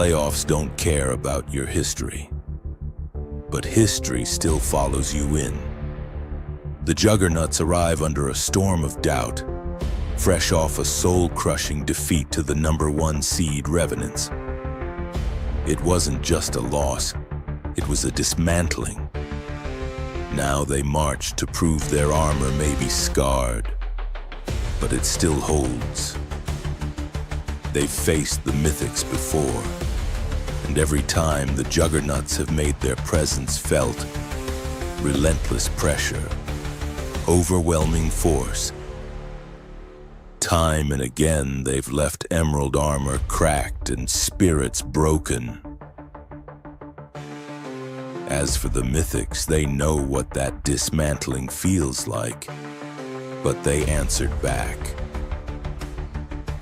playoffs don't care about your history, but history still follows you in. The Juggernuts arrive under a storm of doubt, fresh off a soul-crushing defeat to the #1 seed Revenants. It wasn't just a loss, it was a dismantling. Now they march to prove their armor may be scarred, but it still holds. They've faced the Mythics before, and every time the Juggernuts have made their presence felt. Relentless pressure, overwhelming force. Time and again they've left emerald armor cracked and spirits broken. As for the Mythics, they know what that dismantling feels like, but they answered back.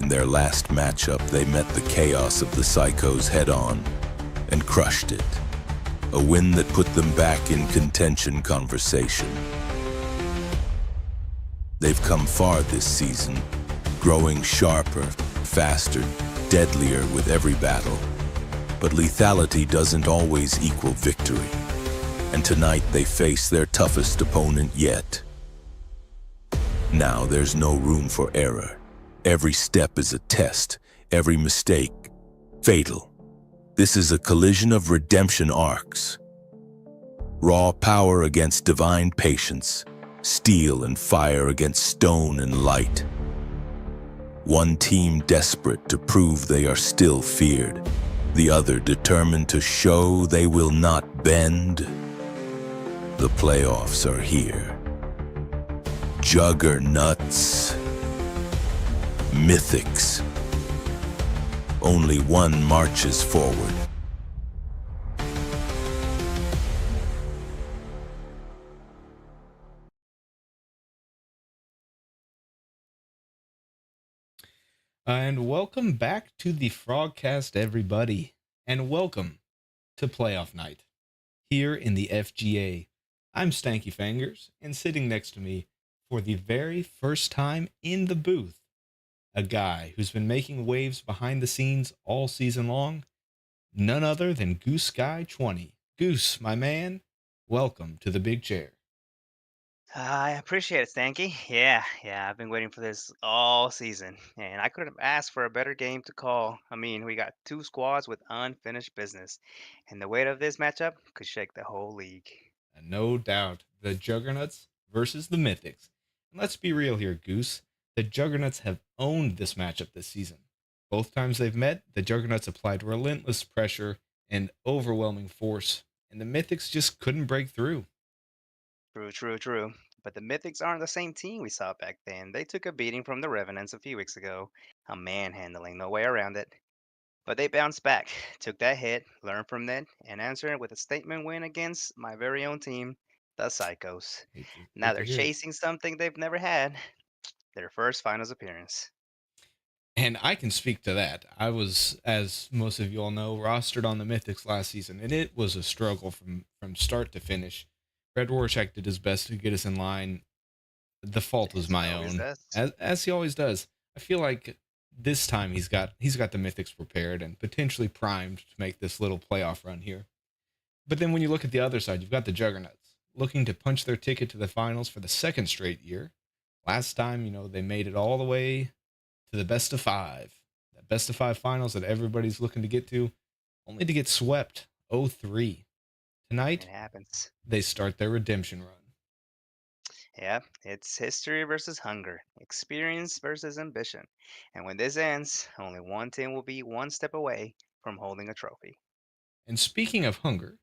In their last matchup, they met the chaos of the Psychos head-on and crushed it. A win that put them back in contention conversation. They've come far this season, growing sharper, faster, deadlier with every battle. But lethality doesn't always equal victory. And tonight they face their toughest opponent yet. Now there's no room for error. Every step is a test, every mistake, fatal. This is a collision of redemption arcs. Raw power against divine patience, steel and fire against stone and light. One team desperate to prove they are still feared, the other determined to show they will not bend. The playoffs are here. Juggernuts. Mythics. Only one marches forward. And welcome back to the Frogcast, everybody. And welcome to Playoff Night here in the FGA. I'm Stanky Fingers, and sitting next to me for the very first time in the booth, a guy who's been making waves behind the scenes all season long, none other than Goose Guy 20. Goose, my man, welcome to the big chair. I appreciate it, Stanky. Yeah, I've been waiting for this all season, and I couldn't have asked for a better game to call. I mean, we got two squads with unfinished business, and the weight of this matchup could shake the whole league. And no doubt, the Juggernauts versus the Mythics. And let's be real here, Goose. The Juggernauts have owned this matchup this season. Both times they've met, the Juggernauts applied relentless pressure and overwhelming force, and the Mythics just couldn't break through. True. But the Mythics aren't the same team we saw back then. They took a beating from the Revenants a few weeks ago. A manhandling, no way around it. But they bounced back, took that hit, learned from it, and answered it with a statement win against my very own team, the Psychos. Now Hate to they're hear it. chasing something they've never had, their first finals appearance. And I can speak to that. I was, as most of you all know, rostered on the Mythics last season, and it was a struggle from start to finish. Red Rorschach did his best to get us in line. The fault was As he my always own, does. as he always does. I feel like this time he's got the Mythics prepared and potentially primed to make this little playoff run here. But then when you look at the other side, you've got the Juggernauts looking to punch their ticket to the finals for the second straight year. Last time, they made it all the way to the best of five. That best of five finals that everybody's looking to get to, only to get swept 0-3. It Tonight, happens. they start their redemption run. Yeah, it's history versus hunger, experience versus ambition. And when this ends, only one team will be one step away from holding a trophy. And speaking of hunger,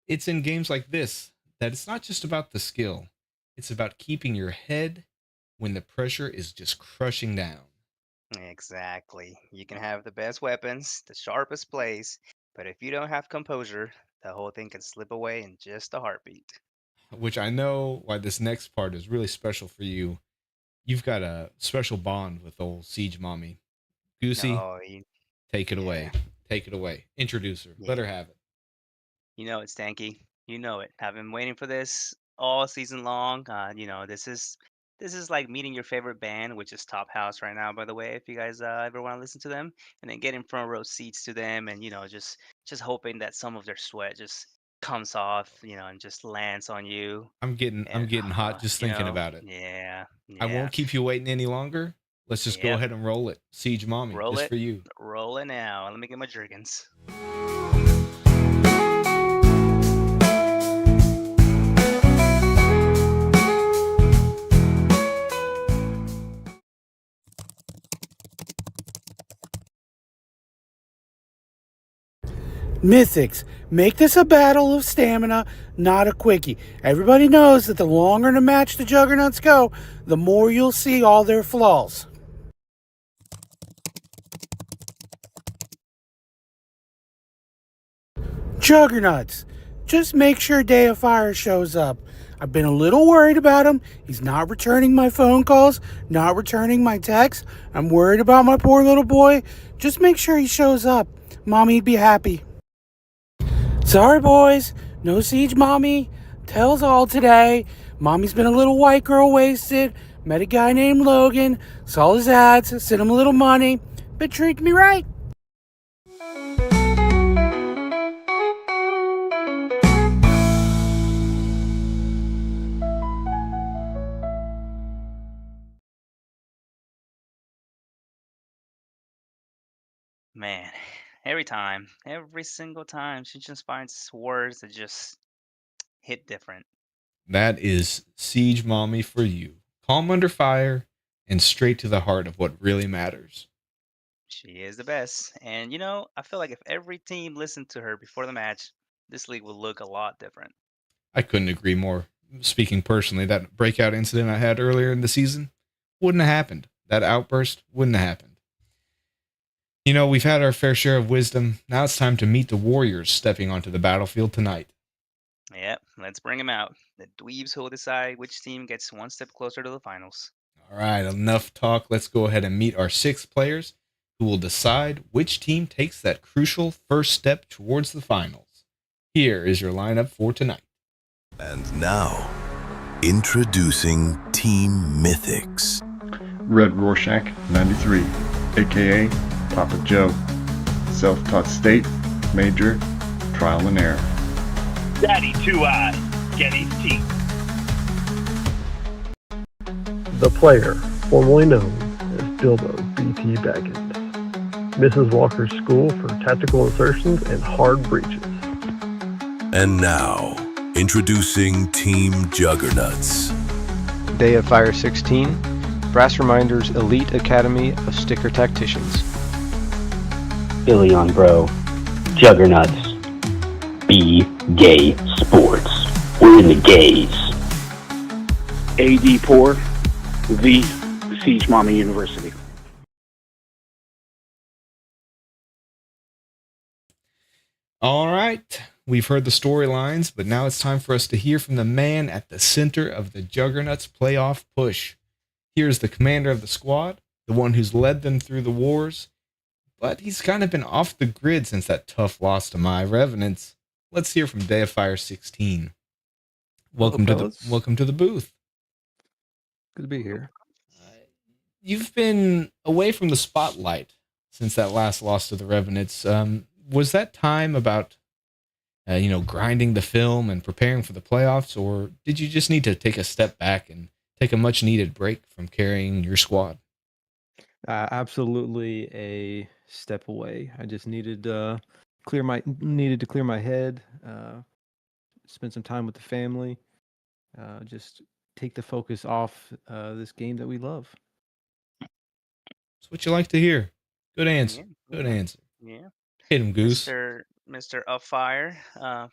it's in games like this that it's not just about the skill, it's about keeping your head when the pressure is just crushing down. Exactly. You can have the best weapons, the sharpest plays, but if you don't have composure, the whole thing can slip away in just a heartbeat. Which I know why this next part is really special for you. You've got a special bond with old Siege Mommy. Goosey, Oh, take it yeah, away. Take it away. Introduce her. Let yeah. her have it. You know it, Stanky. You know it. I've been waiting for this all season long. This is This is like meeting your favorite band, which is Top House right now, by the way, if you guys ever want to listen to them, and then getting front row seats to them, and just hoping that some of their sweat just comes off, and just lands on you, I'm and getting hot just thinking about it. yeah, I yeah, won't keep you waiting any longer. Let's just go yep. ahead and roll it. Siege Mommy, Roll just it, for you. roll it now. Let me get my jerkins. Mythics, make this a battle of stamina, not a quickie. Everybody knows that the longer in a match the Juggernuts go, the more you'll see all their flaws. Juggernuts, just make sure Day of Fire shows up. I've been a little worried about him. He's not returning my phone calls, not returning my texts. I'm worried about my poor little boy. Just make sure he shows up. Mommy'd be happy. Sorry, boys. No Siege Mommy. Tells all today. Mommy's been a little white girl wasted. Met a guy named Logan. Saw his ads. Sent him a little money. But treat me right. Man, every single time, she just finds words that just hit different. That is Siege Mommy for you. Calm under fire and straight to the heart of what really matters. She is the best. And I feel like if every team listened to her before the match, this league would look a lot different. I couldn't agree more. Speaking personally, that breakout incident I had earlier in the season wouldn't have happened. That outburst wouldn't have happened. We've had our fair share of wisdom. Now it's time to meet the warriors stepping onto the battlefield tonight. Yep, let's bring them out. The dweebs who will decide which team gets one step closer to the finals. All right, enough talk. Let's go ahead and meet our 6 players who will decide which team takes that crucial first step towards the finals. Here is your lineup for tonight. And now, introducing Team Mythics. Red Rorschach, 93, aka Papa Joe. Self-taught state, major, trial and error. Daddy Two Eyes, Getty's teeth. The player, formerly known as Bilbo B.T. Baggins. Mrs. Walker's school for tactical insertions and hard breaches. And now, introducing Team Juggernuts. Day of Fire 16, Brass Reminders Elite Academy of Sticker Tacticians. Billy on Bro, Juggernuts, B Gay Sports. We're in the gays. AD Poor, the Siege Mommy University. All right, we've heard the storylines, but now it's time for us to hear from the man at the center of the Juggernuts playoff push. Here's the commander of the squad, the one who's led them through the wars, but he's kind of been off the grid since that tough loss to my Revenants. Let's hear from Day of Fire 16. Welcome Hello, welcome to the booth. Good to be here. You've been away from the spotlight since that last loss to the Revenants. Was that time about grinding the film and preparing for the playoffs, or did you just need to take a step back and take a much needed break from carrying your squad? Absolutely a step away. I just needed to clear my head, spend some time with the family, just take the focus off this game that we love. That's what you like to hear. Good answer. Yeah, Good answer. yeah. Hit him, Goose. Mr. Upfire.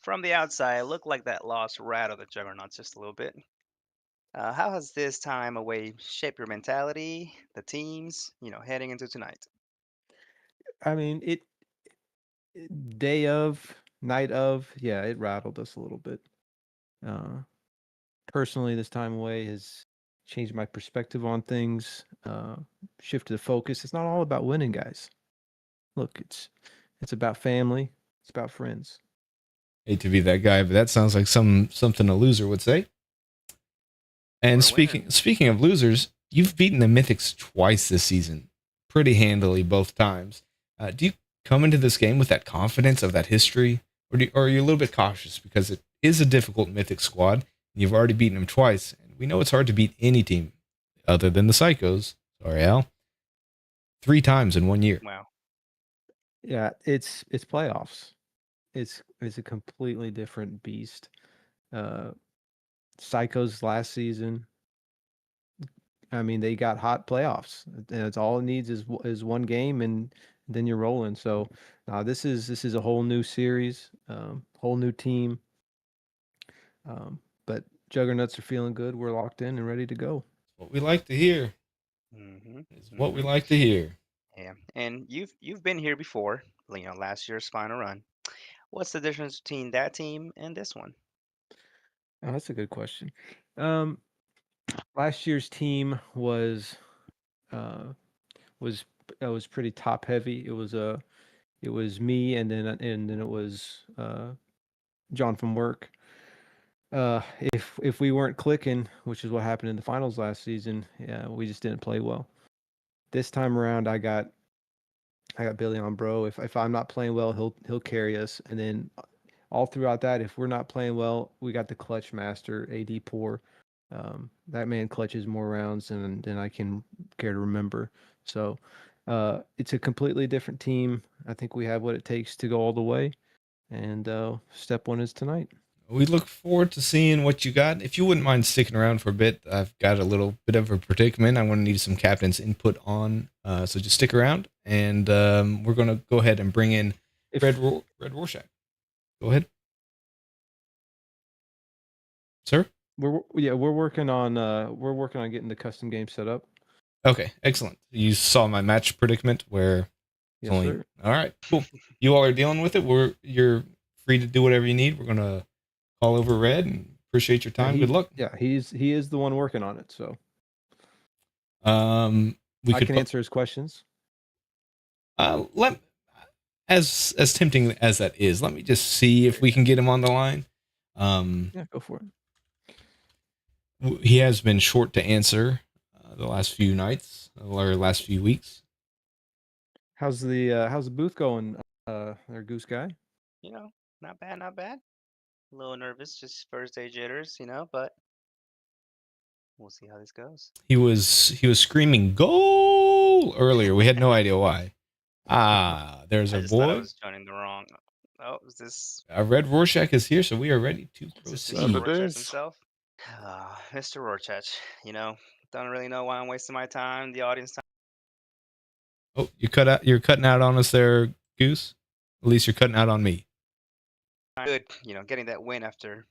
From the outside, it looked like that loss rattled the Juggernauts just a little bit. How has this time away shaped your mentality, the teams, heading into tonight? I mean, day of, night of, yeah, it rattled us a little bit. Personally, this time away has changed my perspective on things, shifted the focus. It's not all about winning, guys. Look, it's about family. It's about friends. Hate to be that guy, but that sounds like something a loser would say. And We're a winner. speaking of losers, you've beaten the Mythics twice this season, pretty handily both times. Do you come into this game with that confidence of that history, or are you a little bit cautious because it is a difficult Mythic squad and you've already beaten them twice, and we know it's hard to beat any team other than the Psychos. Sorry, Al. 3 times in 1 year. Wow. Yeah, it's playoffs. It's a completely different beast. Psychos last season, I mean, they got hot playoffs, and it's all it needs is one game, and then you're rolling. So, this is a whole new series, whole new team. But Juggernauts are feeling good. We're locked in and ready to go. What we like to hear is what we like to hear. Yeah, and you've been here before. Last year's final run. What's the difference between that team and this one? Oh, that's a good question. Um, Last year's team uh, was was pretty top heavy. It was me, and then it was John from work. If we weren't clicking, which is what happened in the finals last season, yeah, we just didn't play well. This time around, I got Billy on bro. If I'm not playing well, he'll carry us, and then all throughout that, if we're not playing well, we got the clutch master, AD Poor. That man clutches more rounds than I can care to remember. So it's a completely different team. I think we have what it takes to go all the way. And step one is tonight. We look forward to seeing what you got. If you wouldn't mind sticking around for a bit, I've got a little bit of a predicament I want to need some captain's input on. So just stick around, and we're going to go ahead and bring in Red Rorschach. Go ahead, sir. We're working on getting the custom game set up. Okay, excellent. You saw my match predicament where Yes, only sir. all right, cool. You all are dealing with it. You're free to do whatever you need. We're gonna call over Red and appreciate your time. Good luck. Yeah, he is the one working on it, so We I could can answer his questions. let as tempting as that is. Let me just see if we can get him on the line. Yeah, go for it. He has been short to answer the last few nights or last few weeks. How's the booth going, there, Goose Guy? Not bad, not bad. A little nervous, just first day jitters, but we'll see how this goes. He was screaming goal earlier. We had no idea why. There's I our just thought I boy. was joining the wrong. Oh, is this Red Rorschach is here, so we are ready to proceed. Mr. Rorschach himself? Mr. Rorschach, don't really know why I'm wasting my time, the audience time. Oh, you're cutting out on us there, Goose. At least you're cutting out on me. Good, getting that win after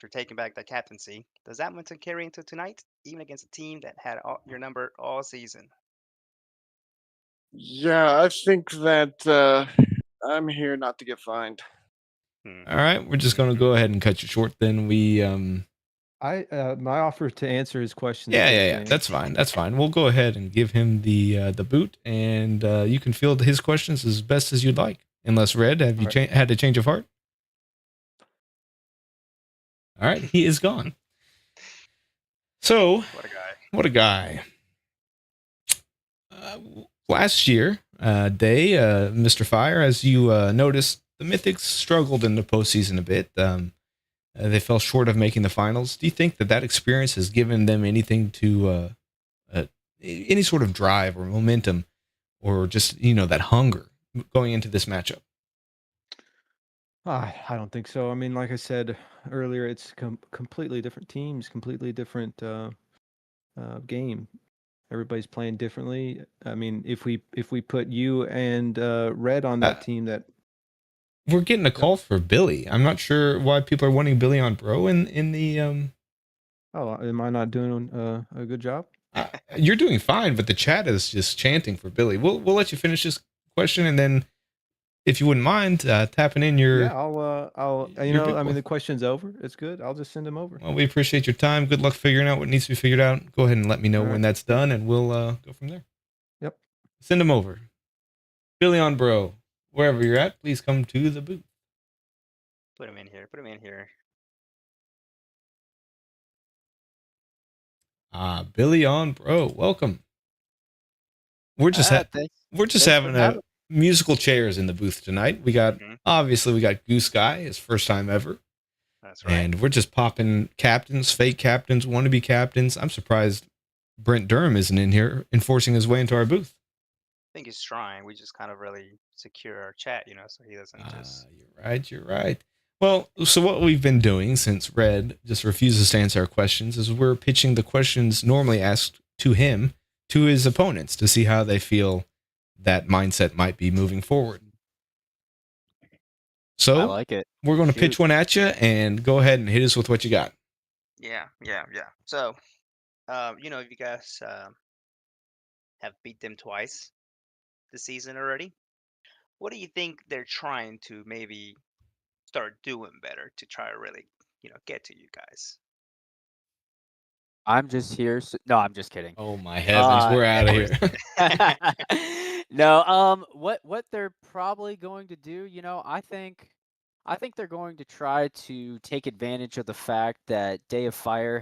taking back that captaincy. Does that momentum carry into tonight, even against a team that had your number all season? Yeah, I think that I'm here not to get fined. All right, we're just gonna go ahead and cut you short. Then we my offer to answer his questions. Yeah. That's fine. That's fine. We'll go ahead and give him the boot, and you can field his questions as best as you'd like. Unless Red, have you had a change of heart? All right, he is gone. So what a guy. Last year, Mr. Fire, as you noticed, the Mythics struggled in the postseason a bit. They fell short of making the finals. Do you think that experience has given them anything to any sort of drive or momentum, or just that hunger going into this matchup? I don't think so. I mean, like I said earlier, it's completely different teams, completely different game. Everybody's playing differently. I mean, if we put you and Red on that team, that we're getting a call for Billy. I'm not sure why people are wanting Billy on bro in the. Oh, am I not doing a good job? You're doing fine, but the chat is just chanting for Billy. We'll let you finish this question, and then, if you wouldn't mind tapping in your. Yeah, I'll I mean, the question's over. It's good. I'll just send him over. Well, we appreciate your time. Good luck figuring out what needs to be figured out. Go ahead and let me know when that's done, and we'll go from there. Yep. Send him over. Billy on bro. Wherever you're at, please come to the booth. Put him in here. Billy on, bro. Welcome. We're just Thanks for having a having. musical chairs in the booth tonight. We got Goose Guy, his first time ever. That's right. And we're just popping captains, fake captains, wannabe captains. I'm surprised Brent Durham isn't in here enforcing his way into our booth. I think he's trying. We just kind of really secure our chat, so he doesn't just. You're right. Well, so what we've been doing since Red just refuses to answer our questions is we're pitching the questions normally asked to him to his opponents to see how they feel that mindset might be moving forward. So I like it. we're going to Shoot. pitch one at you and go ahead and hit us with what you got. Yeah. So, if you guys have beat them twice this season already, what do you think they're trying to maybe start doing better to try to really, get to you guys? I'm just here. No, I'm just kidding. Oh my heavens, we're out of here. No, what they're probably going to do, I think they're going to try to take advantage of the fact that Day of Fire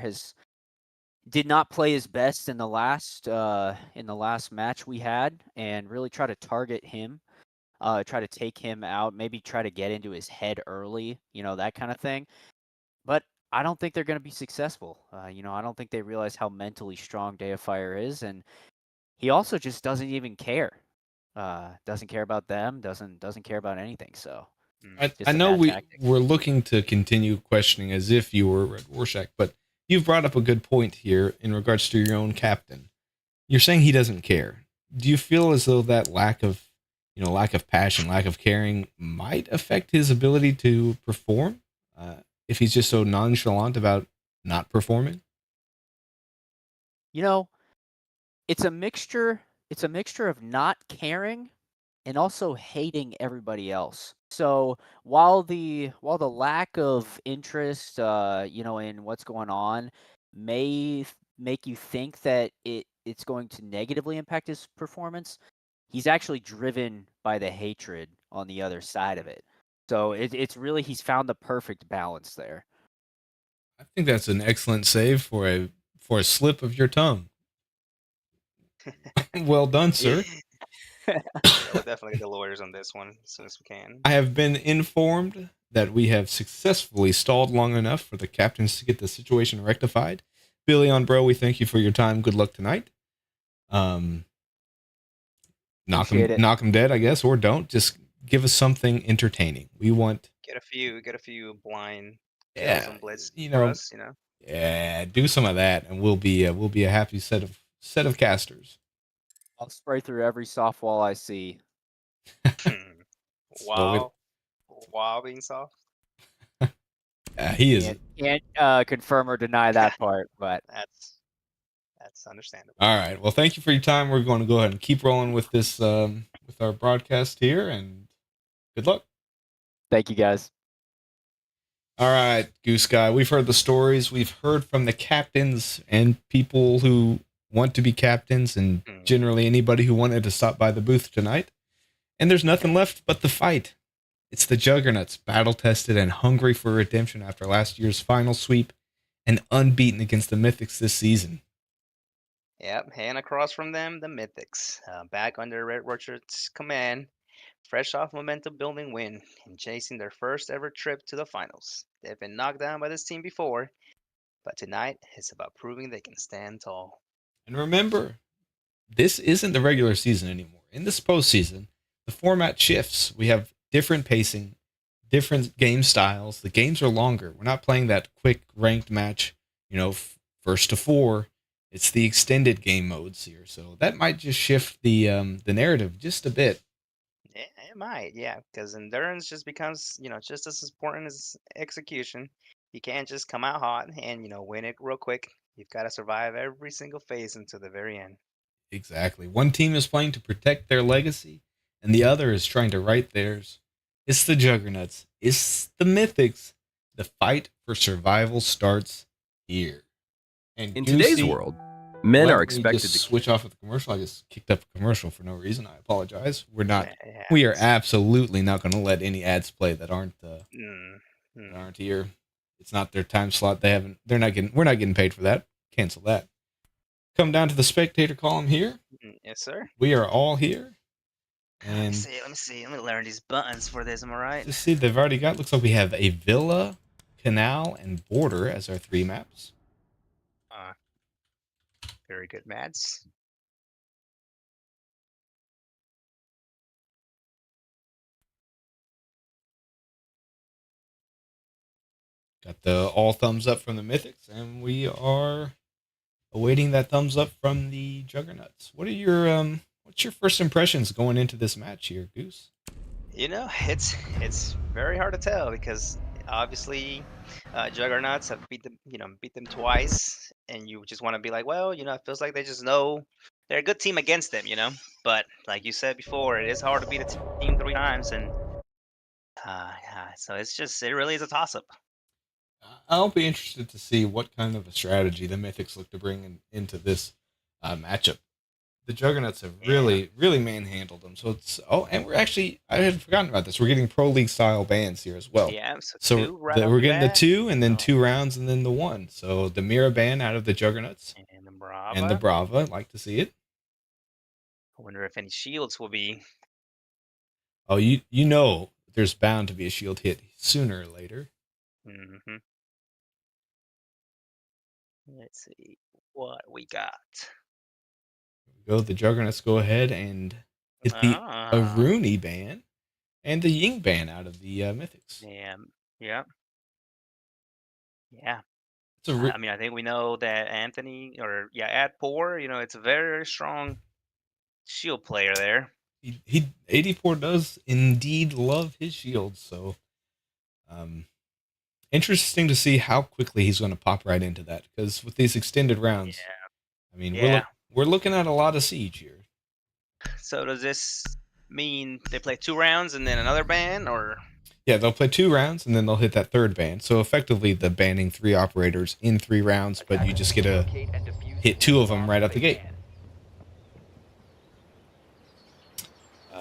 did not play his best in the last match we had, and really try to target him, try to take him out, maybe try to get into his head early, that kind of thing. But I don't think they're going to be successful. I don't think they realize how mentally strong Day of Fire is, and he also just doesn't even care. Doesn't care about them. Doesn't care about anything. So I know we're looking to continue questioning as if you were Red Rorschach, but you've brought up a good point here in regards to your own captain. You're saying he doesn't care. Do you feel as though that lack of passion, lack of caring might affect his ability to perform? If he's just so nonchalant about not performing? It's a mixture of not caring and also hating everybody else. So while the lack of interest, in what's going on may make you think that it's going to negatively impact his performance, he's actually driven by the hatred on the other side of it. So it's really, he's found the perfect balance there. I think that's an excellent save for a slip of your tongue. Well done, sir. Yeah, we'll definitely get the lawyers on this one as soon as we can. I have been informed that we have successfully stalled long enough for the captains to get the situation rectified. Billy on, bro, we thank you for your time. Good luck tonight. Knock him dead, I guess, or don't. Just give us something entertaining. We want get a few blind kills and blitz for us, Yeah, do some of that, and we'll be a happy set of casters. I'll spray through every softball I see. While being soft. He is. Can't confirm or deny that part, but that's understandable. All right. Well, thank you for your time. We're going to go ahead and keep rolling with this with our broadcast here, and good luck. Thank you, guys. All right, Goose Guy. We've heard the stories. We've heard from the captains and people who want to be captains, and generally anybody who wanted to stop by the booth tonight. And there's nothing left but the fight. It's the Juggernuts, battle-tested and hungry for redemption after last year's final sweep and unbeaten against the Mythics this season. Yep, and across from them, the Mythics, back under Red Orchard's command, fresh off momentum-building win and chasing their first ever trip to the finals. They've been knocked down by this team before, but tonight it's about proving they can stand tall. And remember, this isn't the regular season anymore. In this postseason, the format shifts. We have different pacing, different game styles. The games are longer. We're not playing that quick ranked match, first to four. It's the extended game modes here. So that might just shift the narrative just a bit. Yeah, it might, yeah, because endurance just becomes, just as important as execution. You can't just come out hot and, win it real quick. You've got to survive every single phase until the very end. Exactly. One team is playing to protect their legacy, and the other is trying to right theirs. It's the Juggernuts. It's the Mythics. The fight for survival starts here. And in today's world, men are expected to switch off of the commercial. I just kicked up a commercial for no reason. I apologize. We are absolutely not going to let any ads play that aren't here. It's not their time slot. We're not getting paid for that. Cancel that. come down to the spectator column here. Yes, sir. We are all here. Let me And see. Let me see. Let me learn these buttons for this. Am I right? just see, they've already got, looks like we have a villa, canal, and border as our 3 maps. Very good, Mads. Got the all thumbs up from the Mythics, and we are awaiting that thumbs up from the Juggernuts. What are your what's your first impressions going into this match here, Goose? You know, it's very hard to tell because obviously Juggernauts have beat them twice, and you just want to be like, well, it feels like they just know they're a good team against them, But like you said before, it is hard to beat a team 3 times, and so it really is a toss up. I'll be interested to see what kind of a strategy the Mythics look to bring into this matchup. The Juggernauts have really manhandled them. So and I had forgotten about this. We're getting Pro League style bans here as well. Yeah, so we're getting the 2 and then 2 rounds and then the 1. So the Mira ban out of the Juggernauts And the Brava. and the Brava. I'd like to see it. I wonder if any shields will be. Oh, you know there's bound to be a shield hit sooner or later. Mm-hmm. Let's see what we got. The Juggernauts go ahead and hit the Aruni ban and the Ying ban out of the Mythics. Yeah. I mean, I think we know that Anthony, at Poor, it's a very, very strong shield player there. He 84 does indeed love his shields, so interesting to see how quickly he's going to pop right into that, because with these extended rounds, I mean, we're looking at a lot of siege here. So does this mean they play 2 rounds and then another ban, or? Yeah, they'll play 2 rounds and then they'll hit that 3rd ban. So effectively, the banning 3 operators in 3 rounds, but you just get to hit 2 of them right out the gate.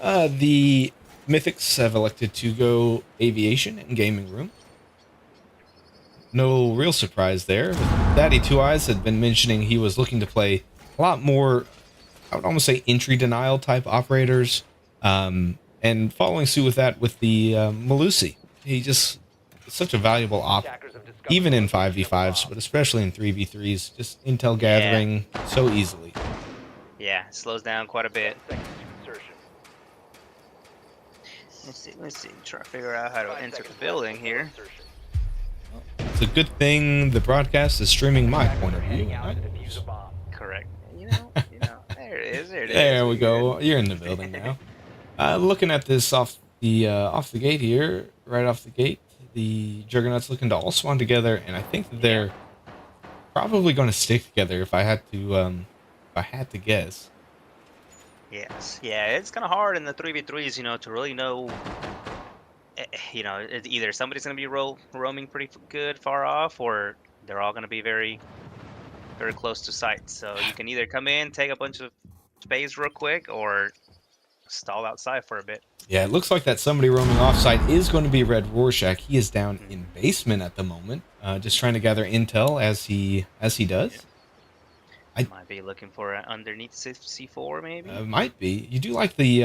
The Mythics have elected to go aviation and gaming room. No real surprise there. Daddy Two Eyes had been mentioning he was looking to play a lot more, I would almost say, entry denial type operators, and following suit with that with the Malusi. He just such a valuable op, even in 5v5s, but especially in 3v3s. Just intel gathering so easily. Yeah, it slows down quite a bit. Let's see. Try to figure out how to enter the building here. It's a good thing the broadcast is streaming my point of view. Right? Correct. There it is. There we go. You're in the building now. Looking at this off the gate here, right off the gate, the Juggernauts looking to all spawn together, and I think that they're probably going to stick together. If I had to guess. Yes. Yeah, it's kind of hard in the 3v3s, to really know. Either somebody's going to be roaming pretty good far off, or they're all going to be very, very close to site. So you can either come in, take a bunch of space real quick, or stall outside for a bit. Yeah, it looks like that somebody roaming offsite is going to be Red Rorschach. He is down in basement at the moment, just trying to gather intel as he does. I might be looking for an underneath C4, maybe. Might be. You do like the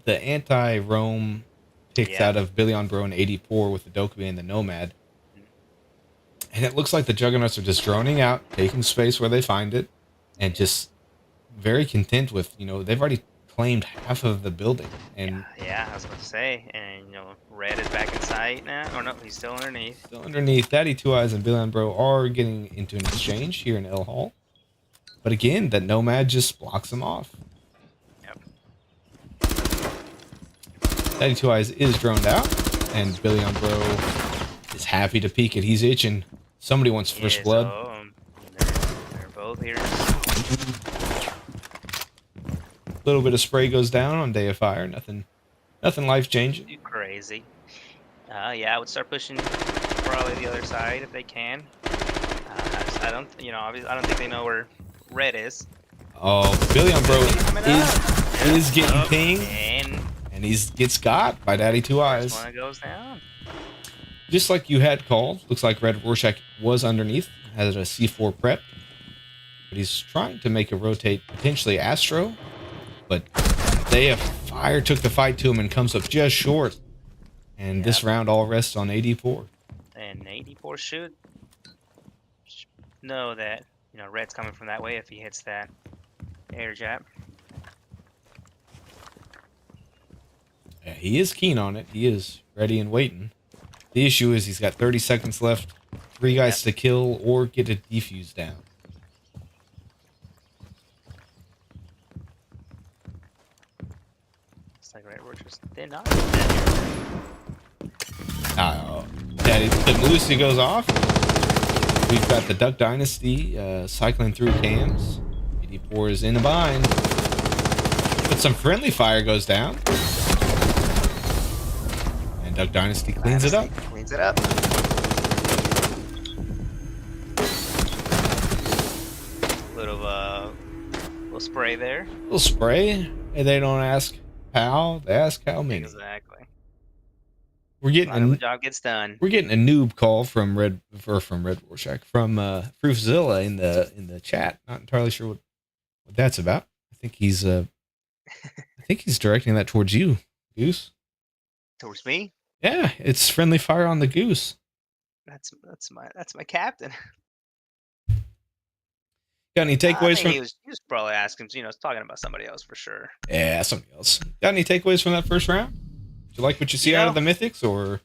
anti-roam picks out of Billion Bro and 84 with the Dokkaebi and the Nomad. And it looks like the Juggernauts are just droning out, taking space where they find it, and just very content with, they've already claimed half of the building. And yeah, I was about to say. And, Red is back in sight now. Or no, he's still underneath. Still underneath. Daddy Two Eyes and Billion Bro are getting into an exchange here in L Hall. But again, that Nomad just blocks them off. Daddy Two Eyes is droned out, and Billion Bro is happy to peek it. He's itching. Somebody wants first blood. They're both here. A little bit of spray goes down on Day of Fire. Nothing life-changing. Too crazy. I would start pushing probably the other side if they can. I don't think they know where Red is. Oh, Billion Bro is getting pinged. And he gets got by Daddy Two Eyes. First one goes down. Just like you had called, looks like Red Rorschach was underneath, has a C4 prep. but he's trying to make a rotate, potentially Astro, but Day of Fire took the fight to him and comes up just short. And this round all rests on 84. And 84 should know that, Red's coming from that way if he hits that air jab. Yeah, he is keen on it. He is ready and waiting. The issue is he's got 30 seconds left, 3 guys to kill or get a defuse down. It's like Red Roach did not. Daddy, the Melusi goes off. We've got the Duck Dynasty cycling through cams. 84 is in a bind. But some friendly fire goes down. And Duck Dynasty cleans it up. Cleans it up. Little spray there. Little spray. And they don't ask how, they ask how many. Exactly. We're getting the job gets done. We're getting a noob call from Red Rorschach, from Fruifzilla in the chat. Not entirely sure what that's about. I think he's directing that towards you, Goose. Towards me? Yeah, it's friendly fire on the Goose. That's my captain. Got any takeaways from? He was probably asking, talking about somebody else for sure. Yeah, somebody else. Got any takeaways from that first round? Do you like what you see out of the Mythics, or?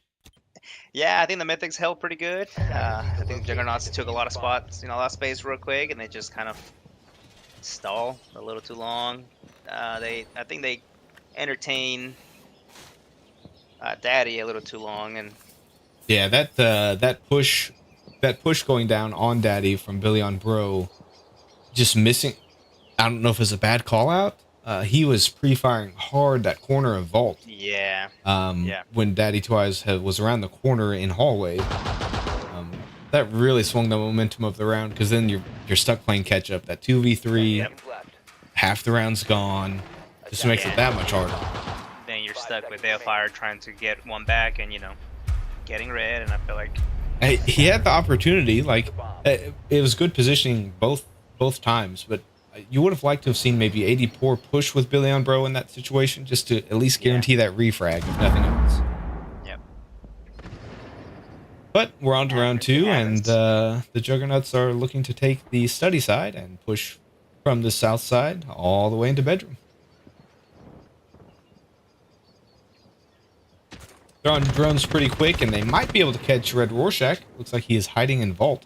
Yeah, I think the Mythics held pretty good. I think the Juggernauts took a lot of spots, a lot of space real quick, and they just kind of stall a little too long. I think they entertain Daddy a little too long, and yeah, that push going down on Daddy from Billy on Bro, just missing. I don't know if it's a bad call out. He was pre-firing hard that corner of Vault. Yeah. When Daddy Twice was around the corner in hallway, that really swung the momentum of the round, because then you're stuck playing catch up. That 2v3, half the round's gone. Just makes it that much harder. Then you're stuck with Day of Fire trying to get one back, and getting red. And I feel like he had the opportunity. Like it was good positioning both times, but you would have liked to have seen maybe 84 push with Billy on Bro in that situation, just to at least guarantee that refrag, if nothing else. Yep. But we're on to round 2, and the Juggernauts are looking to take the study side and push from the south side all the way into bedroom. They're on drones pretty quick, and they might be able to catch Red Rorschach. Looks like he is hiding in Vault.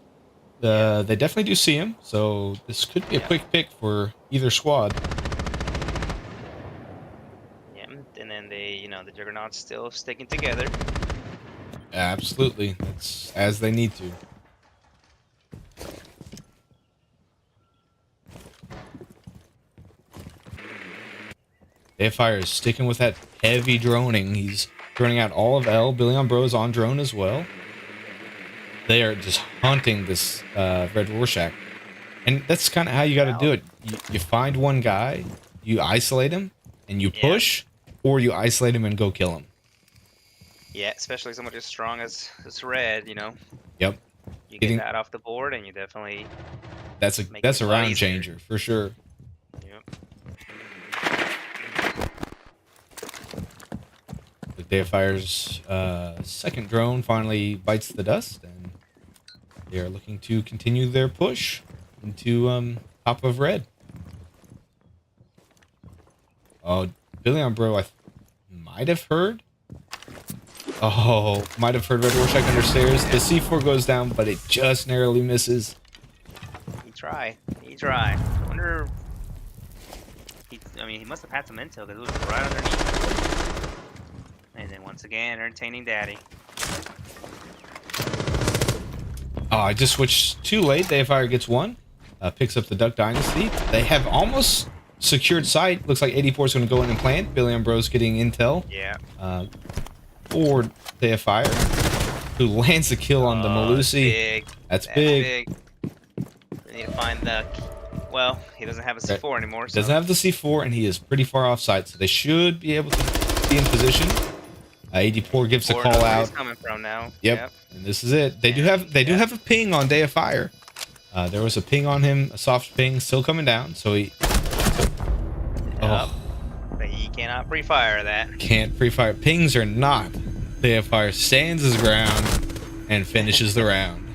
They definitely do see him, so this could be a quick pick for either squad. Yeah, and then the Juggernauts still sticking together. Absolutely, that's as they need to. Dayfire is sticking with that heavy droning. He's droning out all of L. Billy on Bro is on drone as well. They are just hunting this Red Rorschach. And that's kind of how you got to do it. You find one guy, you isolate him, and you push, or you isolate him and go kill him. Yeah, especially someone as strong as Red, Yep. You get that off the board, and you definitely... That's a round changer, for sure. Yep. The Dayfire's second drone finally bites the dust, and they are looking to continue their push into top of Red. Oh, Billy on Bro, I might have heard. Oh, might have heard Red Rorschach under stairs. The C4 goes down, but it just narrowly misses. He tried. I wonder... he must have had some intel, because it was right underneath. And then once again, entertaining Daddy. Oh, I just switched too late. Dayfire gets one. Picks up the Duck Dynasty. They have almost secured sight. Looks like 84 is going to go in and plant. Billy Ambrose getting intel. Yeah. For Dayfire, who lands a kill on the Melusi. Big. That's big. We need to find the... Well, he doesn't have a C4 anymore. So. Doesn't have the C4, and he is pretty far off site, so they should be able to be in position. 84 gives a call out. Coming from now. Yep. And this is it. They do have a ping on Day of Fire. There was a ping on him, a soft ping, still coming down. So he But he cannot pre-fire that. can't pre-fire. Pings are not. Fire stands his ground and finishes the round.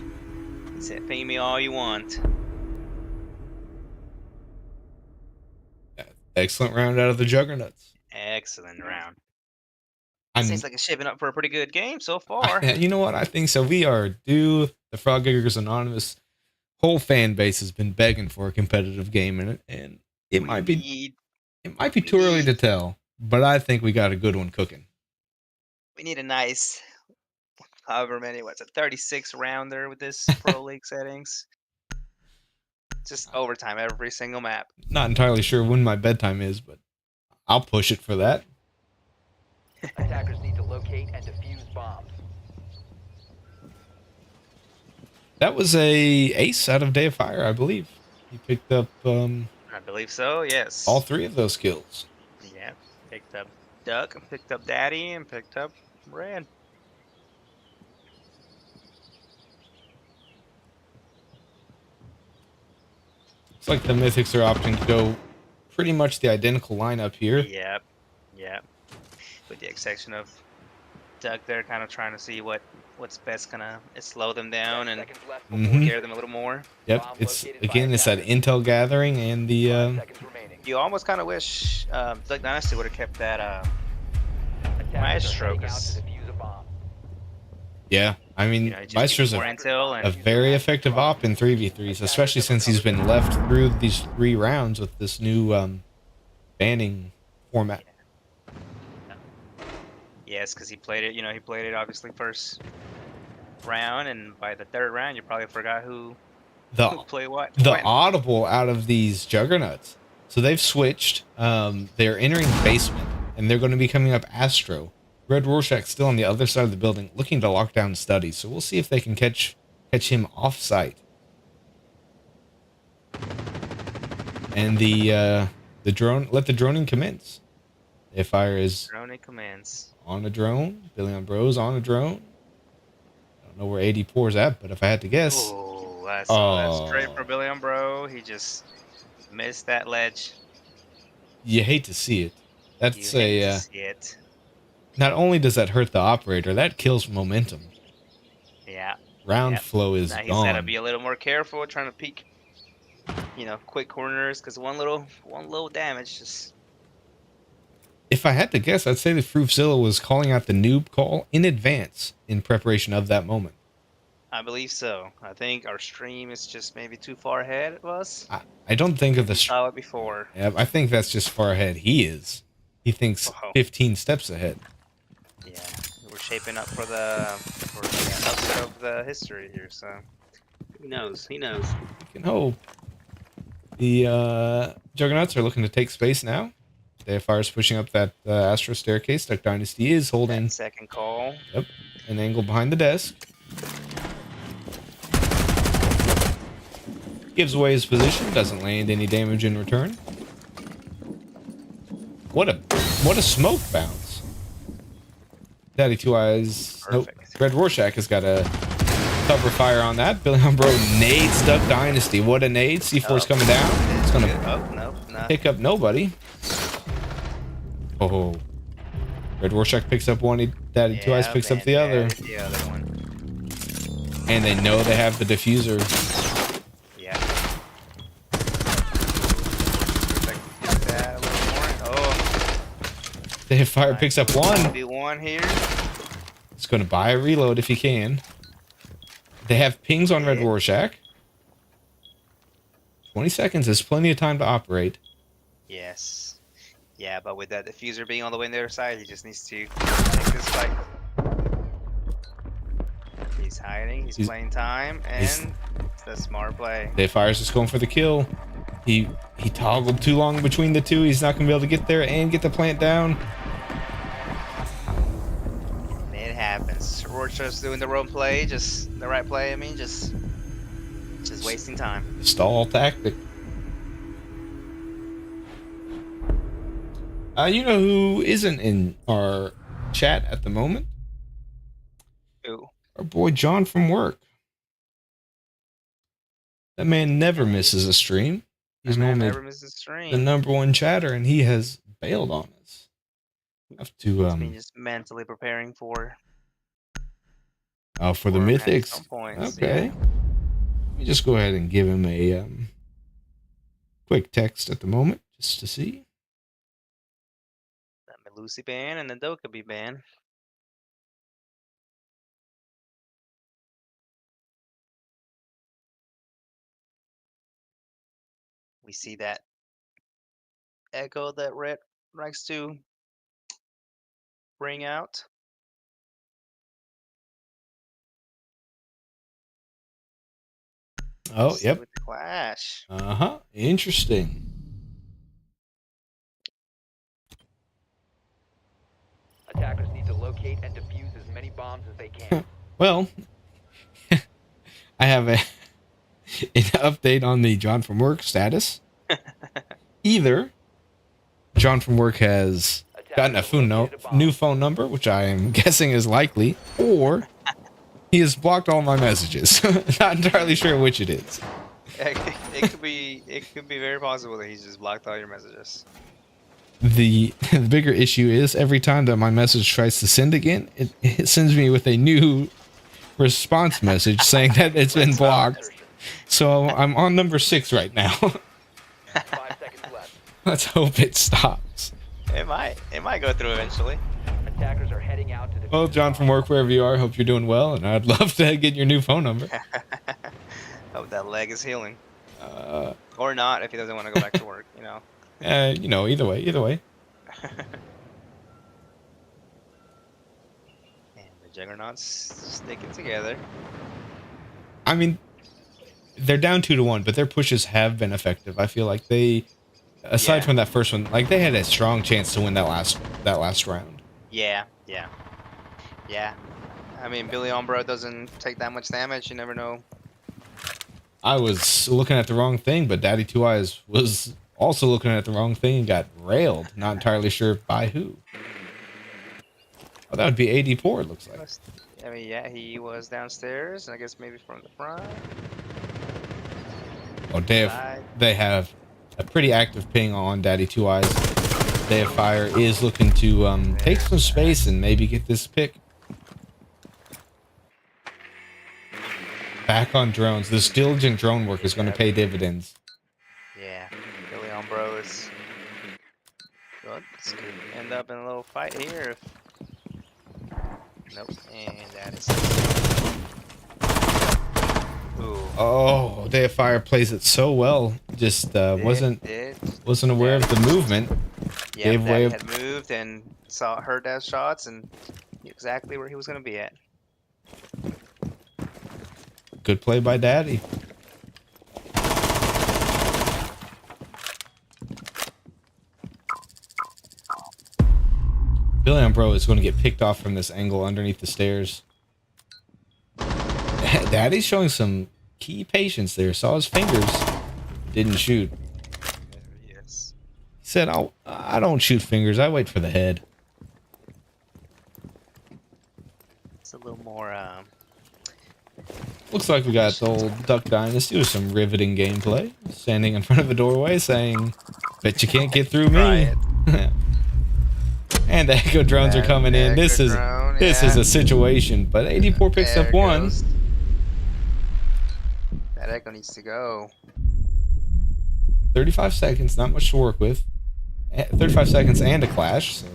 He said, "Ping me all you want." Excellent round out of the Juggernuts. Excellent round. I'm, Seems like it's shaping up for a pretty good game so far. you know what? I think so. We are due. The Frog Giggers Anonymous whole fan base has been begging for a competitive game in it, and it might be too early to tell, but I think we got a good one cooking. We need a nice, however many, what's a 36 rounder with this Pro League settings. Just overtime every single map. Not entirely sure when my bedtime is, but I'll push it for that. Attackers need to locate and defuse bombs. That was a ace out of Day of Fire, I believe. He picked up I believe so, yes. all 3 of those kills. Yeah, picked up Duck, picked up Daddy, and picked up Red. It's like the Mythics are opting to go pretty much the identical lineup here. Yep. With the exception of Duck, they're kind of trying to see what's best gonna slow them down and scare them a little more. Yep, it's that intel gathering and the You almost kind of wish Duck Dynasty would have kept that Maestro. Yeah, I mean, Maestro's a very effective op in 3v3s, especially since he's been left through these 3 rounds with this new banning format. Yes, because he played it. He played it obviously first round, and by the 3rd round, you probably forgot who played what. The audible out of these Juggernauts. So they've switched. They're entering basement, and they're going to be coming up Astro. Red Rorschach still on the other side of the building, looking to lock down studies. So we'll see if they can catch him off site. And the drone, let the droning commence. If fire is droning commands on a drone. Billy on Bros on a drone. I don't know where 80 pours at, but if I had to guess, that's straight for Billy on Bro. He just missed that ledge. You hate to see it. That's hate to see it. Not only does that hurt the operator, that kills momentum. Yeah. Round flow is now he's gone. Got to be a little more careful trying to peek, quick corners, because one little damage just. If I had to guess, I'd say that Fruitzilla was calling out the noob call in advance in preparation of that moment. I believe so. I think our stream is just maybe too far ahead of us. I don't think of the saw it before. Yeah, I think that's just far ahead. He is. He thinks 15 steps ahead. Yeah, we're shaping up for the upset of the history here. So who knows? He knows. You can hope. The Juggernauts are looking to take space now. Day of Fire is pushing up that Astro staircase. Duck Dynasty is holding that second call. Yep, an angle behind the desk. Gives away his position. Doesn't land any damage in return. What a smoke bounce. Daddy Two Eyes. Perfect. Nope. Red Rorschach has got a cover fire on that. Billy Umbro nades Duck Dynasty. What a nade. C4's coming down. It's going to pick up nobody. Oh. Red Rorschach picks up one. Daddy Two Eyes picks up the other. The other one. And they know they have the diffuser. Yeah. Day of Fire picks up one. Be one here. He's going to buy a reload if he can. They have pings on Red Rorschach. 20 seconds is plenty of time to operate. Yes. Yeah, but with that diffuser being all the way on the other side, he just needs to take this fight. He's hiding, he's playing time, and it's a smart play. Day of Fire's just going for the kill. He toggled too long between the two. He's not going to be able to get there and get the plant down. It happens. Rorschach's doing the wrong play, just the right play. I mean, just wasting time. Stall tactic. You know who isn't in our chat at the moment? Who? Our boy John from work. That man never misses a stream. He's That man normally never misses a the stream. #1 chatter, and he has bailed on us. Have to He's been just mentally preparing for for the for at Mythics. some points. Okay. Yeah. Let me just go ahead and give him a quick text at the moment, just to see. That Melusi ban and the Dokkaebi ban. We see that echo that Red likes to bring out. Oh, yep. With the clash. Interesting. Attackers need to locate and defuse as many bombs as they can. Well, I have an update on the John from Work status. Either John from Work has gotten a new phone number, which I am guessing is likely, or he has blocked all my messages. Not entirely sure which it is. It could be very possible that he's just blocked all your messages. The bigger issue is every time that my message tries to send again, it sends me with a new response message saying that it's been blocked. So I'm on number 6 right now. 5 seconds left. Let's hope it stops. It might go through eventually. Attackers are heading out to defuse. Well, John from Work, wherever you are, hope you're doing well, and I'd love to get your new phone number. Hope that leg is healing. Or not, if he doesn't want to go back to work, Either way. And the Juggernauts sticking together. I mean, they're down 2-1, but their pushes have been effective. I feel like they, aside from that first one, like they had a strong chance to win that last round. Yeah. I mean, Billy Ombro doesn't take that much damage. You never know. I was looking at the wrong thing, but Daddy Two Eyes was also looking at the wrong thing and got railed. Not entirely sure by who. Oh, that would be AD4, it looks like. I mean, yeah, he was downstairs. I guess maybe from the front. Oh, they have a pretty active ping on Daddy Two Eyes. Day of Fire is looking to take some space and maybe get this pick. Back on drones. This diligent drone work is going to pay dividends. Yeah, Billy Ombro is. Well, this could end up in a little fight here. Nope, and that is. Ooh. Oh, Day of Fire plays it so well. Just wasn't aware of the movement. Yeah, Gave away. had moved and heard that shots and knew exactly where he was going to be at. Good play by Daddy. Billy Umbro is going to get picked off from this angle underneath the stairs. Daddy's showing some key patience there. Saw his fingers. Didn't shoot. Yes. He said, I don't shoot fingers. I wait for the head. It's a little more... Looks like we got the old Duck Dynasty with some riveting gameplay. Standing in front of a doorway saying, bet you can't get through me. And the Echo drones are coming in. This is a situation, but 84 picks up one. That Echo needs to go. 35 seconds, not much to work with. 35 seconds and a clash, so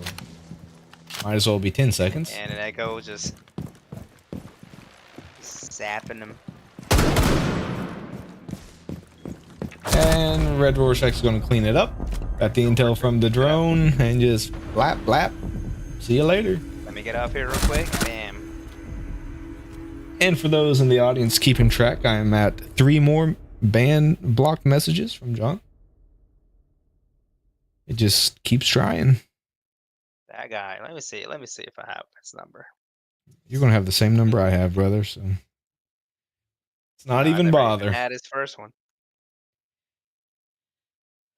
might as well be 10 seconds. And an Echo just zapping him. And Red Rorschach's going to clean it up. Got the intel from the drone and just blap blap. See you later. Let me get up here real quick. Bam. And for those in the audience keeping track, I am at 3 more blocked messages from John. It just keeps trying. That guy. Let me see if I have his number. You're going to have the same number I have, brother, so it's not even bother. Even had his first one.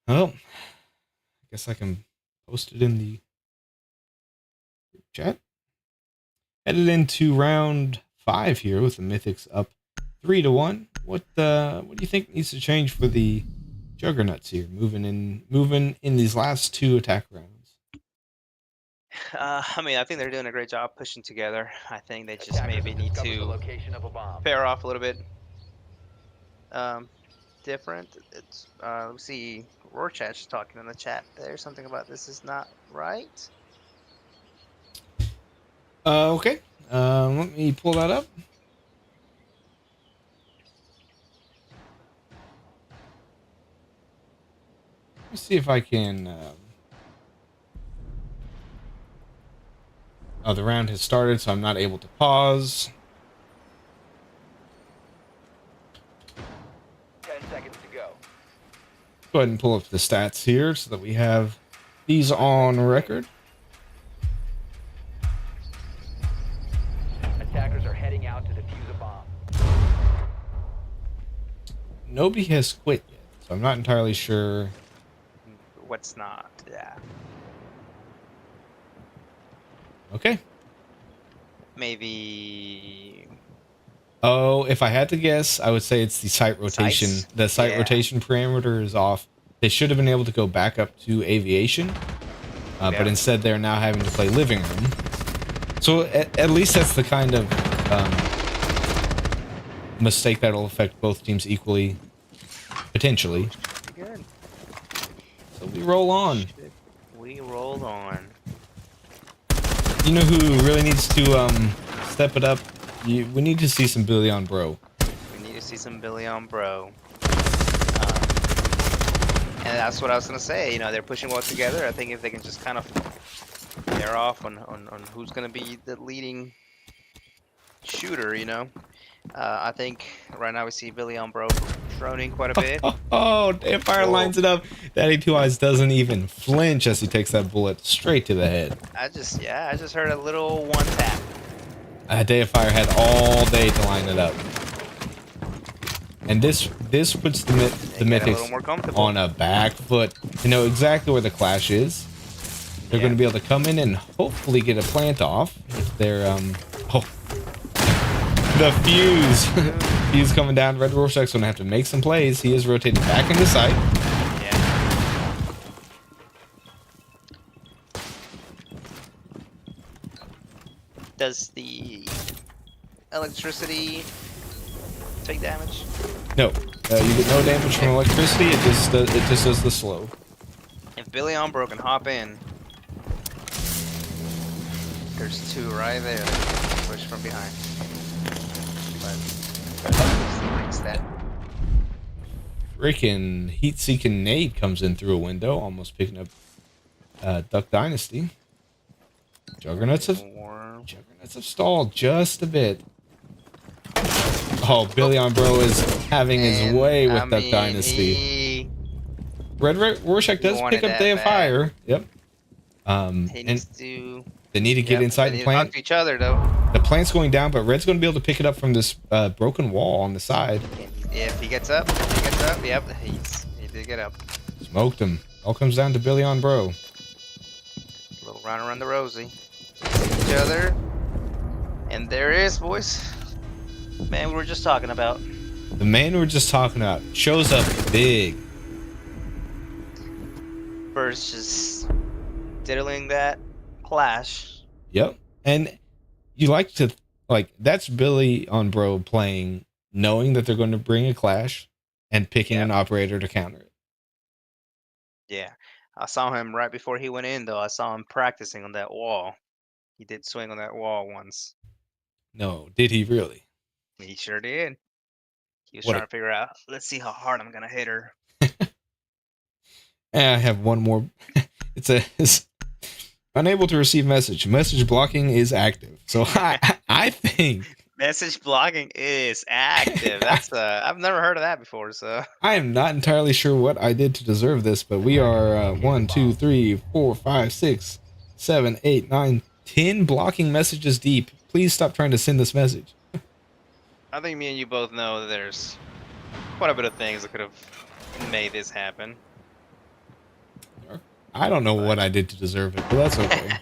Well, I guess I can post it in the chat. Headed into round 5 here with the Mythics up 3-1. what do you think needs to change for the Juggernuts here, moving in these last 2 attack rounds? I mean, I think they're doing a great job pushing together. I think they just Attackers maybe have need discovered the to location of a bomb. pair off a little bit different. It's we see Rorschach talking in the chat there. Something about this is not right. Okay. Let me pull that up. Let me see if I can. Oh, the round has started, so I'm not able to pause. 10 seconds to go. Go ahead and pull up the stats here so that we have these on record. Attackers are heading out to defuse a bomb. Nobody has quit yet, so I'm not entirely sure. What's not? Yeah. Okay. Maybe. Oh, if I had to guess, I would say it's the site rotation. Sites? The site Yeah. rotation parameter is off. They should have been able to go back up to aviation, but Yeah. instead they're now having to play living room. So at least that's the kind of mistake that'll affect both teams equally, potentially. Good. So we roll on. We roll on. You know who really needs to step it up? We need to see some Billy on Bro. We need to see some Billy on Bro. And that's what I was gonna say. You know, they're pushing well together. I think if they can just kind of pair off on who's gonna be the leading shooter, you know. I think right now we see Billy on Bro droning quite a bit. Oh, Fire lines it up. Daddy Two Eyes doesn't even flinch as he takes that bullet straight to the head. I just heard a little one tap. Fire had all day to line it up. And this puts the Mythics on a back foot. To know exactly where the clash is. They're going to be able to come in and hopefully get a plant off. If they're the fuse. Fuse coming down. Red Rorschach's going to have to make some plays. He is rotated back into sight. Yeah. Does the electricity take damage? No. You get no damage from electricity. It just does the slow. If Billy Umbro can hop in, there's 2 right there. Push from behind. But Freaking heat-seeking nade comes in through a window, almost picking up Duck Dynasty. Juggernuts have stalled just a bit. Oh, Billy on Bro is having his way with Duck Dynasty. Red Rorschach does pick up Day of Fire. Yep. He needs to. They need to get inside the plant. Talk to each other though. The plant's going down, but Red's going to be able to pick it up from this broken wall on the side. Yeah, if he gets up, yep, he did get up. Smoked him. All comes down to Billy on Bro. A little round around the rosy. Each other. And there it is, boys. Man, we were just talking about. The man we were just talking about shows up big. First, just diddling that clash. Yep. And you like to, that's Billy on Bro playing, knowing that they're going to bring a clash and picking an operator to counter it. Yeah. I saw him right before he went in, though. I saw him practicing on that wall. He did swing on that wall once. No, did he really? He sure did. He was trying to figure out, let's see how hard I'm going to hit her. I have one more. It says, unable to receive message. Message blocking is active. So I think message blocking is active. That's I've never heard of that before. So I am not entirely sure what I did to deserve this, but we are 1, 2, 3, 4, 5, 6, 7, 8, 9, 10 blocking messages deep. Please stop trying to send this message. I think me and you both know that there's quite a bit of things that could have made this happen. I don't know what I did to deserve it, but that's okay.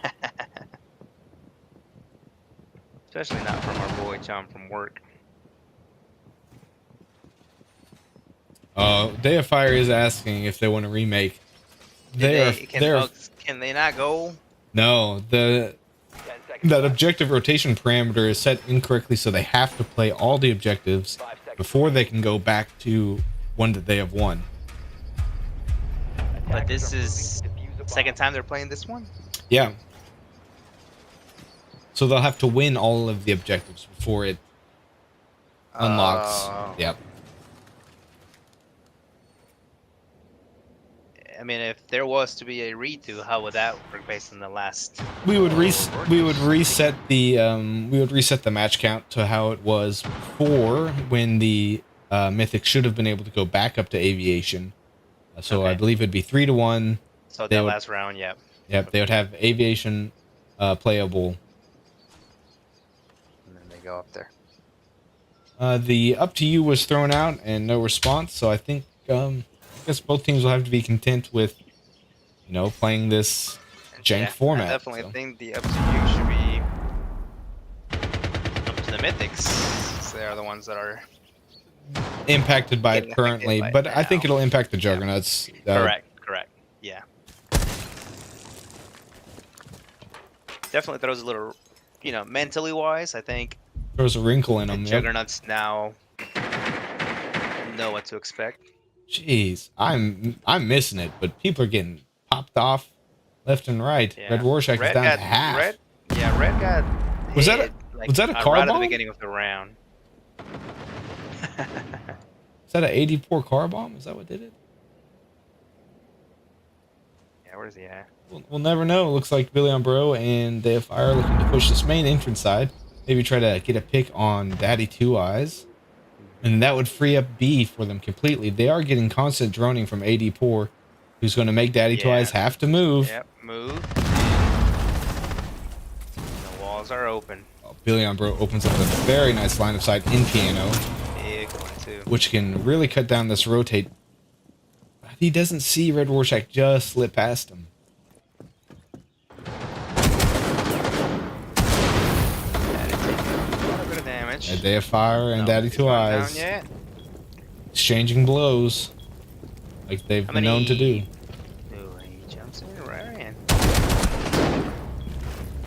Especially not from our boy John from work. Day of Fire is asking if they want to remake. Can they not go? No, that objective rotation parameter is set incorrectly, so they have to play all the objectives before they can go back to one that they have won. But this is the second time they're playing this one? Yeah. So they'll have to win all of the objectives before it unlocks. Yep. I mean, if there was to be a redo, how would that work based on the last? We would reset the match count to how it was before, when the Mythics should have been able to go back up to Aviation. So I believe it'd be 3-1. So that last round, yeah. Yep, they would have Aviation playable. And then they go up there. The up to you was thrown out and no response, so I think I guess both teams will have to be content with, playing this jank format. I definitely think the up to you should be up to the Mythics. They are the ones that are impacted by it currently, but I think it'll impact the Juggernuts. Correct. Yeah. Definitely throws a little, mentally wise, I think. Throws a wrinkle in them. Juggernuts now know what to expect. Jeez, I'm missing it, but people are getting popped off left and right. Yeah. Red Rorschach is down to half. Red got. Was that a car right bomb? At the beginning of the round. Is that an 84 car bomb? Is that what did it? Yeah, where's he at? We'll never know. It looks like Billy on Bro and Day of Fire are looking to push this main entrance side. Maybe try to get a pick on Daddy Two Eyes. And that would free up B for them completely. They are getting constant droning from AD Poor, who's going to make Daddy Two Eyes have to move. Yep, move. The walls are open. Oh, Billy on Bro opens up a very nice line of sight in Piano. Big one, too. Which can really cut down this rotate. But he doesn't see Red Rorschach just slip past him. A Day of Fire and Daddy Two Eyes exchanging blows like they've been known to do. Ooh, he jumps in right in.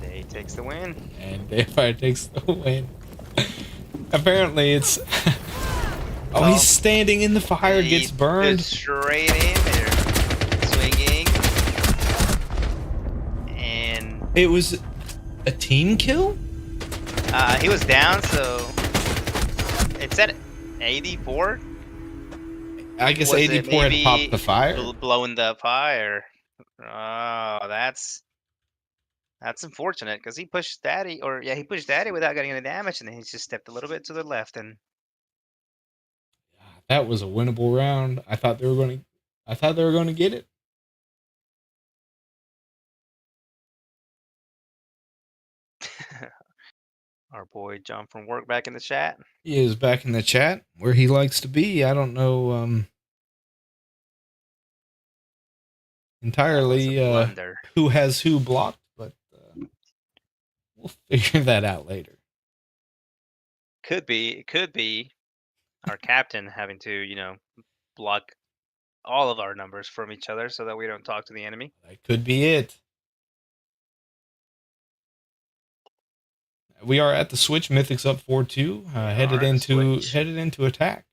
Day takes the win. And Day of Fire takes the win. Apparently it's... oh, he's standing in the fire, gets burned. Straight in there. Swinging. And... it was a team kill? He was down, so it said 84. I guess 84 had popped the fire. Blowing the fire. Oh, that's unfortunate because he pushed Daddy, he pushed Daddy without getting any damage, and then he just stepped a little bit to the left, and that was a winnable round. I thought they were going to get it. Our boy John from work back in the chat. He is back in the chat where he likes to be. I don't know entirely who has who blocked, but we'll figure that out later. Could be our captain having to, block all of our numbers from each other so that we don't talk to the enemy. That could be it. We are at the switch. Mythics up 4-2. Headed into attack.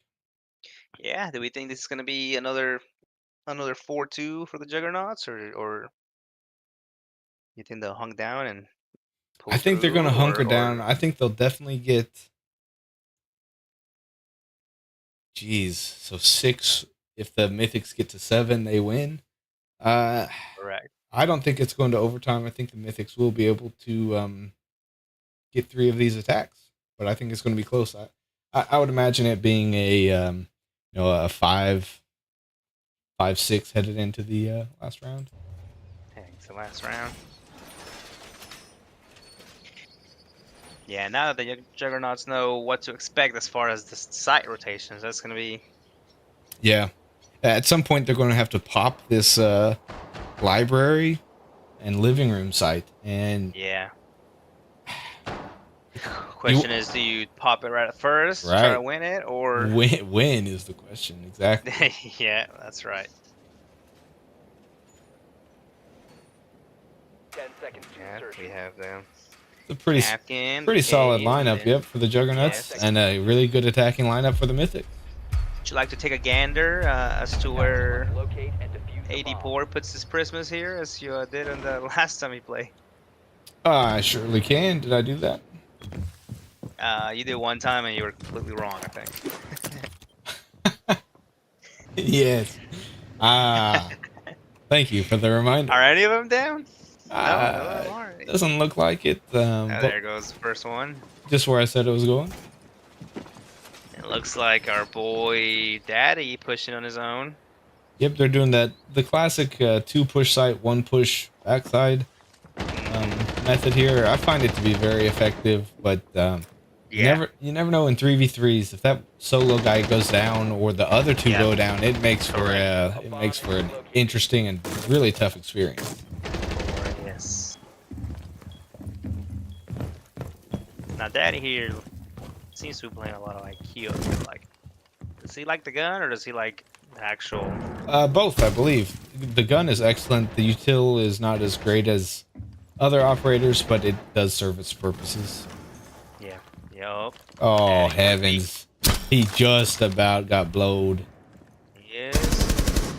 Yeah. Do we think this is going to be another 4-2 for the Juggernauts, or you think they'll hunk down and? I think they're going to hunker down. I think they'll definitely get. Geez, so 6. If the Mythics get to 7, they win. Correct. I don't think it's going to overtime. I think the Mythics will be able to get 3 of these attacks, but I think it's going to be close. I would imagine it being a 5-6 headed into the last round. Heading to the last round. Yeah, now that the Juggernauts know what to expect as far as the site rotations, that's going to be... Yeah. At some point, they're going to have to pop this library and living room site. And yeah. Question is, do you pop it right at first, try Right. to win it, or When is the question exactly? yeah, that's right. 10 seconds to Yeah, insertion. we have them. It's a pretty Afghan, pretty solid Cave, and lineup. then Yep, for the Juggernauts, yes. and a really good attacking lineup for the Mythics. Would you like to take a gander as to where Locate and defuse the bomb. AD4 puts his Christmas here, as you did on the last time he played? I surely can. Did I do that? You did one time and you were completely wrong, I think. Yes. Thank you for the reminder. Are any of them down? No, none of them are. Doesn't look like it. But There goes the first one. just where I said it was going. It looks like our boy Daddy pushing on his own. Yep, they're doing the classic 2 push site, 1 push backside method here. I find it to be very effective, but you never know in 3v3s if that solo guy goes down or the other 2 go down. It makes for an interesting and really tough experience. Yes. Now Daddy here seems to be playing a lot of IQ. Like, does he like the gun or does he like the actual? Both, I believe. The gun is excellent. The util is not as great as other operators, but it does serve its purposes. Yeah. Yup. Oh, heavens. He just about got blowed. Yes.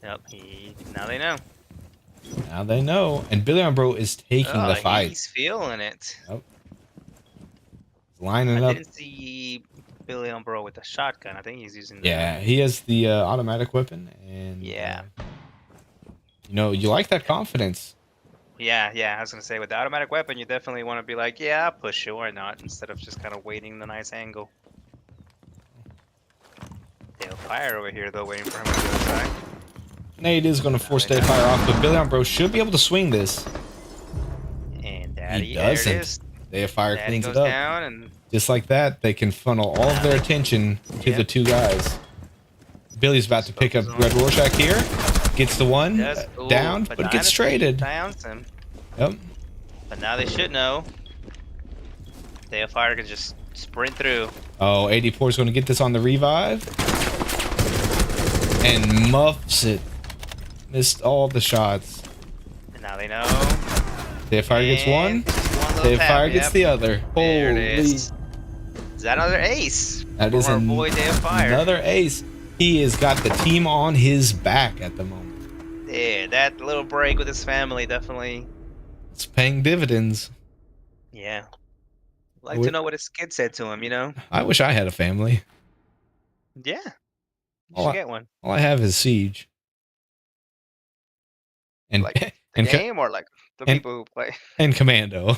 Yep. Now they know. Now they know. And Billy on Bro is taking the fight. He's feeling it. Yep. Lining I up. didn't see Billy on Bro with a shotgun. I think he's using the Yeah, he has the automatic weapon. And yeah. You like that confidence. Yeah, I was gonna say with the automatic weapon, you definitely want to be like, yeah, I'll push you or not, instead of just kind of waiting the nice angle. They'll fire over here though, waiting for him to go inside. Nate is going to force Day Fire off, but Billy on Bro should be able to swing this. And Daddy, He there it doesn't. is. Day of Fire Daddy cleans goes it up. down and Just like that, they can funnel all of their attention to the 2 guys. Billy's about to pick up Red Rorschach here. Gets the one down, but gets traded. Downs him. Yep. But now they should know. Day of Fire can just sprint through. Oh, 84 is going to get this on the revive. And muffs it. Missed all the shots. And now they know. Day of Fire gets one. Day of Fire gets the other. There Holy. it is. Is that another ace? That is our boy Day of Fire. Another ace. He has got the team on his back at the moment. Yeah, that little break with his family definitely. It's paying dividends. Yeah. Like to know what his kid said to him, you know? I wish I had a family. Yeah. You should get one. All I have is Siege. And Like the game or like the people who play? And Commando.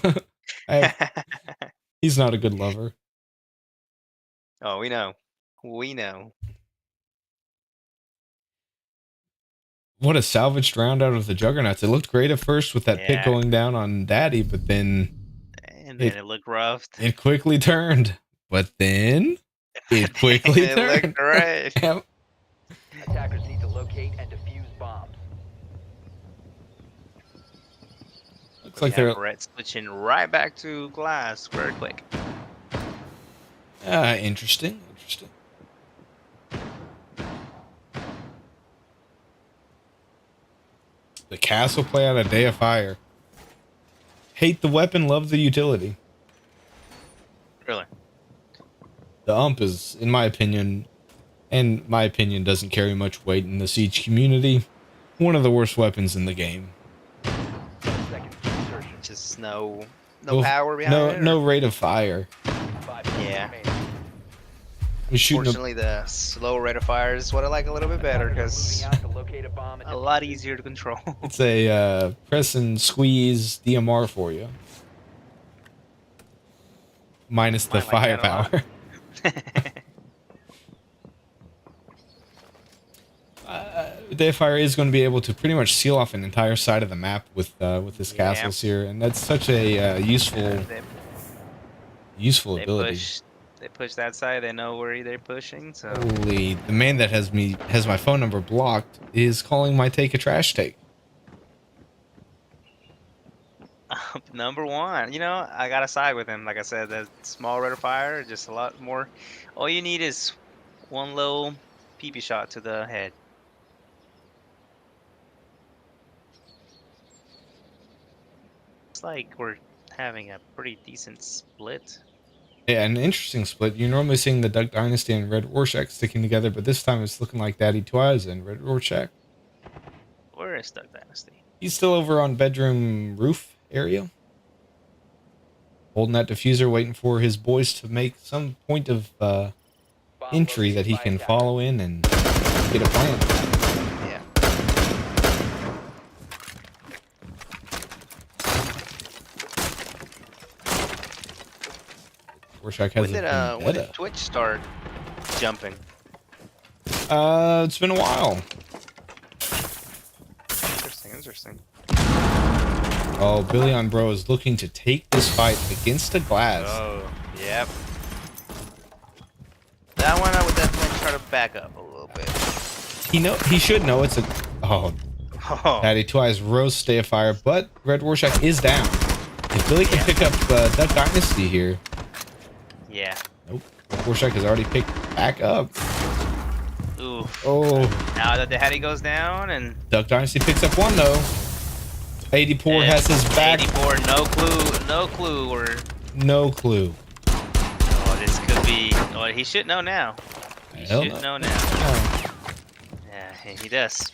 He's not a good lover. Oh, we know. We know. What a salvaged round out of the Juggernauts. It looked great at first with that pick going down on Daddy, but then... And then it looked rough. It quickly turned. But then... It quickly it turned. looked great. Yep. Attackers need to locate and defuse bombs. Looks like they're... Red switching right back to glass very quick. Interesting. The castle play out a Day of Fire. Hate the weapon, love the utility. Really? The ump is, in my opinion, and my opinion doesn't carry much weight in the Siege community, one of the worst weapons in the game. Just no power behind it? No rate of fire. Yeah. Shooting Fortunately, the slow rate of fire is what I like a little bit better because a lot easier to control. It's a press and squeeze DMR for you. Minus the firepower. Day of Fire is going to be able to pretty much seal off an entire side of the map with his castles here, and that's such a useful ability. They push that side. They know where they're pushing. So Holy, the man that has my phone number blocked is calling my take a trash take. Number one. You know, I gotta side with him. Like I said, the small rate of fire, just a lot more. All you need is one little peepee shot to the head. Looks like we're having a pretty decent split. Yeah, an interesting split. You're normally seeing the Duck Dynasty and Red Rorschach sticking together, but this time it's looking like Daddy Twice and Red Rorschach. Where is Duck Dynasty? He's still over on bedroom roof area, holding that diffuser, waiting for his boys to make some point of entry that he can follow in and get a plan. Yeah. Rorschach has When did Twitch start jumping? It's been a while. Interesting. Oh, Billy on Bro is looking to take this fight against a glass. Oh, yep. That one I would definitely try to back up a little bit. He should know it's a Daddy Twice roast Stay of Fire, but Red Rorschach is down. If Billy can pick up Duck Dynasty here. Yeah. Nope. Red Rorschach has already picked back up. Ooh. Oh. Now that the Hattie goes down and Duck Dynasty picks up one though. 84 has his back. 84, no clue, or no clue. Oh, this could be. Oh, he should know now. He should know now. Yeah, he does.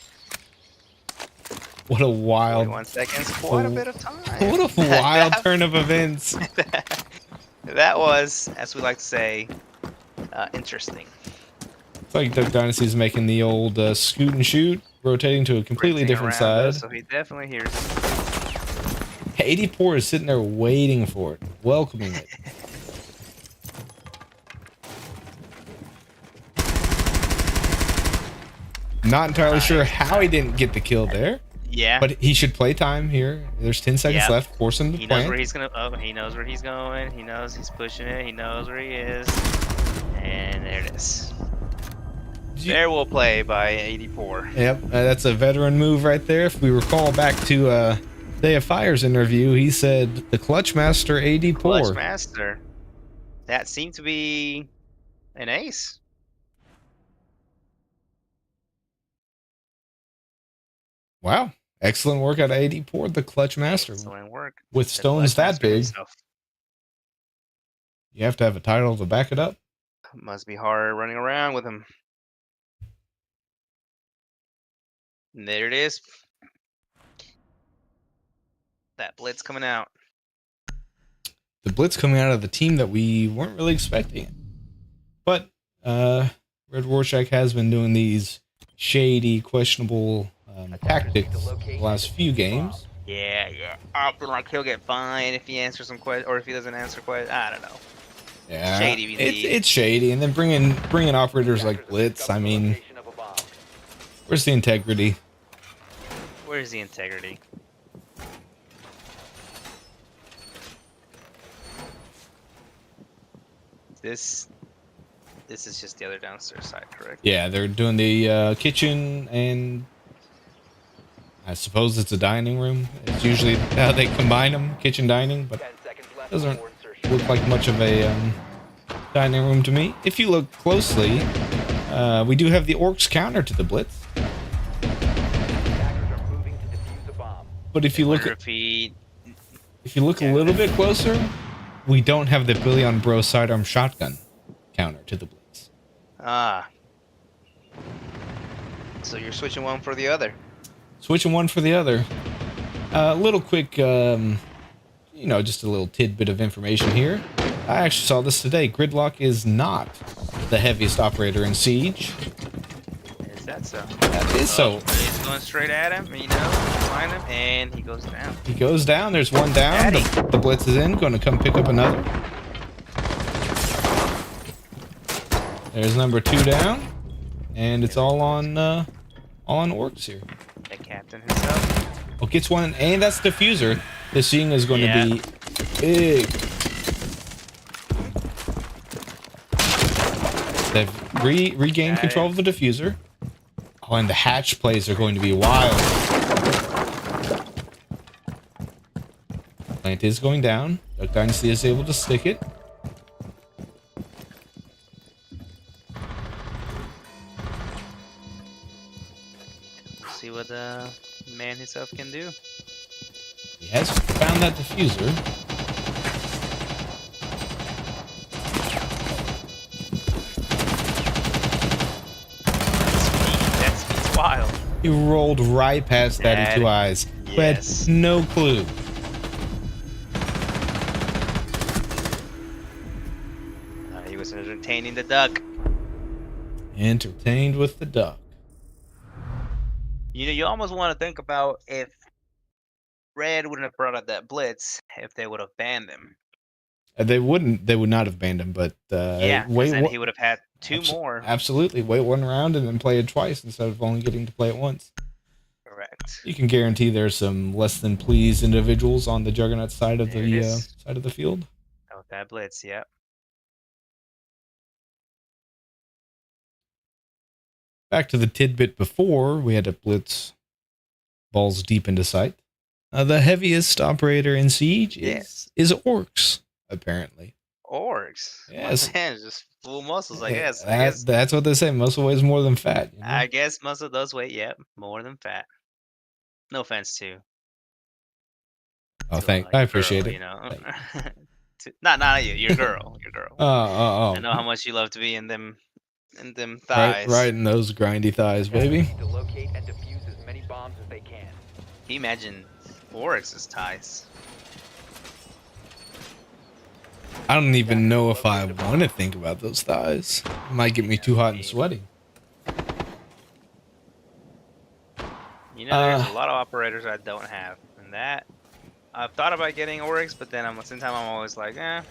What a wild. 41 seconds, quite a bit of time. What a wild turn of events. That was, as we like to say, interesting. It's like Duck Dynasty's making the old scoot and shoot, rotating to a completely different side. Us, so he definitely hears it. 84 is sitting there waiting for it, welcoming it. Not entirely sure how he didn't get the kill there. Yeah. But he should play time here. There's 10 seconds left. Force him to He plant. knows where he's gonna. Oh, he knows where he's going. He knows he's pushing it. He knows where he is. And there it is. There will play by 84. Yep, that's a veteran move right there. If we recall back to Day of Fire's interview, he said the Clutch Master 84. Clutch Master. That seemed to be an ace. Wow. Excellent work out of 84, the Clutch Master. Excellent work. With stones that big, you have to have a title to back it up. Must be hard running around with him. And there it is. That blitz coming out. The blitz coming out of the team that we weren't really expecting. But Red Rorschach has been doing these shady, questionable tactics the last few games. Yeah. I feel like he'll get fined if he answers some questions, or if he doesn't answer questions. I don't know. Yeah, Shady. it's shady, and then bringing operators like Blitz. I mean, where's the integrity? Where's the integrity? This is just the other downstairs side, correct? Yeah, they're doing the kitchen, and I suppose it's a dining room. It's usually how they combine them, kitchen dining, but it doesn't look like much of a dining room to me. If you look closely, we do have the Orcs counter to the Blitz. But if you look a little bit closer, we don't have the Billy on Bro sidearm shotgun counter to the Blitz. Ah. So you're switching one for the other. Switching one for the other. A little quick, just a little tidbit of information here. I actually saw this today. Gridlock is not the heaviest operator in Siege. Is that so? That is so. He's going straight at him, find him, and he goes down. He goes down. There's one down. The Blitz is in. Going to come pick up another. There's number 2 down. And it's all on Orcs here. The captain himself. Oh, gets one, and that's diffuser. This thing is going to be big. They've regained control of the diffuser. Oh, and the hatch plays are going to be wild. plant is going down. Duck Dynasty is able to stick it. We'll see what the man himself can do. He has found that diffuser. That speed's wild. He rolled right past Daddy Two Eyes, who had Yes. no clue. He was entertaining the duck. Entertained with the duck. You know, you almost want to think about if Red wouldn't have brought out that blitz, if they would have banned him. They would not have banned him, but Yeah, because wait, then he would have had two more. Absolutely, wait one round and then play it twice instead of only getting to play it once. Correct. You can guarantee there's some less than pleased individuals on the Juggernuts side of the field. Oh, that blitz, yep. Back to the tidbit before, we had a blitz balls deep into sight. The heaviest operator in Siege is Orcs, apparently. Orcs. Yes. My man, just full muscles, I guess. That's what they say. Muscle weighs more than fat. You know? I guess muscle does weigh, yep, more than fat. No offense to. Oh, I appreciate girl, it. You know, not you. Your girl. Your girl. Oh. I know how much you love to be in them thighs. Right in those grindy thighs, baby. To locate and defuse as many bombs as they can. Can you imagine Oryx's thighs? I don't even know if I want to think about those thighs. It might get me too hot and sweaty. You know, there's a lot of operators I don't have, and that I've thought about getting Oryx, but then at the same time I'm always like, nah.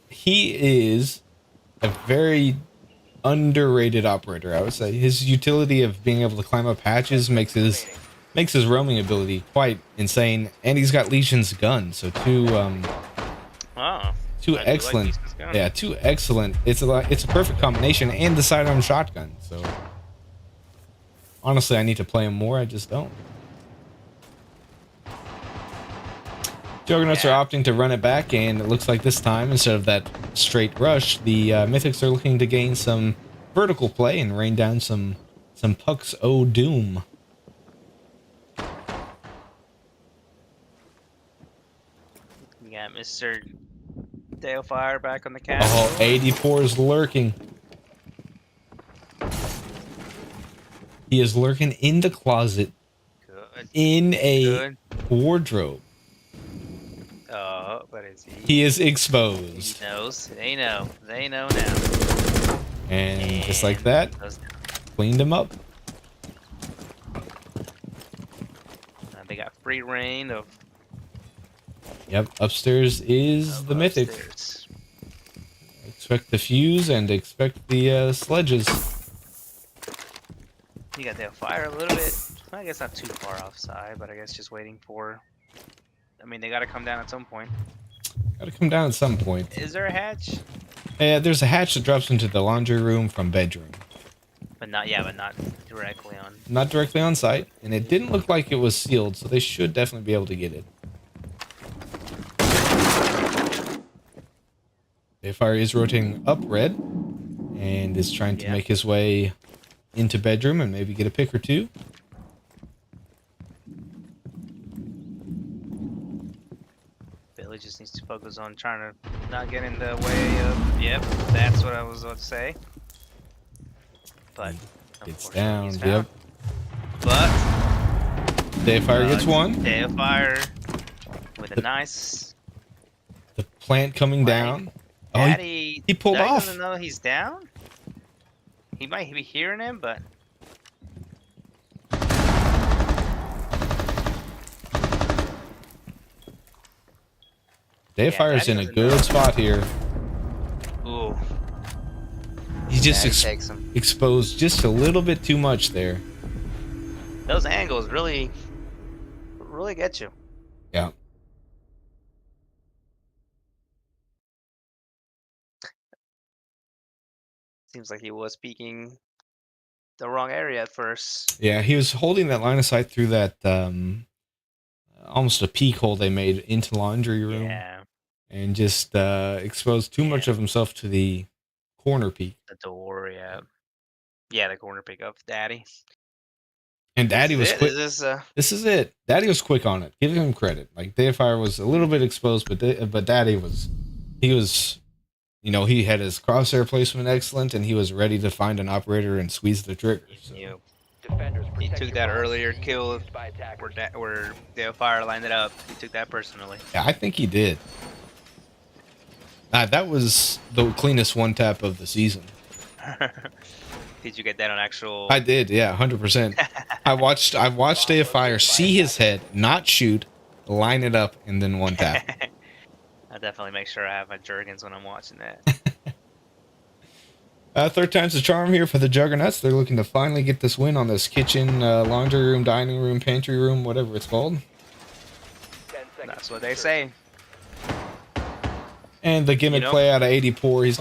He is a very underrated operator, I would say. His utility of being able to climb up hatches makes his roaming ability quite insane, and he's got Legion's gun, so two excellent. Two excellent. It's a perfect combination, and the sidearm shotgun. So honestly, I need to play him more. I just don't. Juggernuts are opting to run it back, and it looks like this time, instead of that straight rush, the Mythics are looking to gain some vertical play and rain down some pucks o' doom. You got Mr. Dalefire back on the castle. Oh, 84 is lurking. He is lurking in the closet. Good. In a wardrobe. Oh, but is he? He is exposed. He knows. They know. They know now. And just like that, cleaned him up. They got free reign of. Yep, upstairs is the Mythics. Expect the fuse and expect the sledges. You got that fire a little bit. I guess not too far offside, but I guess just waiting for. I mean, they got to come down at some point. Got to come down at some point. Is there a hatch? Yeah, there's a hatch that drops into the laundry room from bedroom. But not directly on. Not directly on site, and it didn't look like it was sealed, so they should definitely be able to get it. Fire is rotating up red, and is trying to make his way into bedroom and maybe get a pick or two. Billy just needs to focus on trying to not get in the way of. Yep, that's what I was about to say. But it's down. Yep. But Dayfire gets one. Dayfire with a nice. The plant coming down. Daddy, he pulled Daddy off. Doesn't know he's down. He might be hearing him, but. Dayfire's in a good spot here. Ooh. He's just exposed just a little bit too much there. Those angles really get you. Yeah. Seems like he was peeking the wrong area at first. Yeah, he was holding that line of sight through that almost a peek hole they made into laundry room. Yeah. And just exposed too much of himself to the corner peek. The door, yeah. Yeah, the corner peek of Daddy. And Daddy was quick. This is it. Daddy was quick on it. Give him credit. Like Deifier was a little bit exposed, but Daddy was, he had his crosshair placement excellent, and he was ready to find an operator and squeeze the trigger. So. He took that earlier kill where Deifier lined it up. He took that personally. Yeah, I think he did. That was the cleanest one tap of the season. Did you get that on actual? I did, yeah, 100%. I watched Deifier see his head, not shoot, line it up, and then one tap. I definitely make sure I have my Jurgens when I'm watching that. Third time's the charm here for the Juggernuts. They're looking to finally get this win on this kitchen, laundry room, dining room, pantry room, whatever it's called. That's what they say. And the gimmick play out of 84, he's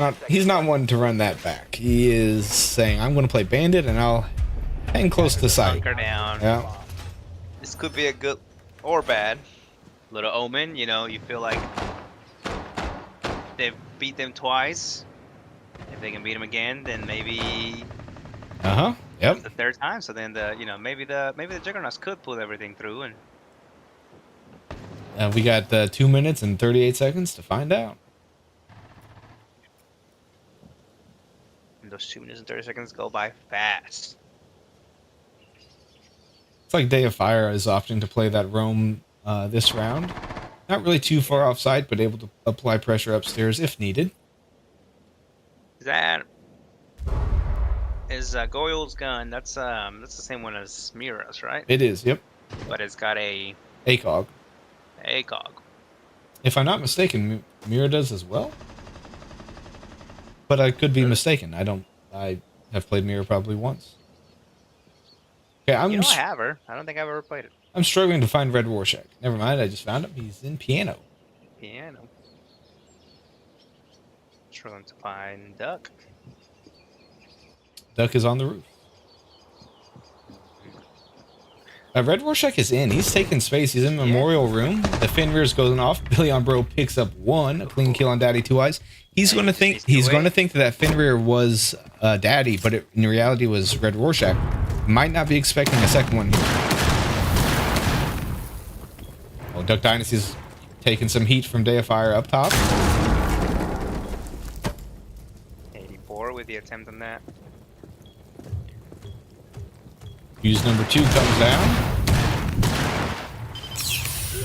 not one to run that back. He is saying, I'm going to play Bandit, and I'll hang close to sight. Bunker down. Yeah. This could be a good or bad little omen. You feel like they've beat them twice. If they can beat them again, then maybe. Yep. The third time. So then maybe the Juggernauts could pull everything through and. We got 2 minutes and 38 seconds to find out. And those 2 minutes and 30 seconds go by fast. It's like Deifier is opting to play that roam this round. Not really too far off site, but able to apply pressure upstairs if needed. Is Goyle's gun? That's the same one as Mira's, right? It is, yep. But it's got a ACOG. ACOG. If I'm not mistaken, Mira does as well. But I could be mistaken. I have played Mira probably once. Okay, I have her. I don't think I've ever played it. I'm struggling to find Red Rorschach. Never mind, I just found him. He's in piano. Struggling to find Duck. Duck is on the roof. Red Rorschach is in. He's taking space. He's in Memorial Room. The Fenrir's going off. Billy on Bro picks up one. A clean kill on Daddy Two Eyes. He's going to think that Fenrir was Daddy, but in reality was Red Rorschach. Might not be expecting a second one here. Oh, Duck Dynasty's taking some heat from Deifier up top. 84 with the attempt on that. Fuse number 2 comes down.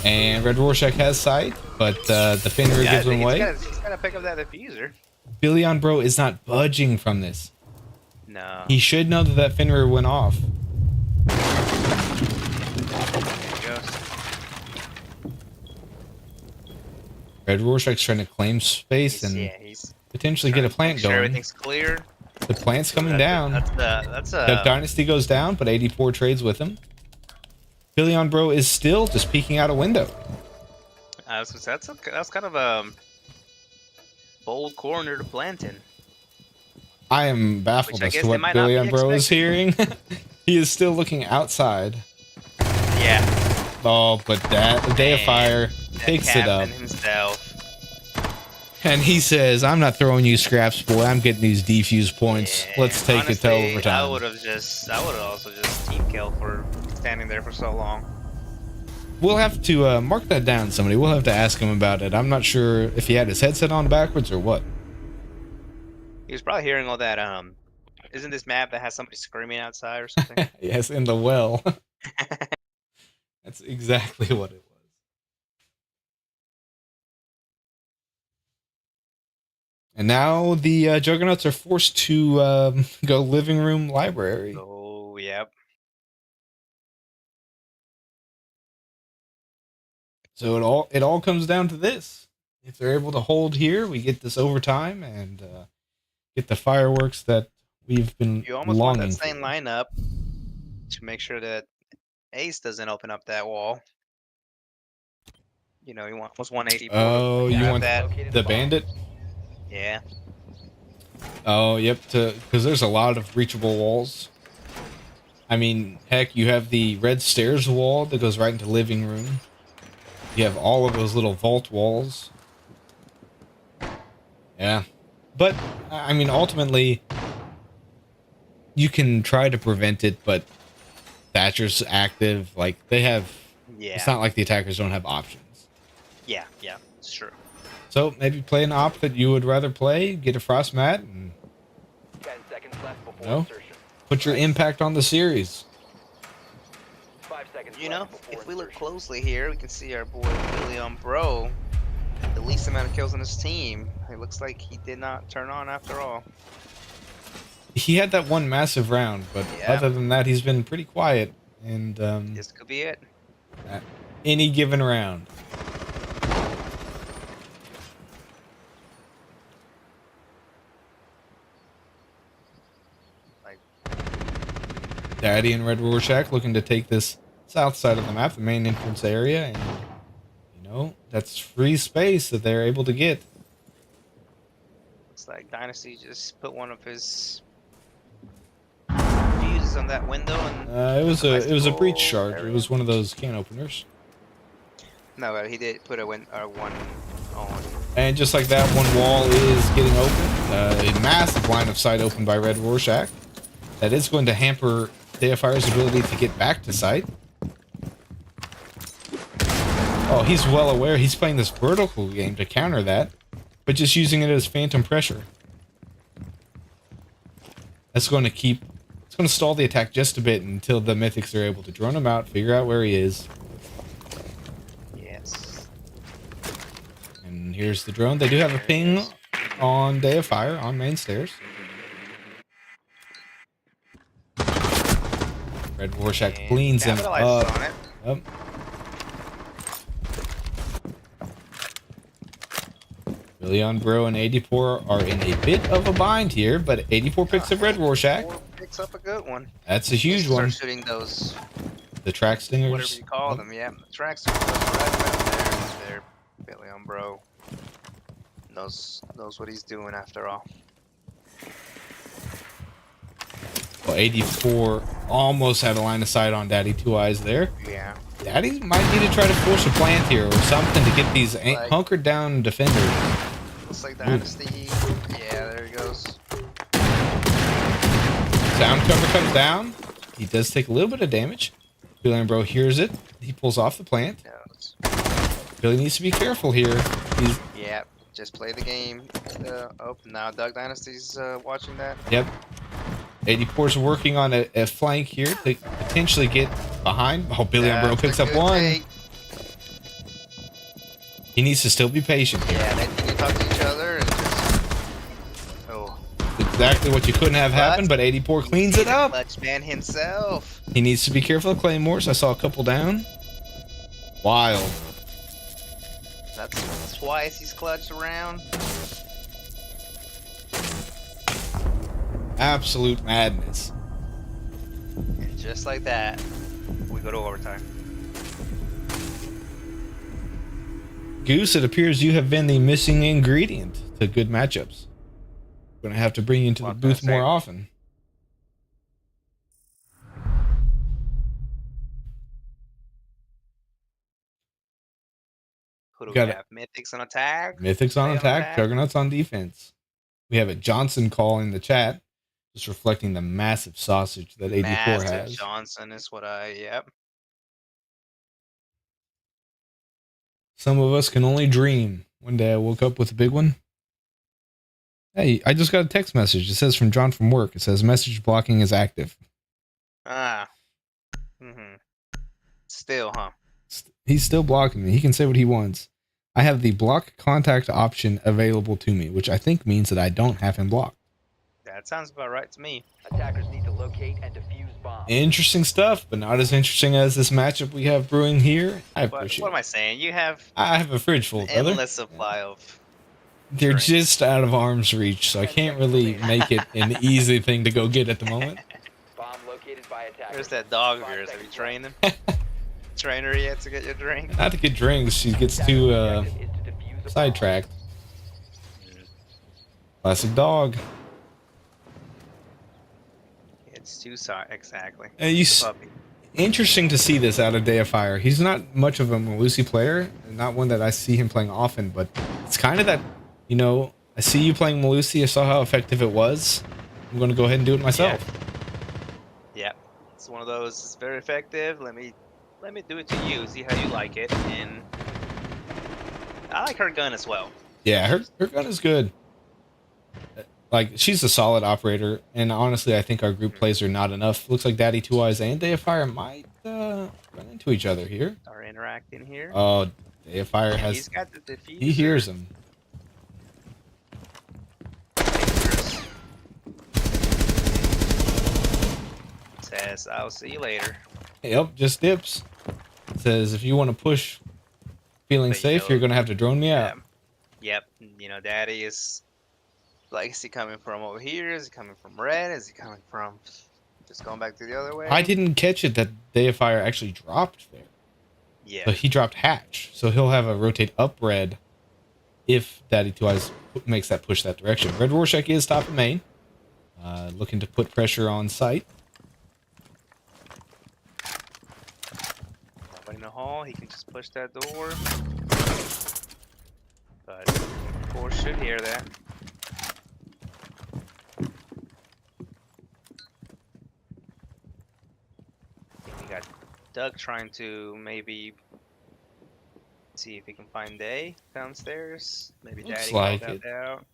And Red Rorschach has sight, but the Fenrir gives him away. He's got to pick up that diffuser. Billy on Bro is not budging from this. No. He should know that Fenrir went off. There he goes. Red Rorschach's trying to claim space and potentially get a plant going. Everything's clear. The plant's coming down. Duck Dynasty goes down, but 84 trades with him. Billy on Bro is still just peeking out a window. That's kind of a bold corner to plant in. I am baffled as to what Billy on Bro is hearing. He is still looking outside. Yeah. Oh, but Deifier picks it up. Himself. And he says, I'm not throwing you scraps, boy. I'm getting these defuse points. Let's take it to overtime. I would have also just team killed for standing there for so long. We'll have to mark that down, somebody. We'll have to ask him about it. I'm not sure if he had his headset on backwards or what. He was probably hearing all that, isn't this map that has somebody screaming outside or something? Yes, in the well. That's exactly what it was. And now the Juggernauts are forced to go living room library. Oh, yep. So it all comes down to this. If they're able to hold here, we get this overtime and get the fireworks that we've been You almost longing want that for. same lineup to make sure that Ace doesn't open up that wall. You know, you want almost 184. Oh, you want that? the bandit? Yeah. Oh, yep. Because there's a lot of reachable walls. I mean, heck, you have the red stairs wall that goes right into living room. You have all of those little vault walls. Yeah. But, I mean, ultimately, you can try to prevent it, but Thatcher's active. Like, they have... Yeah. It's not like the attackers don't have options. Yeah, it's true. So, maybe play an op that you would rather play, get a Frost Mat, and... 10 seconds left before You know, insertion. put your impact on the series. 5 seconds You know, left before if we look insertion. closely here, we can see our boy Billy on Bro. The least amount of kills on his team. It looks like he did not turn on after all. He had that one massive round, but Yeah. other than that, he's been pretty quiet. And This could be it. at any given round. Like, Daddy and Red Rorschach looking to take this south side of the map, the main entrance area, and you know, that's free space that they're able to get. looks like Dynasty just put one of his fuses on that window and It was a breach shard. area. It was one of those can openers. No, but he did put one on. And just like that, one wall is getting open. A massive line of sight opened by Red Rorschach. That is going to hamper Deifire's ability to get back to sight. Oh, he's well aware. He's playing this vertical game to counter that, but just using it as phantom pressure. That's going to keep... It's going to stall the attack just a bit until the Mythics are able to drone him out, figure out where he is. Yes. And here's the drone. They do have a ping on Deifier on main stairs. Red Rorschach And cleans him capitalizes up. on it. Yep. Leon Bro and 84 are in a bit of a bind here, but 84 picks up Red Rorschach. Picks up a good one. That's a huge Start one. shooting those, The track stingers. whatever you call them. Yeah, the tracks are right there. Billy on Bro knows what he's doing after all. Well, 84 almost had a line of sight on Daddy Two Eyes there. Yeah. Daddy might need to try to force a plant here or something to get these Like- hunkered down defenders. Looks like Dynasty. Yeah, there he goes. Sound cover comes down. He does take a little bit of damage. Billy and Bro hears it. He pulls off the plant. Billy needs to be careful here. He's, Yeah, just play the game. Oh, now Doug Dynasty's watching that. yep. 84's working on a flank here to potentially get behind. Oh, Billy and Bro That's picks a up good one. take. He needs to still be patient here. Yeah, they need to talk to each other and just. Oh. Exactly what you couldn't have happened, but 84 cleans it up. Clutch man himself. He needs to be careful of claymores. I saw a couple down. Wild. That's twice he's clutched around. Absolute madness. And just like that, we go to overtime. Goose, it appears you have been the missing ingredient to good matchups. Gonna have to bring you into the booth more often. Who do we Got it. have? Mythics on attack. Mythics on attack, Juggernuts on defense. We have a Johnson call in the chat, just reflecting the massive sausage that 84 Massive has. Johnson is what yep. Some of us can only dream. One day I woke up with a big one. Hey, I just got a text message. It says from John from work. It says message blocking is active. Ah. Mm-hmm. Still, huh? He's still blocking me. He can say what he wants. I have the block contact option available to me, which I think means that I don't have him blocked. That sounds about right to me. Attackers need to locate and defuse bombs. Interesting stuff, but not as interesting as this matchup we have brewing here. I What appreciate am I saying? You have I have a fridge full, an brother. endless supply of. They're drinks. just out of arm's reach, so I can't really make it an easy thing to go get at the moment. Bomb located by attackers. Where's that dog of yours? Have you trained him? Train her yet to get your drink? Not to get drinks, she gets too sidetracked. Classic dog. Yeah, It's too sorry. Exactly. And He's a puppy. interesting to see this out of Day of Fire. He's not much of a Melusi player, not one that I see him playing often, but it's kind of that, you know, I see you playing Melusi, I saw how effective it was. I'm going to go ahead and do it myself. Yeah. It's one of those. It's very effective. Let me do it to you. See how you like it. And I like her gun as well. Yeah, her gun is good. Like, she's a solid operator, and honestly, I think our group plays are not enough. Looks like Daddy Two Eyes and Day of Fire might run into each other here. Are interacting here. Oh, Day of Fire has. He's got the diffuser. He hears him. Says, "I'll see you later." Yep, just dips. Says, if you want to push, feeling But, you safe, know, you're gonna have to drone me out. Yep. You know, Daddy is. Like, is he coming from over here? Is he coming from red? Is he coming from just going back to the other way? I didn't catch it that Day of Fire actually dropped there. Yeah. But he dropped hatch, so he'll have a rotate up red if Daddy Two Eyes makes that push that direction. Red Rorschach is top of main, looking to put pressure on site. Nobody in the hall. He can just push that door. But of course, should hear that. We got Doug trying to maybe see if he can find Day downstairs. Maybe Looks Daddy like called it. out.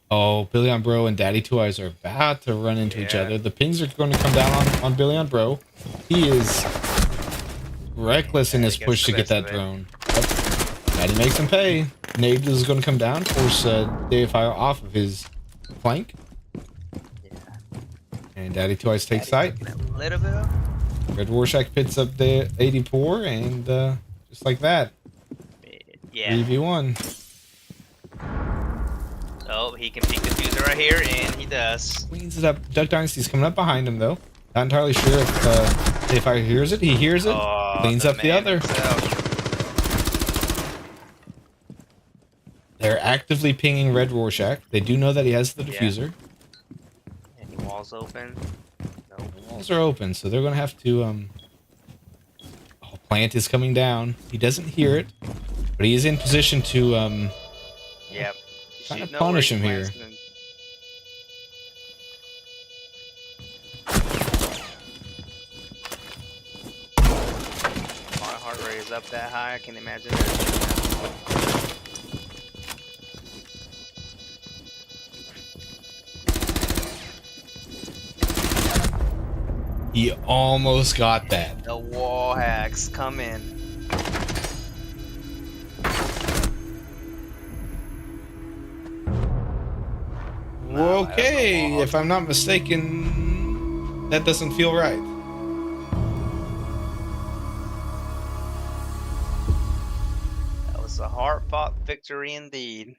Oh, Billy on Bro and Daddy Two Eyes are about to run into each Yeah. other. The pings are going to come down on Billy on Bro. He is reckless in his gets push the to get best that of it. drone. Yep. Daddy makes him pay. Nade is going to come down, force Day of Fire off of his flank. Yeah. And Daddy Two Eyes takes sight. A little bit of. Red Rorschach pits up the 84, and just like that, Yeah. 3v1. Oh, he can peek the fuser right here, and he does. Cleans it up. Duck Dynasty's coming up behind him, though. Not entirely sure if I hears it. He hears it. Oh, Cleans up the man other. himself. They're actively pinging Red Rorschach. They do know that he has the diffuser. Any walls open? No. The walls are open, so they're going to have to... Oh, Plant is coming down. He doesn't hear it, but he is in position to... Yep. Kind of punish him here. My heart rate is up that high, I can imagine that. He almost got that. The wall hacks come in. Okay, if I'm not mistaken, that doesn't feel right. That was a hard-fought victory indeed.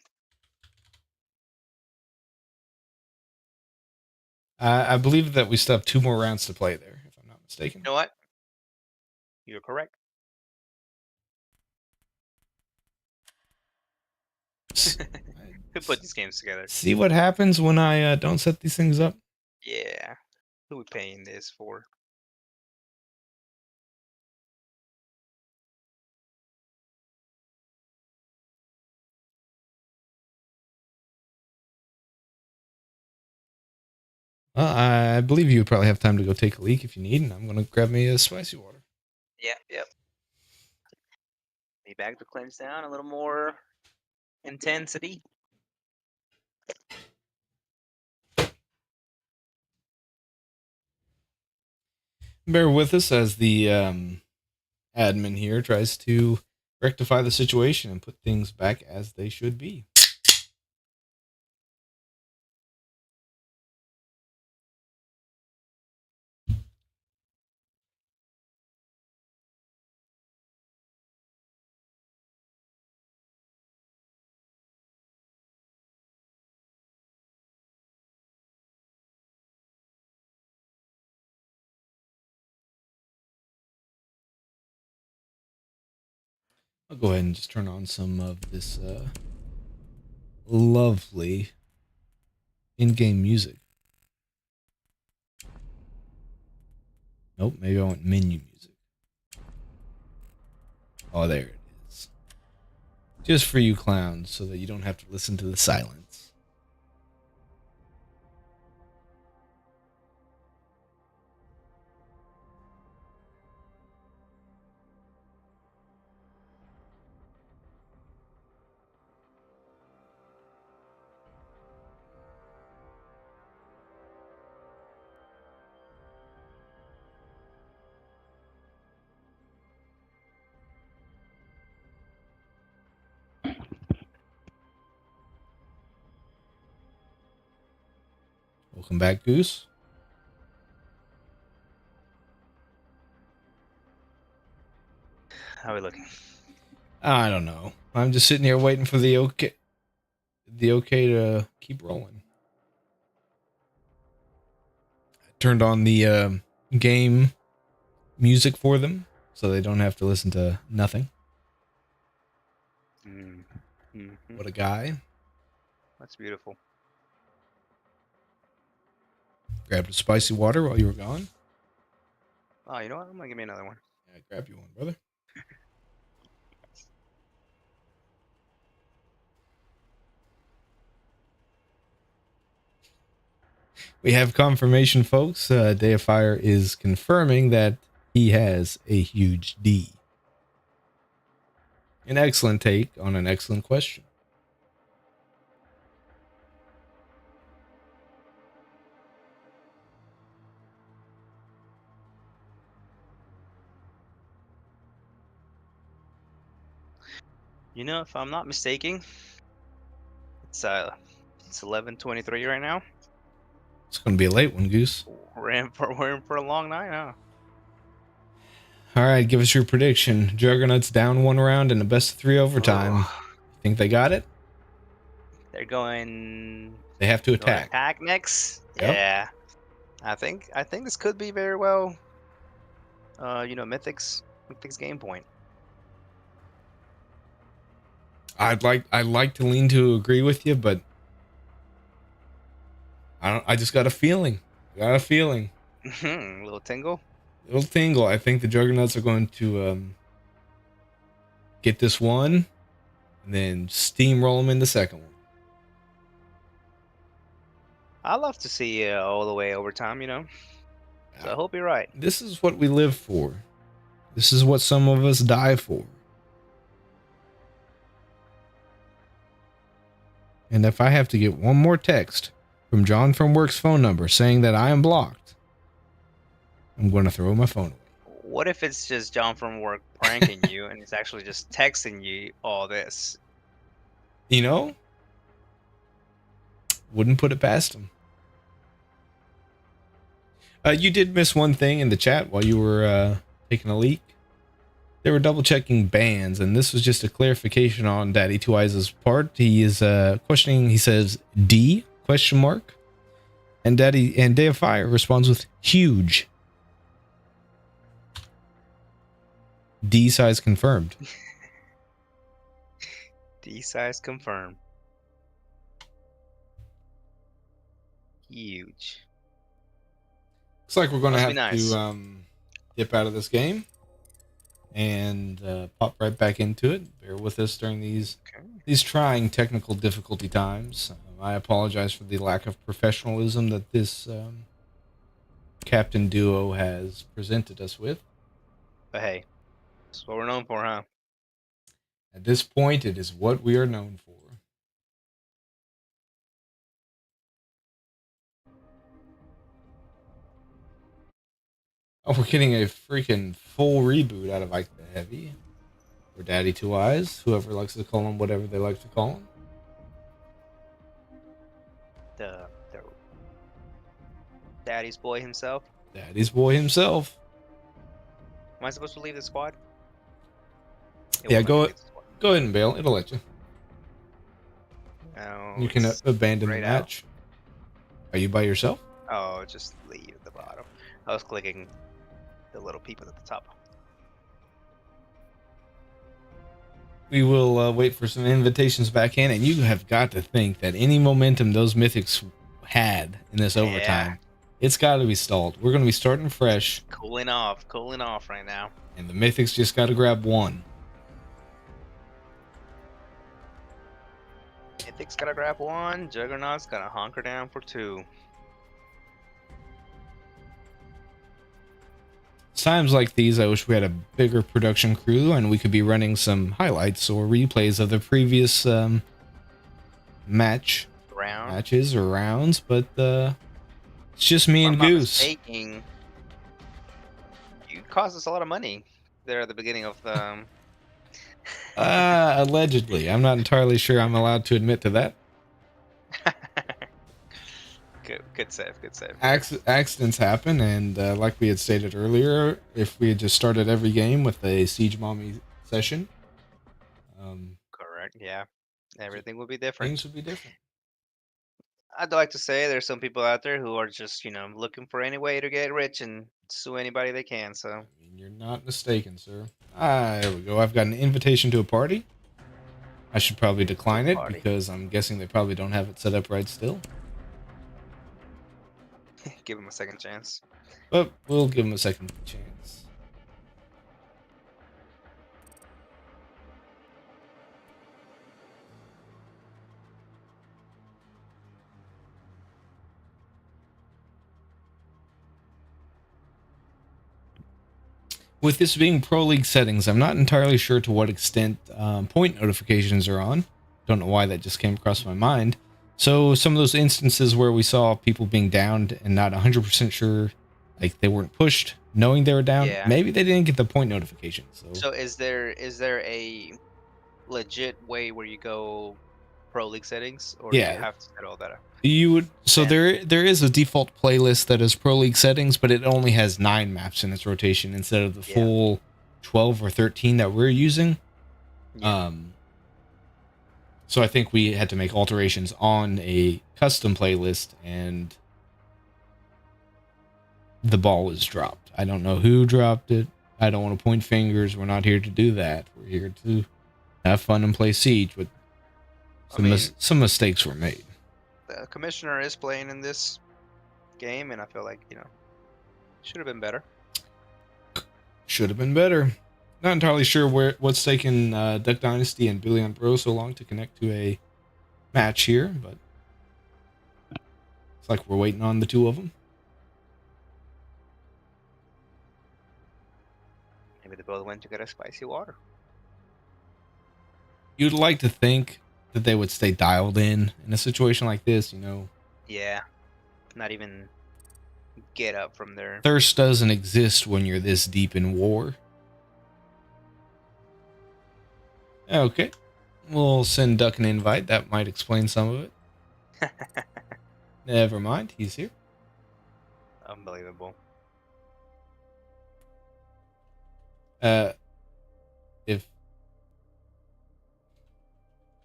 I believe that we still have 2 more rounds to play there, if I'm not mistaken. You know what? You're correct. Who put these games together? See what happens when I don't set these things up? Yeah. Who we paying this for? I believe you probably have time to go take a leak if you need, and I'm going to grab me a spicy water. Yep. Be back to cleanse down a little more intensity. Bear with us as the admin here tries to rectify the situation and put things back as they should be. I'll go ahead and just turn on some of this lovely in-game music. Nope, maybe I want menu music. Oh, there it is. Just for you clowns, so that you don't have to listen to the silence. Welcome back, Goose. How are we looking? I don't know. I'm just sitting here waiting for the okay to keep rolling. I turned on the game music for them, so they don't have to listen to nothing. Mm-hmm. What a guy. That's beautiful. Grabbed a spicy water while you were gone. Oh, you know what? I'm gonna give me another one. Yeah, grab you one, brother. We have confirmation, folks. Day of Fire is confirming that he has a huge D. An excellent take on an excellent question. You know, if I'm not mistaken, it's 11:23 right now. It's going to be a late one, Goose. We're in for a long night, huh? All right, give us your prediction. Juggernuts down one round in the best of 3 overtime. Think they got it? They're going. They have to going attack. Attack next. Yep. Yeah. I think this could be very well. Mythics game point. I'd like to lean to agree with you, but I just got a feeling. A Little tingle. Little tingle. I think the Juggernauts are going to get this one and then steamroll them in the second one. I love to see all the way overtime, So I hope you're right. This is what we live for. This is what some of us die for. And if I have to get one more text from John from Work's phone number saying that I am blocked, I'm going to throw my phone away. What if it's just John from work pranking you and he's actually just texting you all this? You know? Wouldn't put it past him. You did miss one thing in the chat while you were taking a leak. They were double checking bans, and this was just a clarification on Daddy Two Eyes' part. He is questioning. He says D ? And Day of Fire responds with huge. D size confirmed. D size confirmed. Huge. Looks like we're going to have nice. to dip out of this game and pop right back into it. Bear with us during these trying technical difficulty times. I apologize for the lack of professionalism that this captain duo has presented us with. But hey, that's what we're known for, huh? At this point, it is what we are known for. Oh, we're getting a freaking full reboot out of Ike the Heavy. Or Daddy Two Eyes, whoever likes to call him whatever they like to call him. The Daddy's boy himself. Daddy's boy himself. Am I supposed to leave the squad? Yeah, go ahead and bail. It'll let you. No, You can abandon the match. Are you by yourself? Oh, just leave the bottom. I was clicking the little people at the top. We will wait for some invitations back in, and you have got to think that any momentum those Mythics had in this overtime, It's got to be stalled. We're going to be starting fresh, Cooling off right now. and the Mythics just got to grab one. Mythics gotta grab one. Juggernuts gotta hunker down for two. Times like these, I wish we had a bigger production crew and we could be running some highlights or replays of the previous matches or rounds, but it's just me and Goose. You cost us a lot of money there at the beginning of the. Allegedly. I'm not entirely sure I'm allowed to admit to that. Good save. Accidents happen, and like we had stated earlier, if we had just started every game with a Siege Mommy session, correct, yeah, everything would be different. Things would be different. I'd like to say there's some people out there who are just, looking for any way to get rich and sue anybody they can, so. I mean, you're not mistaken, sir. There we go. I've got an invitation to a party. I should probably decline it because I'm guessing they probably don't have it set up right still. Give him a second chance. But we'll give him a second chance. With this being Pro League settings, I'm not entirely sure to what extent point notifications are on. Don't know why that just came across my mind. So some of those instances where we saw people being downed and not 100% sure, like they weren't pushed, knowing they were down, maybe they didn't get the point notification. So is there a legit way where you go Pro League settings, or do you have to set all that up? You would there is a default playlist that is Pro League settings, but it only has 9 maps in its rotation instead of the full 12 or 13 that we're using. So I think we had to make alterations on a custom playlist, and the ball was dropped. I don't know who dropped it. I don't want to point fingers. We're not here to do that. We're here to have fun and play Siege, but some mistakes were made. The commissioner is playing in this game, and I feel like, should have been better. Should have been better. Not entirely sure what's taken Duck Dynasty and Billy on Bro so long to connect to a match here, but it's like we're waiting on the two of them. Maybe they both went to get a spicy water. You'd like to think that they would stay dialed in a situation like this, Yeah. Not even get up from there. Thirst doesn't exist when you're this deep in war. Okay. We'll send Duck an invite. That might explain some of it. Never mind. He's here. Unbelievable. If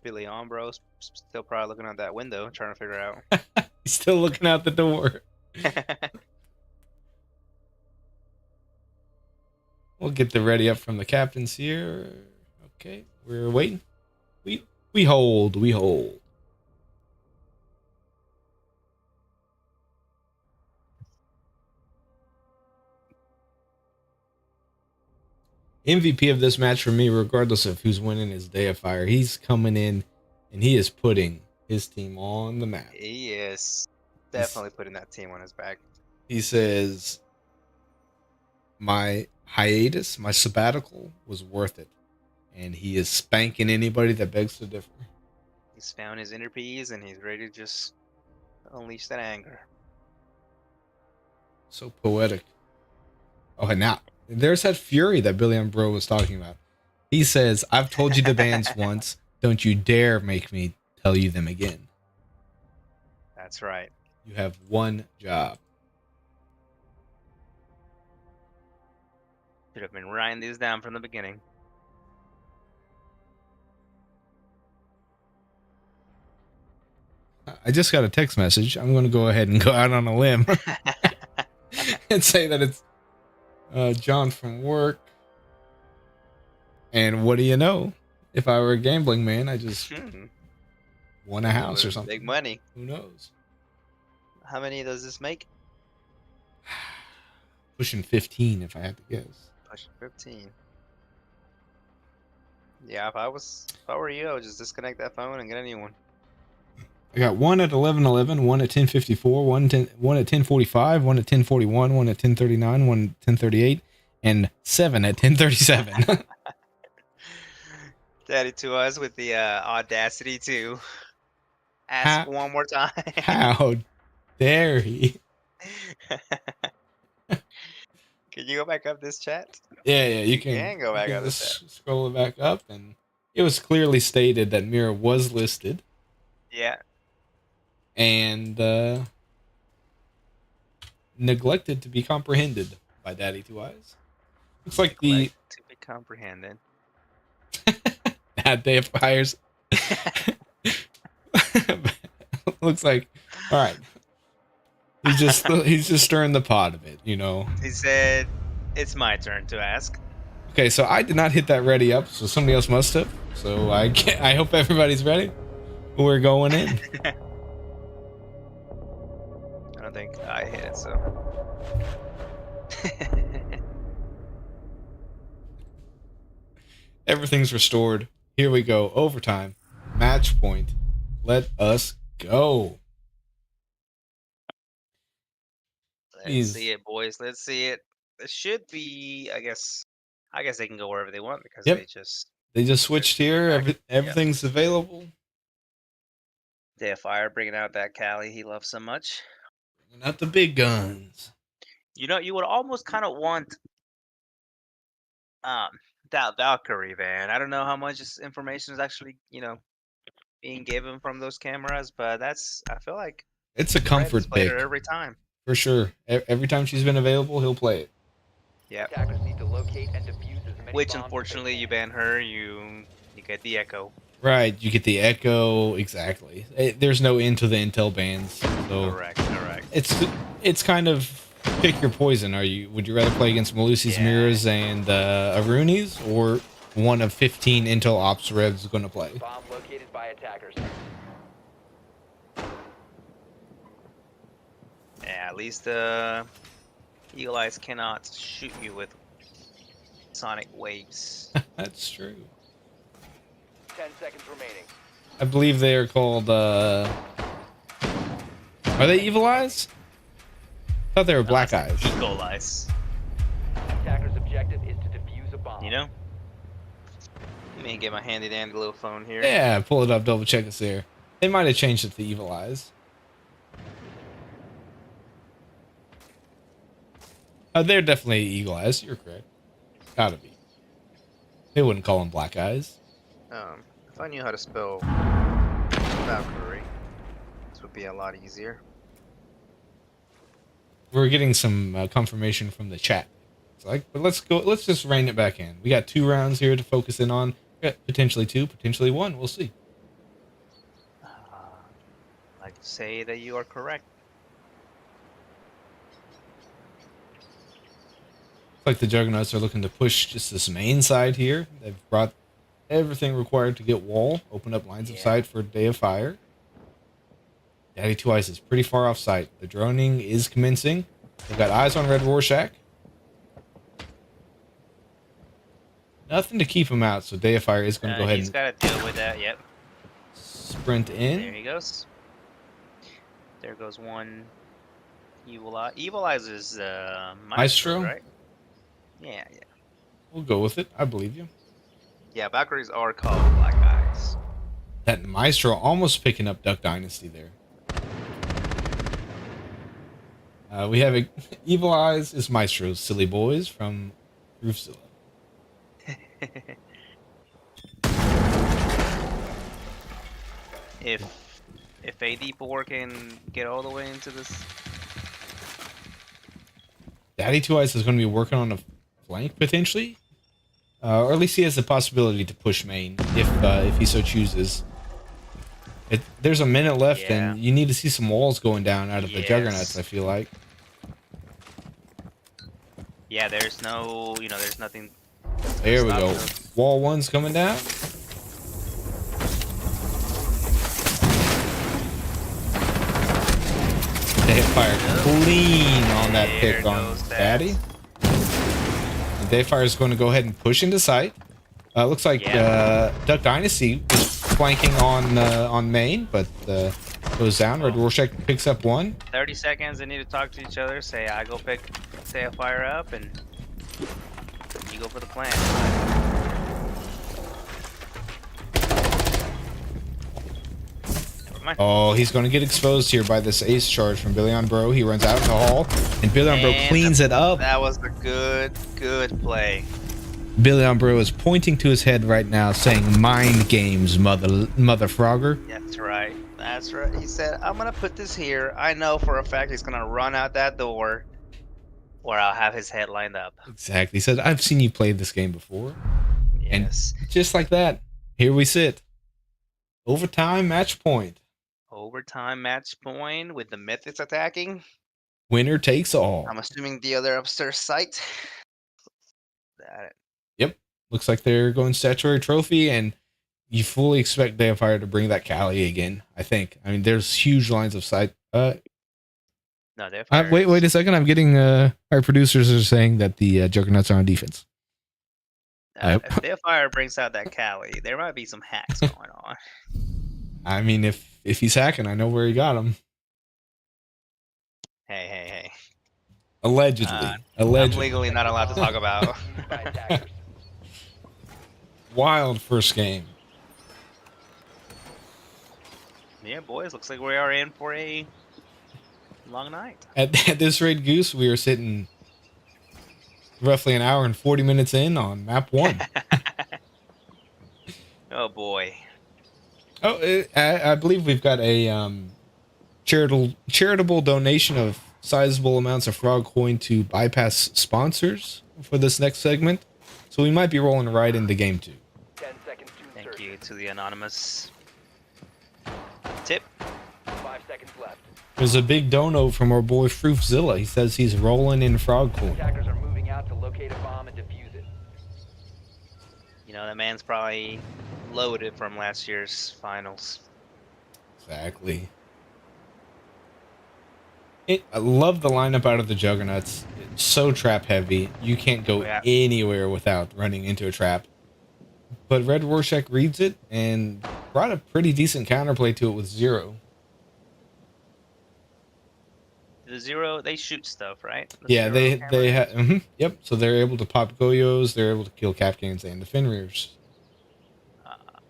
Billy on, bro, still probably looking out that window, trying to figure out. He's still looking out the door. We'll get the ready up from the captains here. Okay, we're waiting. We hold. MVP of this match for me, regardless of who's winning, is Day of Fire. He's coming in and he is putting his team on the map. He is definitely putting that team on his back. He says, my hiatus, my sabbatical was worth it. And he is spanking anybody that begs to differ. He's found his inner peace and he's ready to just unleash that anger. So poetic. Oh, and now there's that fury that Billy and Bro was talking about. He says, I've told you the bans once. Don't you dare make me tell you them again. That's right. You have one job. Should have been writing these down from the beginning. I just got a text message. I'm going to go ahead and go out on a limb and say that it's John from work. And what do you know? If I were a gambling man, I just won a house or something. Big money. Who knows? How many does this make? Pushing 15 if I had to guess. Pushing 15. Yeah, if I were you, I would just disconnect that phone and get a new one. I got one at 11:11, one at 10:54, one at 10:45, one at 10:41, one at 10:39, one at 10:38, and 7 at 10:37. Daddy to us with the audacity to ask one more time. How dare he? Can you go back up this chat? Yeah, you can go back up this chat. just scroll it back up, and it was clearly stated that Mira was listed. Yeah. And neglected to be comprehended by Daddy Two Eyes. Looks like to be comprehended. That day of fires. Looks like, all right. He's just stirring the pot a bit, you know. He said, "It's my turn to ask." Okay, so I did not hit that ready up, so somebody else must have. So I hope everybody's ready. We're going in. I don't think I hit it, so. Everything's restored. Here we go. Overtime. Match point. Let us go. Let's see it, boys. Let's see it. It should be, I guess they can go wherever they want because they just switched here. Everything's available. Day of Fire bringing out that Cali he loves so much. Bringing out the big guns. You know, you would almost kind of want that Valkyrie van. I don't know how much information is actually, being given from those cameras, but I feel like it's a comfort pick every time. For sure. Every time she's been available, he'll play it. Yeah. Attackers need to locate and defuse as many Which bombs unfortunately you ban her, you get the Echo. Right, you get the Echo, exactly. There's no end to the intel bans. So correct. It's kind of pick your poison. Would you rather play against Malusi's Mirrors and Arunis, or one of 15 intel ops revs going to play? Bomb located by attackers. Yeah, at least Eagle Eyes cannot shoot you with sonic waves. That's true. 10 seconds remaining. I believe they are called are they Evil Eyes? I thought they were Black Eyes. Eagle Eyes. Attacker's objective is to defuse a bomb. You know? Let me get my handy dandy little phone here. Yeah, pull it up, double check it's there. They might have changed it to Evil Eyes. They're definitely Eagle Eyes. You're correct. Gotta be. They wouldn't call them Black Eyes. If I knew how to spell Valkyrie, this would be a lot easier. We're getting some confirmation from the chat. But let's go. Let's just rein it back in. We got 2 rounds here to focus in on. We got potentially 2, potentially 1. We'll see. I'd like to say that you are correct. Like the Juggernuts are looking to push just this main side here. They've brought everything required to get wall, open up lines of sight for Day of Fire. Daddy Two Eyes is pretty far off site. The droning is commencing. They've got eyes on Red Rorschach. Nothing to keep him out, so Day of Fire is going to go ahead He's got to deal with that, yep. Sprint in. There he goes. There goes one Evil Eye. Evil Eyes is Maestro, right? Yeah. We'll go with it. I believe you. Yeah, Valkyries are called Black Eyes. That Maestro almost picking up Duck Dynasty there. We have Evil Eyes is Maestro's Silly Boys from Roofzilla. If AD4 can get all the way into this, Daddy Two Eyes is going to be working on a flank potentially, or at least he has the possibility to push main if he so chooses. There's a minute left, and you need to see some walls going down out of the Juggernuts. I feel like. Yeah, there's no, there's nothing. There we go. Wall 1's coming down. They fire clean on that There pick on goes that. Daddy. And Dayfire is going to go ahead and push into sight. Looks like Duck Dynasty is flanking on main, but goes down. Red Rorschach picks up one. 30 seconds. They need to talk to each other. Say, I go pick Fire up, and you go for the plan. Oh, he's going to get exposed here by this ace charge from Billy on Bro. He runs out into the hall, and Billy on Bro cleans it up. That was a good play. Billy on Bro is pointing to his head right now, saying, "Mind games, mother Frogger." That's right. That's right. He said, I'm going to put this here. I know for a fact he's going to run out that door, or I'll have his head lined up. Exactly. He said, "I've seen you play this game before." Yes. And just like that, here we sit. Overtime match point. Overtime match point with the Mythics attacking. Winner takes all. I'm assuming the other upstairs site. Yep. Looks like they're going statutory trophy, and you fully expect Dayfire to bring that Cali again, I think. I mean, there's huge lines of sight. No, Dayfire. Wait a second. I'm getting our producers are saying that the Juggernuts are on defense. If Dayfire brings out that Cali, there might be some hacks going on. I mean, if he's hacking, I know where he got him. Hey. Allegedly. I'm legally not allowed to talk about. Wild first game. Yeah, boys, looks like we are in for a long night. At this rate, Goose, we are sitting roughly an hour and 40 minutes in on map 1. Oh boy. Oh, I believe we've got a charitable donation of sizable amounts of frog coin to bypass sponsors for this next segment, so we might be rolling right into game 2. 10 seconds to Thank you to the anonymous tip. 5 seconds left. There's a big dono from our boy Fruifzilla. He says he's rolling in frog coin. Attackers are moving out to locate a bomb and defuse it. You know, that man's probably loaded from last year's finals. Exactly. I love the lineup out of the Juggernuts. It's so trap heavy. You can't go anywhere without running into a trap. But Red Rorschach reads it and brought a pretty decent counterplay to it with Zero. The Zero, they shoot stuff, right? Yeah, they have. Yep. So they're able to pop Goyos. They're able to kill Capcans and the Fenrir's.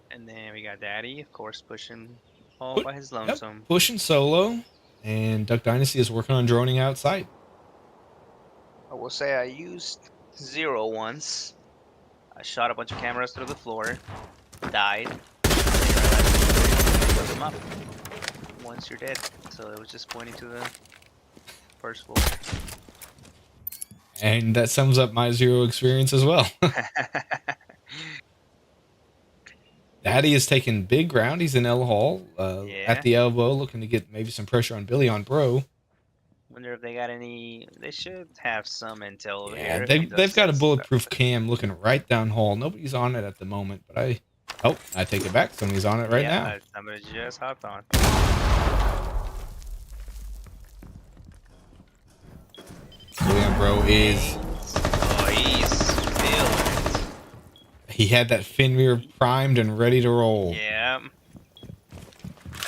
And then we got Daddy, of course, pushing all by his lonesome. Yep, pushing solo, and Duck Dynasty is working on droning outside. I will say I used Zero once. I shot a bunch of cameras through the floor, died, put them up once you're dead. So it was just pointing to the first floor. And that sums up my Zero experience as well. Daddy is taking big ground. He's in L Hall at the elbow, looking to get maybe some pressure on Billy on Bro. Wonder if they got any. They should have some intel over Yeah, here. they've got a bulletproof cam looking right down hall. Nobody's on it at the moment, but I take it back. Somebody's on it right now. Somebody just hopped on. Billy on Bro is. Oh, he's feeling it. He had that Fenrir primed and ready to roll. Yeah.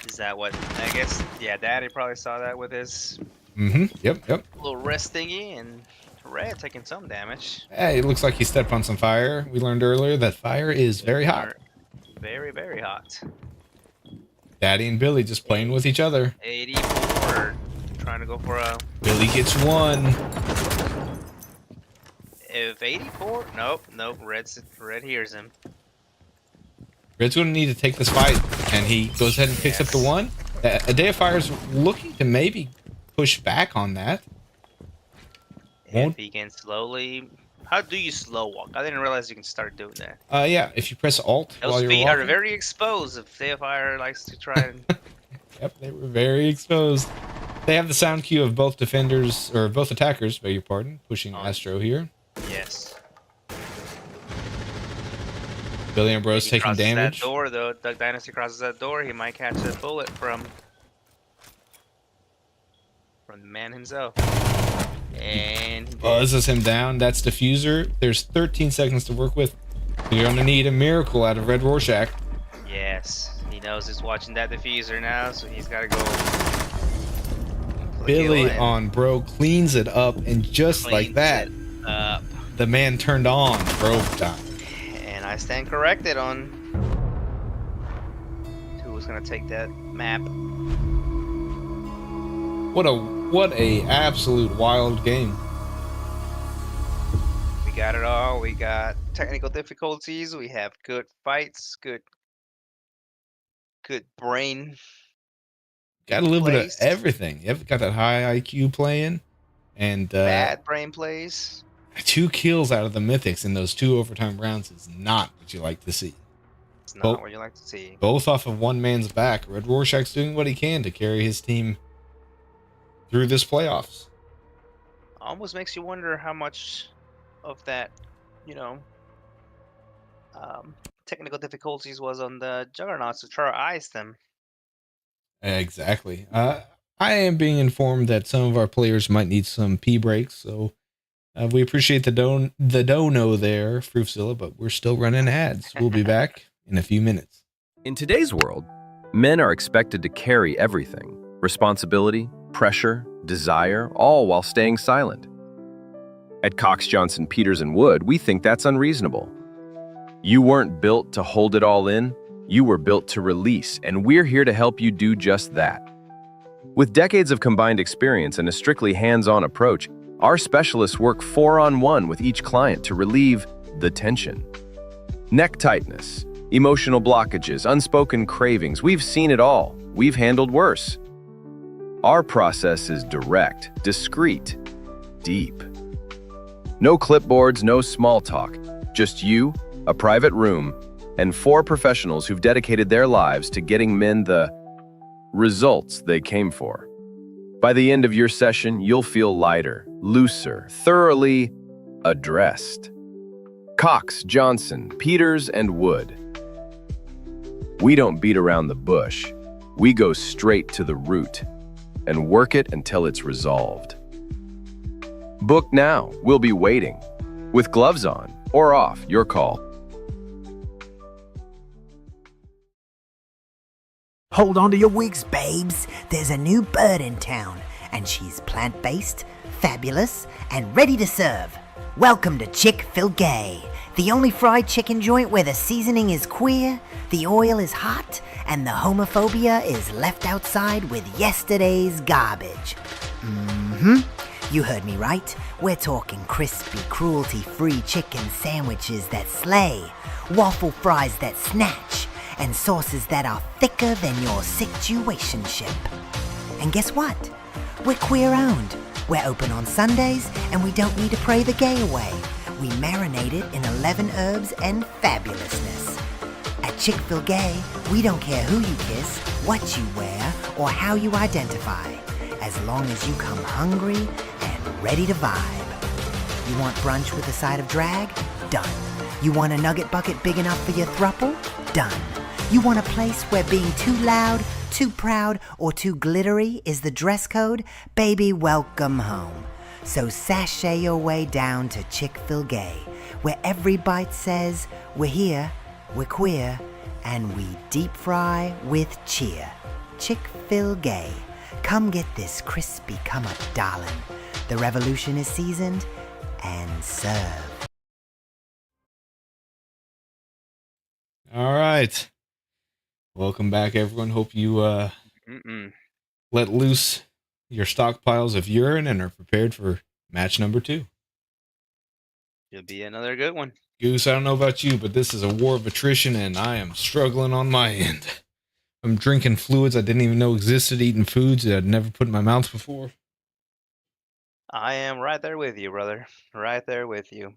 Is that what? I guess. Yeah, Daddy probably saw that with his. Yep. Little wrist thingy, and Red taking some damage. Hey, it looks like he stepped on some fire. We learned earlier that fire is very hot. Very, very hot. Daddy and Billy just playing with each other. 84. Trying to go for a. Billy gets one. If 84? Nope. Red hears him. Red's going to need to take this fight, and he goes ahead and picks up the one. A Day of Fire's looking to maybe push back on that. If he can slowly. How do you slow walk? I didn't realize you can start doing that. Yeah, if you press Alt Those while you're feet walking. are very exposed if Day of Fire likes to try and. Yep, they were very exposed. They have the sound cue of both defenders, or both attackers, beg your pardon, pushing Astro here. Yes. Billy Ambrose If he taking crosses damage. That door, though, Duck Dynasty crosses that door, he might catch a bullet from. from the man himself. And he did. Buzzes him down. That's Diffuser. There's 13 seconds to work with. You're gonna need a miracle out of Red Rorschach. Yes, he knows he's watching that diffuser now, so he's got to go. Billy on bro cleans it up, and just like that, the man turned on for overtime. And I stand corrected on who was gonna take that map. What a absolute wild game. We got it all. We got technical difficulties. We have good fights. Good brain. Got a little bit of plays. everything. You've got that high IQ playing, and Bad brain plays. 2 kills out of the Mythics in those 2 overtime rounds is not what you like to see. It's not what you like to see. Both off of one man's back. Red Rorschach's doing what he can to carry his team through this playoffs. Almost makes you wonder how much of that, technical difficulties was on the Juggernauts to try to ice them. Exactly. I am being informed that some of our players might need some pee breaks, so we appreciate the dono there, Fruifzilla, but we're still running ads. We'll be back in a few minutes. In today's world, men are expected to carry everything: responsibility, pressure, desire, all while staying silent. At Cox, Johnson, Peters, and Wood, we think that's unreasonable. You weren't built to hold it all in, you were built to release, and we're here to help you do just that. With decades of combined experience and a strictly hands-on approach, our specialists work 4-on-1 with each client to relieve the tension. Neck tightness, emotional blockages, unspoken cravings, we've seen it all. We've handled worse. Our process is direct, discreet, deep. No clipboards, no small talk. Just you, a private room, and 4 professionals who've dedicated their lives to getting men the results they came for. By the end of your session, you'll feel lighter, looser, thoroughly addressed. Cox, Johnson, Peters, and Wood. We don't beat around the bush. We go straight to the root and work it until it's resolved. Book now. We'll be waiting. With gloves on or off, your call. Hold on to your wigs, babes. There's a new bird in town, and she's plant-based, fabulous, and ready to serve. Welcome to Chick-fil-Gay, the only fried chicken joint where the seasoning is queer, the oil is hot, and the homophobia is left outside with yesterday's garbage. You heard me right. We're talking crispy, cruelty-free chicken sandwiches that slay, waffle fries that snatch, and sauces that are thicker than your situationship. And guess what? We're queer-owned. We're open on Sundays, and we don't need to pray the gay away. We marinate it in 11 herbs and fabulousness. At Chick-fil-Gay, we don't care who you kiss, what you wear, or how you identify, as long as you come hungry and ready to vibe. You want brunch with a side of drag? Done. You want a nugget bucket big enough for your throuple? Done. You want a place where being too loud, too proud, or too glittery is the dress code? Baby, welcome home. So sashay your way down to Chick-fil-Gay, where every bite says, we're here, we're queer, and we deep fry with cheer. Chick-fil-Gay. Come get this crispy come-up, darling. The revolution is seasoned, and serve. All right. Welcome back, everyone. Hope you let loose your stockpiles of urine and are prepared for match number 2. It'll be another good one. Goose, I don't know about you, but this is a war of attrition, and I am struggling on my end. I'm drinking fluids I didn't even know existed, eating foods that I'd never put in my mouth before. I am right there with you, brother. Right there with you.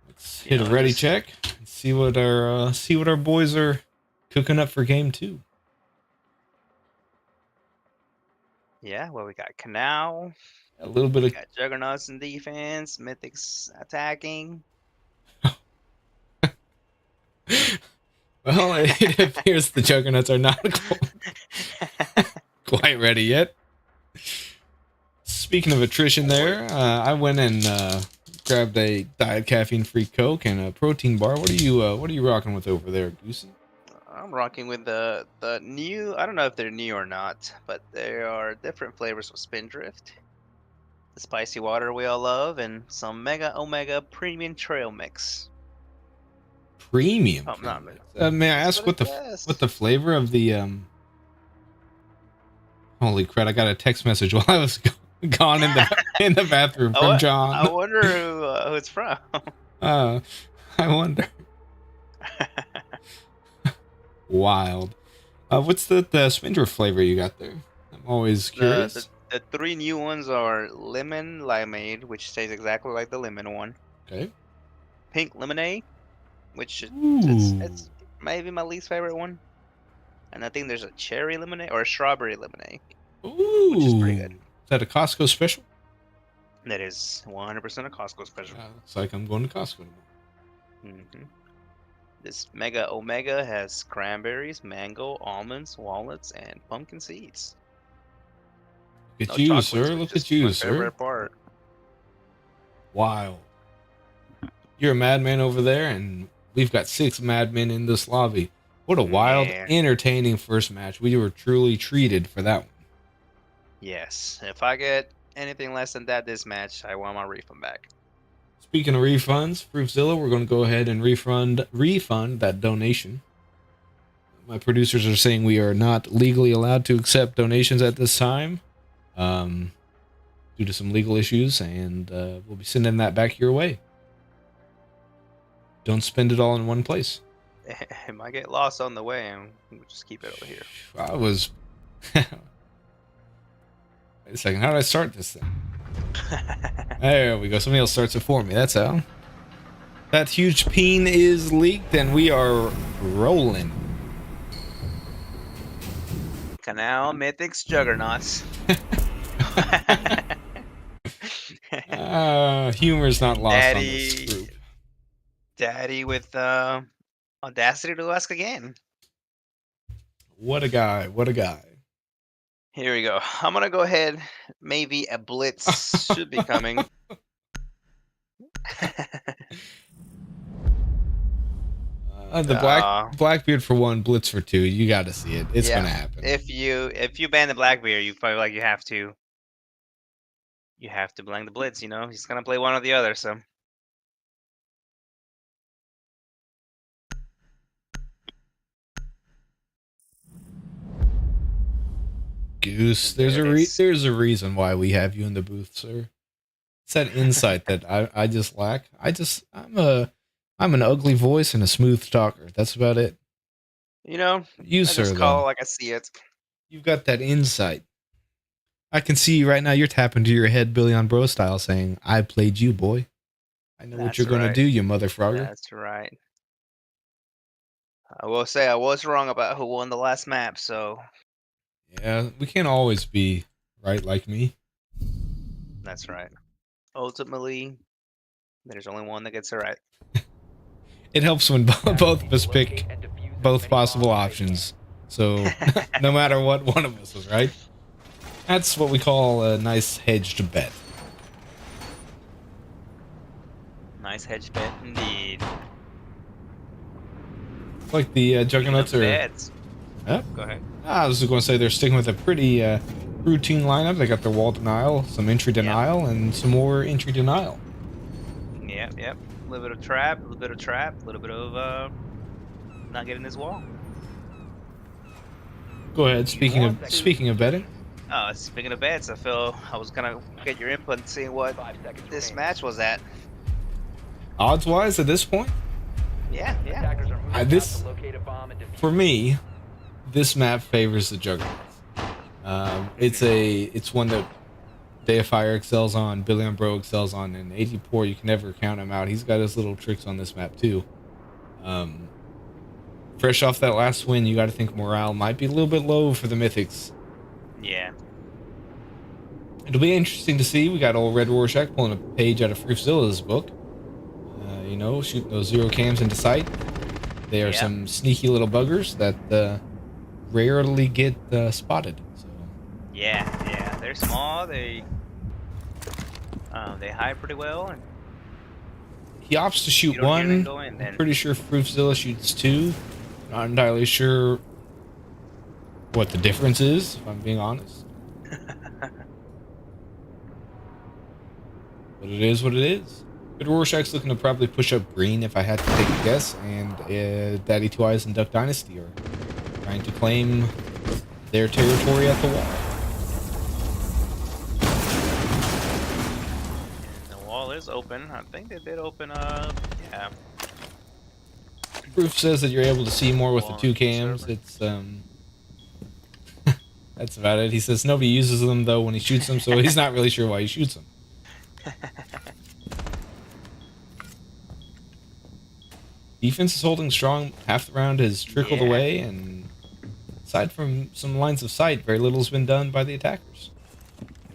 Let's hit a ready check and see what our boys are cooking up for game 2. Yeah, well, we got Canal. A little bit We of got Juggernauts in defense, Mythics attacking. Well, it appears the Juggernauts are not quite ready yet. Speaking of attrition, there, I went and grabbed a diet caffeine-free Coke and a protein bar. What are you rocking with over there, Goosey? I'm rocking with the new. I don't know if they're new or not, but there are different flavors of Spindrift, the spicy water we all love, and some Mega Omega Premium Trail Mix. Premium. Oh, not may I ask what the flavor of the Holy crap! I got a text message while I was gone in the bathroom from John. I wonder who it's from. I wonder. Wild. What's the Spindrift flavor you got there? I'm always curious. The three new ones are lemon limeade, which tastes exactly like the lemon one. Okay. Pink lemonade, which it's maybe my least favorite one. And I think there's a cherry lemonade or a strawberry lemonade. Ooh. Which is pretty good. Is that a Costco special? That is 100% a Costco special. Looks like I'm going to Costco tomorrow. This Mega Omega has cranberries, mango, almonds, walnuts, and pumpkin seeds. Look at you, sir. Look at you, sir. Favorite part. Wow. You're a madman over there, and we've got 6 madmen in this lobby. What a wild, entertaining first match. We were truly treated for that one. Yes. If I get anything less than that this match, I want my refund back. Speaking of refunds, Proofzilla, we're going to go ahead and refund that donation. My producers are saying we are not legally allowed to accept donations at this time due to some legal issues, and we'll be sending that back your way. Don't spend it all in one place. It might get lost on the way, and we'll just keep it over here. I was... Wait a second, how did I start this thing? There we go, somebody else starts it for me, that's how. That huge peen is leaked, and we are rolling. Canal Mythics Juggernuts. Humor's not lost on this group. Daddy with audacity to ask again. What a guy, what a guy. Here we go. I'm gonna go ahead. Maybe a blitz should be coming. The Blackbeard for 1, Blitz for 2. You got to see it. It's gonna happen. If you ban the Blackbeard, you feel like you have to blank the Blitz. You know, he's gonna play one or the other. So. Goose, there's a reason why we have you in the booth, sir. It's that insight that I just lack. I'm an ugly voice and a smooth talker. That's about it. You know, you sir, just call it like I see it. You've got that insight. I can see you right now. You're tapping to your head, Billy on Bro style, saying, "I played you, boy. I know what you're gonna do, you mother frogger." That's right. I will say I was wrong about who won the last map, so. Yeah, we can't always be right like me. That's right. Ultimately, there's only one that gets it right. It helps when both of us pick both possible options. So no matter what one of us is right. That's what we call a nice hedged bet. Nice hedged bet indeed. Like the Juggernuts are... Bets. Huh? Go ahead. I was just going to say they're sticking with a pretty routine lineup. They got their wall denial, some entry denial, and some more entry denial. Yep. A little bit of trap, a little bit of not getting this wall. Go ahead. Speaking of betting. Speaking of bets, I feel I was gonna get your input and see what this match was at. Odds wise, at this point. Yeah. For me, this map favors the Juggernuts. It's one that Deifier excels on, Billy on Bro excels on, and 84, you can never count him out. He's got his little tricks on this map too. Fresh off that last win, you got to think morale might be a little bit low for the Mythics. Yeah. It'll be interesting to see. We got old Red Rorschach pulling a page out of Fruitzilla's book. Shooting those 0 cams into sight. They are some sneaky little buggers that rarely get spotted. So. Yeah. They're small. They They hide pretty well, and He opts to shoot you don't hear them one. go in I'm then. pretty sure Fruitzilla shoots two. Not entirely sure what the difference is, if I'm being honest. But it is what it is. Good Rorschach's looking to probably push up green if I had to take a guess, and Daddy Two Eyes and Duck Dynasty are trying to claim their territory at the wall. And the wall is open. I think they did open up. Yeah. Proof says that you're able to see more with the Wall two on the cams. server. It's that's about it. He says nobody uses them though when he shoots them, so he's not really sure why he shoots them. Defense is holding strong. Half the round has trickled away, and aside from some lines of sight, very little's been done by the attackers.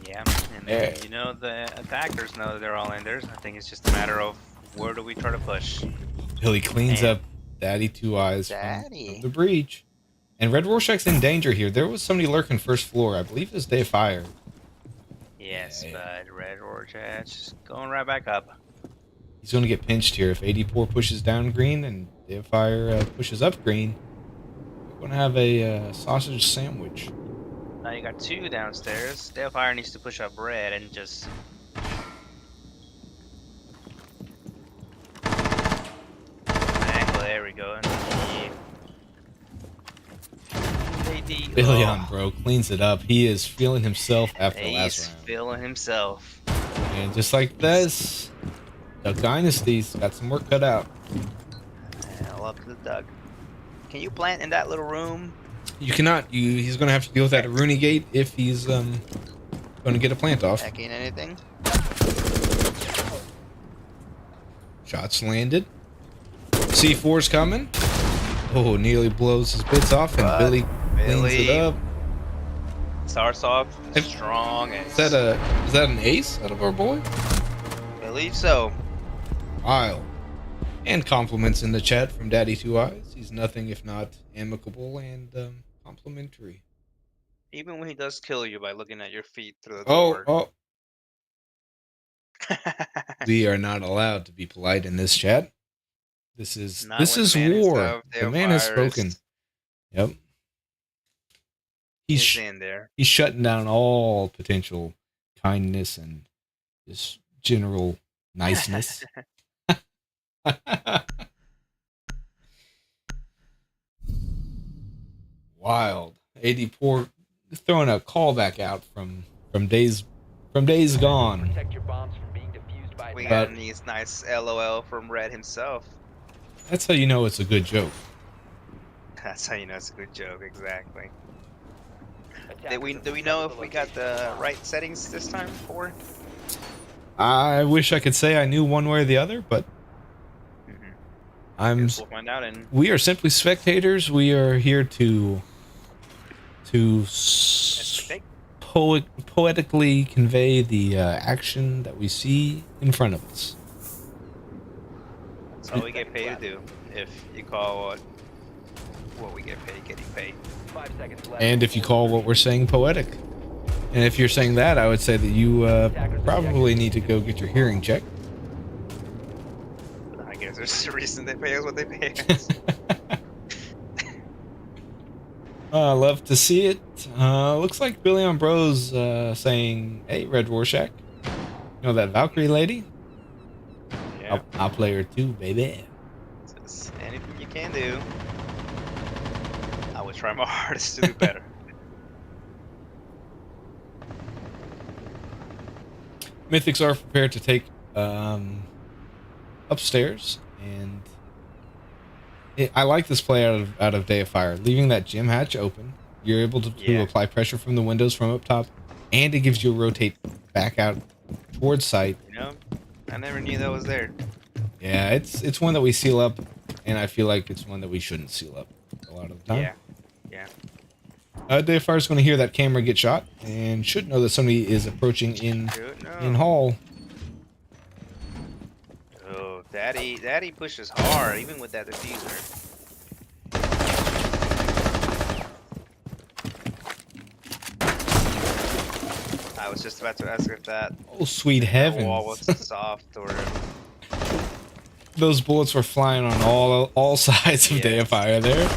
Yeah, and then, you know, the attackers know that they're all in there. I think it's just a matter of where do we try to push. Billy cleans up Daddy Two Eyes from the breach. And Red Rorschach's in danger here. There was somebody lurking first floor. I believe it was Day of Fire. Yes, but Red Rorschach just going right back up. He's going to get pinched here. If 84 pushes down green and Day of Fire pushes up green, we're going to have a sausage sandwich. Now you got two downstairs. Day of Fire needs to push up red and just... Angle, there we go. Billy on bro cleans it up. He is feeling himself after the last He's round. feeling himself. And just like this, Duck Dynasty's got some work cut out. I love the Duck. Can you plant in that little room? You cannot. He's going to have to deal with that Rooney Gate if he's going to get a plant off. Hacking anything? Shots landed. C4's coming. Oh, nearly blows his bits off, and Billy cleans it up. Starts off strong. And Is that an ace out of our boy? believe so. Wild. And compliments in the chat from Daddy Two Eyes. He's nothing if not amicable and complimentary. Even when he does kill you by looking at your feet through the Oh, door. oh. We are not allowed to be polite in this chat. This is Not this when is the man war. himself, The man has Dale spoken. Fires Yep. is in there. He's shutting down all potential kindness and just general niceness. Wild. 84 throwing a callback out from days gone. Protect your bombs from being defused by We attackers. got a nice LOL from Red himself. That's how you know it's a good joke. That's how you know it's a good joke, exactly. Do we know if we got the right settings this time for? I wish I could say I knew one way or the other, but We'll find out in we are simply spectators. We are here to poetically convey the action that we see in front of us. That's all we get paid to do. If you call what we get paid, getting paid. 5 seconds left. And if you call what we're saying poetic. And if you're saying that, I would say that you probably need to go get your hearing checked. I guess there's a reason they pay us what they pay us. Love to see it. Looks like Billy on Bros saying, "Hey, Red Rorschach, you know that Valkyrie lady? Yeah. I'll play her too, baby." Just anything you can do. I will try my hardest to do better. Mythics are prepared to take upstairs, and I like this play out of Day of Fire, leaving that gym hatch open. You're able to apply pressure from the windows from up top, and it gives you a rotate back out towards site. You know, I never knew that was there. Yeah, it's one that we seal up, and I feel like it's one that we shouldn't seal up a lot of the time. Yeah. Day of Fire is going to hear that camera get shot and should know that somebody is approaching in hall. Oh, Daddy pushes hard, even with that diffuser. I was just about to ask if that Oh, sweet that wall heavens. was soft or Those bullets were flying on all sides of Yes. Deifier there.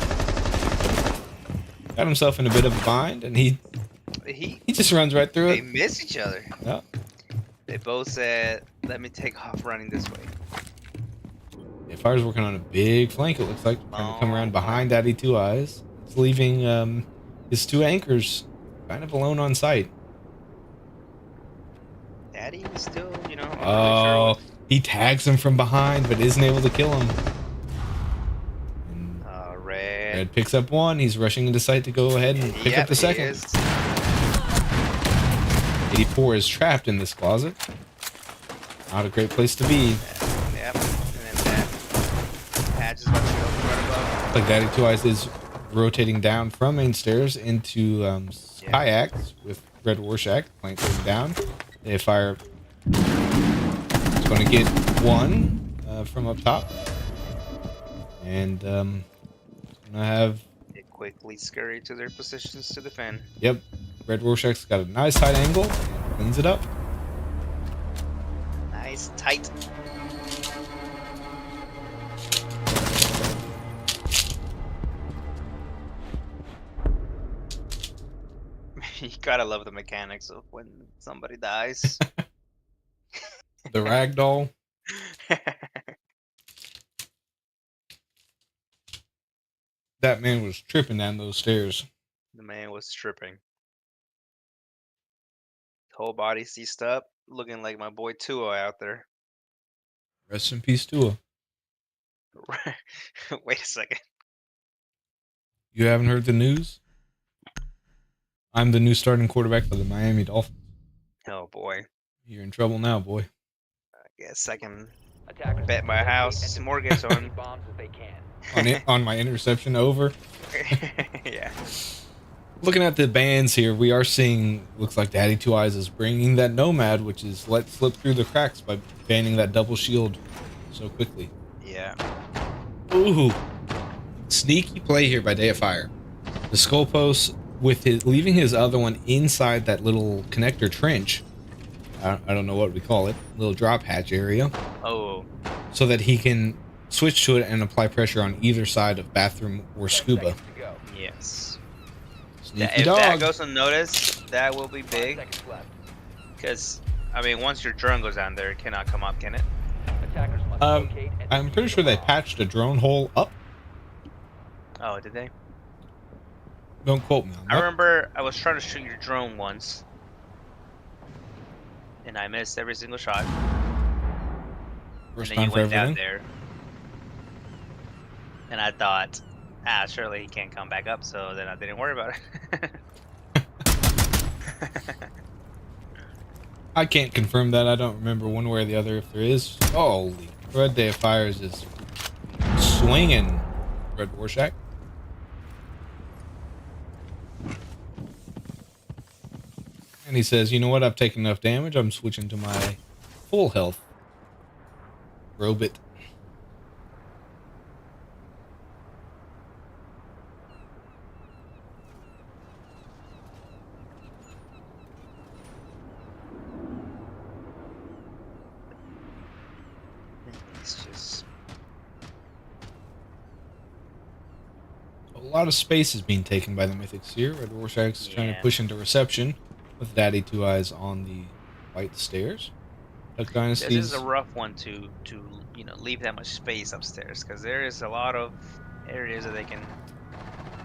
Got himself in a bit of a bind, and he just runs right through they it. miss each other. Yeah. They both said, "Let me take off running this way." Deifier's working on a big flank, it looks like. Trying to come around behind Daddy Two Eyes. It's leaving his two anchors kind of alone on site. Daddy is still, you know, I'm not really sure Oh, what. he tags him from behind, but isn't able to kill him. Red. Red picks up one. He's rushing into sight to go ahead and pick up the second. 84 is trapped in this closet. Not a great place to be. Yep. And then that patch is about to go right above. Like Daddy Two Eyes is rotating down from main stairs into kayaks with Red Rorschach flanking down. Deifier is going to get one from up top. And going to have... They quickly scurry to their positions to defend. Yep. Red Rorschach's got a nice side angle and cleans it up. Nice, tight. You gotta love the mechanics of when somebody dies. The ragdoll. That man was tripping down those stairs. The man was tripping. Whole body seized up, looking like my boy Tua out there. Rest in peace, Tua. Wait a second. You haven't heard the news? I'm the new starting quarterback for the Miami Dolphins. Oh boy. You're in trouble now, boy. I guess I can bet my house mortgage on bombs as they can. On my interception over. Yeah. Looking at the bans here, we are seeing, looks like Daddy Two Eyes is bringing that Nomad, which is let slip through the cracks by banning that double shield so quickly. Yeah. Ooh. Sneaky play here by Deifier. The skull post with leaving his other one inside that little connector trench. I don't know what we call it. Little drop hatch area. Oh. So that he can switch to it and apply pressure on either side of bathroom or scuba. Yes. Sneaky If dog. that goes unnoticed, that will be big. Because, I mean, once your drone goes down there, it cannot come up, can it? I'm pretty sure they patched a drone hole up. Oh, did they? Don't quote me on I that. remember I was trying to shoot your drone once. And I missed every single shot. First and then time you for went down everything. there. And I thought, surely he can't come back up, so then I didn't worry about it. I can't confirm that. I don't remember one way or the other if there is. Holy, Red Deifier is just swinging Red Rorschach. And he says, you know what? I've taken enough damage. I'm switching to my full health robot. It's just... A lot of space is being taken by the Mythics here. Red Rorschach's trying to push into reception with Daddy Two Eyes on the white stairs. Duck This Dynasty's... is a rough one to you know, leave that much space upstairs, because there is a lot of areas that they can...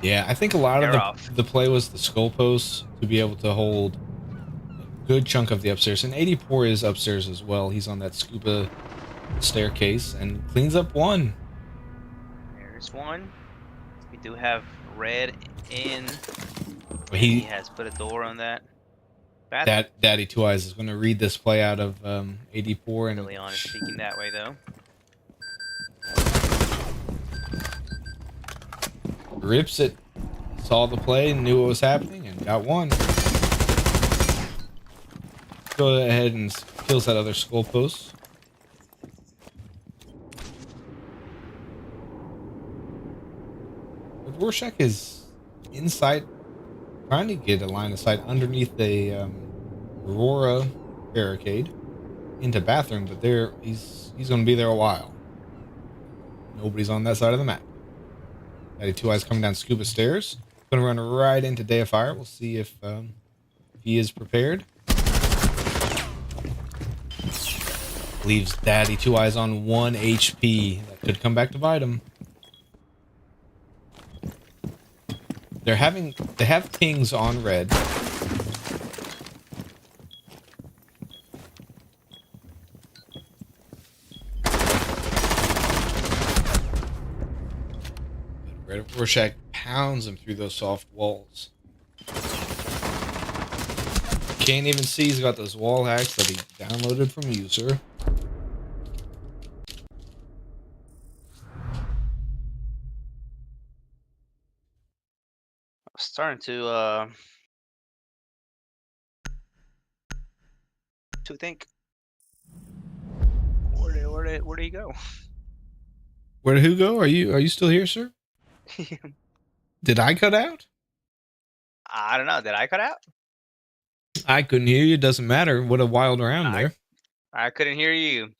Yeah, I think a lot They're of off. the play was the skull posts to be able to hold a good chunk of the upstairs. And 84 is upstairs as well. He's on that scuba staircase and cleans up one. There's one. We do have red in. He has put a door on that. Daddy Two Eyes is going to read this play out of 84 and Leon is speaking that way though. rips it. Saw the play, knew what was happening, and got one. Go ahead and kills that other skull post. But Rorschach is inside, trying to get a line of sight underneath the Aurora barricade into bathroom, but he's going to be there a while. Nobody's on that side of the map. Daddy Two Eyes coming down scuba stairs. Going to run right into Day of Fire. We'll see if he is prepared. Leaves Daddy Two Eyes on 1 HP. That could come back to bite him. They have pings on red. Red Rorschach pounds him through those soft walls. Can't even see he's got those wall hacks that he downloaded from user. Starting to think. Where did he go? Where did who go? Are you still here, sir? Did I cut out? I don't know. Did I cut out? I couldn't hear you. Doesn't matter. What a wild round there. I couldn't hear you.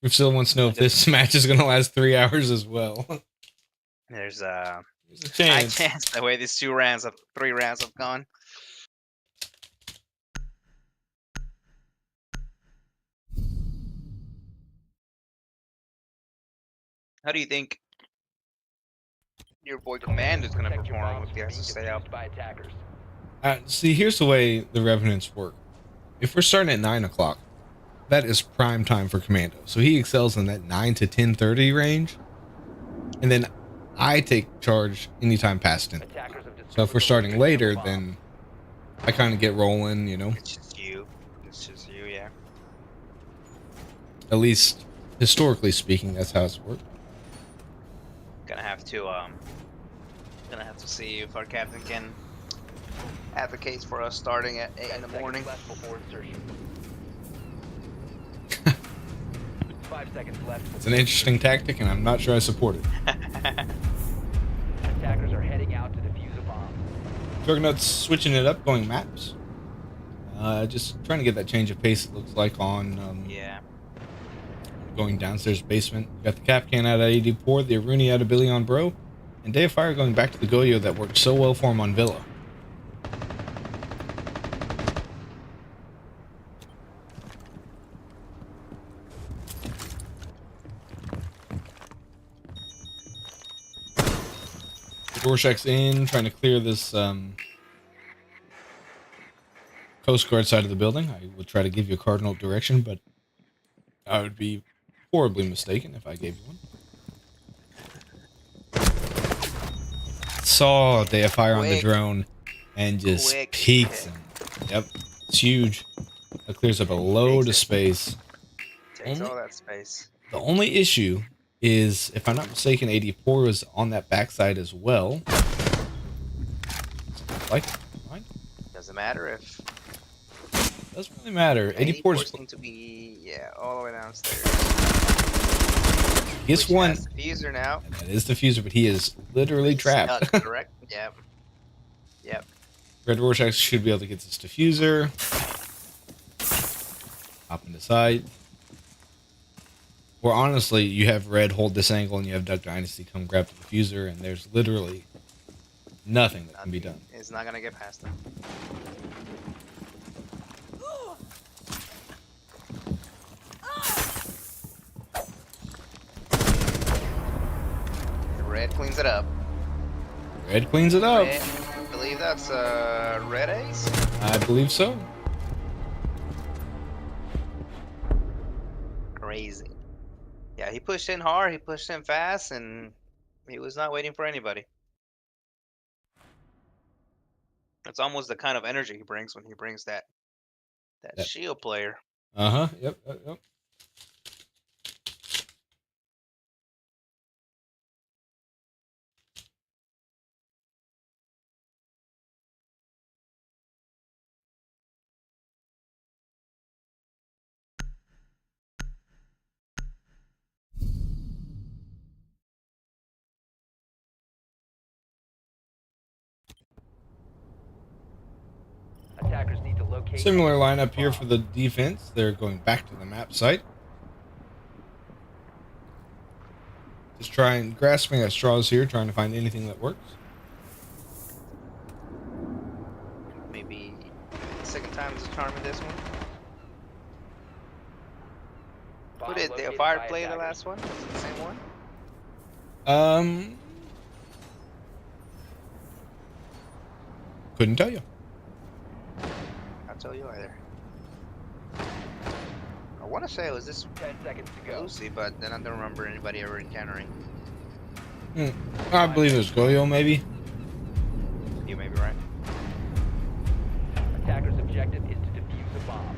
Priscilla wants to know if this match is going to last 3 hours as well. There's a chance. high chance the way these 3 rounds have gone. How do you think your boy Commander's going to perform if he has to stay up? See, here's the way the Revenants work. If we're starting at 9 o'clock, that is prime time for Commando. So he excels in that 9 to 10:30 range. And then I take charge anytime past 10. So if we're starting later, then I kind of get rolling, you know. It's just you, yeah. At least historically speaking, that's how it's worked. Gonna have to see if our captain can advocate for us starting at 8 in the morning. 5 seconds left. It's an interesting tactic, and I'm not sure I support it. Attackers are heading out to defuse a bomb. Juggernuts switching it up, going maps. Just trying to get that change of pace, it looks like, on yeah. Going downstairs basement. Got the Capcan out of 84, the Aruni out of Billy on Bro, and Day of Fire going back to the Goyo that worked so well for him on Villa. Rorschach's in, trying to clear this Coast Guard side of the building. I would try to give you a cardinal direction, but I would be horribly mistaken if I gave you one. Saw Day of Fire on the drone and just peeks him. Yep, it's huge. That clears up a load of space. Takes all that space. The only issue is, if I'm not mistaken, 84 was on that backside as well. Like, fine. Doesn't matter if. Doesn't really matter. 84 is seem to be all the way downstairs. Gets one. Diffuser now. That is the diffuser, but he is literally trapped. Stuck, correct? Yep. Yep. Red Rorschach should be able to get this diffuser. Hop into side. Or honestly, you have Red hold this angle and you have Duck Dynasty come grab the diffuser, and there's literally nothing that can be done. It's not gonna get past him. Red cleans it up. Red cleans it up. Red, I believe that's Red Ace. I believe so. Crazy. Yeah, he pushed in hard, he pushed in fast, and he was not waiting for anybody. That's almost the kind of energy he brings when he brings that shield player. Yep. Yep. locate. Similar lineup here for the defense. They're going back to the map site. Just grasping at straws here, trying to find anything that works. Maybe second time is a charm in this one. Who did the fire play the last one? Was it the same one? Couldn't tell you. I'll tell you either. I want to say it was this 10 seconds to go. Lucy, but then I don't remember anybody ever encountering. I believe it was Goyo, maybe. You may be right. Attacker's objective is to defuse a bomb.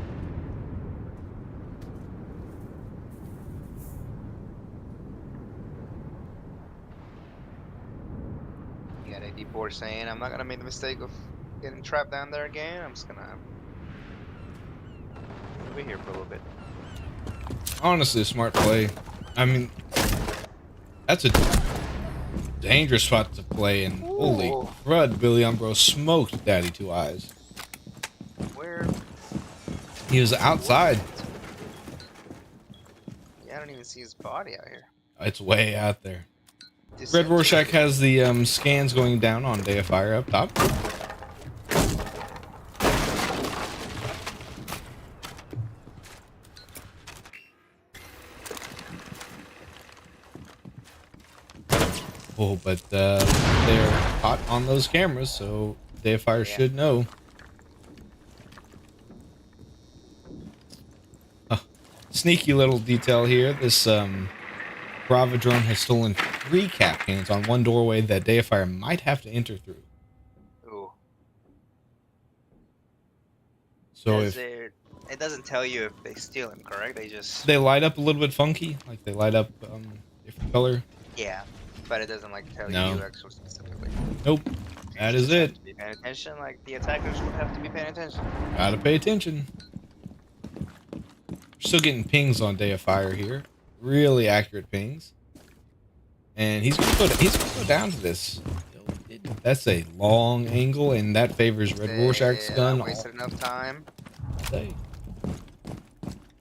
You got AD4 saying, I'm not going to make the mistake of getting trapped down there again. I'm just going to be here for a little bit. Honestly, a smart play. I mean, that's a dangerous spot to play, and holy crud, Billy Umbro smoked Daddy Two Eyes. Where? He was outside. Yeah, I don't even see his body out here. It's way out there. Red Rorschach has the scans going down on Day of Fire up top. Oh, but they're hot on those cameras, so Day of Fire should know. Sneaky little detail here. This Brava drone has stolen 3 cap cannons on one doorway that Day of Fire might have to enter through. Ooh. So it doesn't tell you if they steal them, correct? They light up a little bit funky, like they light up different color. Yeah, but it doesn't like tell No. you actually specifically. Nope. That is it. Be paying attention, like the attackers would have to be paying attention. Gotta pay attention. Still getting pings on Day of Fire here. Really accurate pings. And he's gonna go down to this. That's a long angle, and that favors Red Rorschach's gun. Wasted enough time.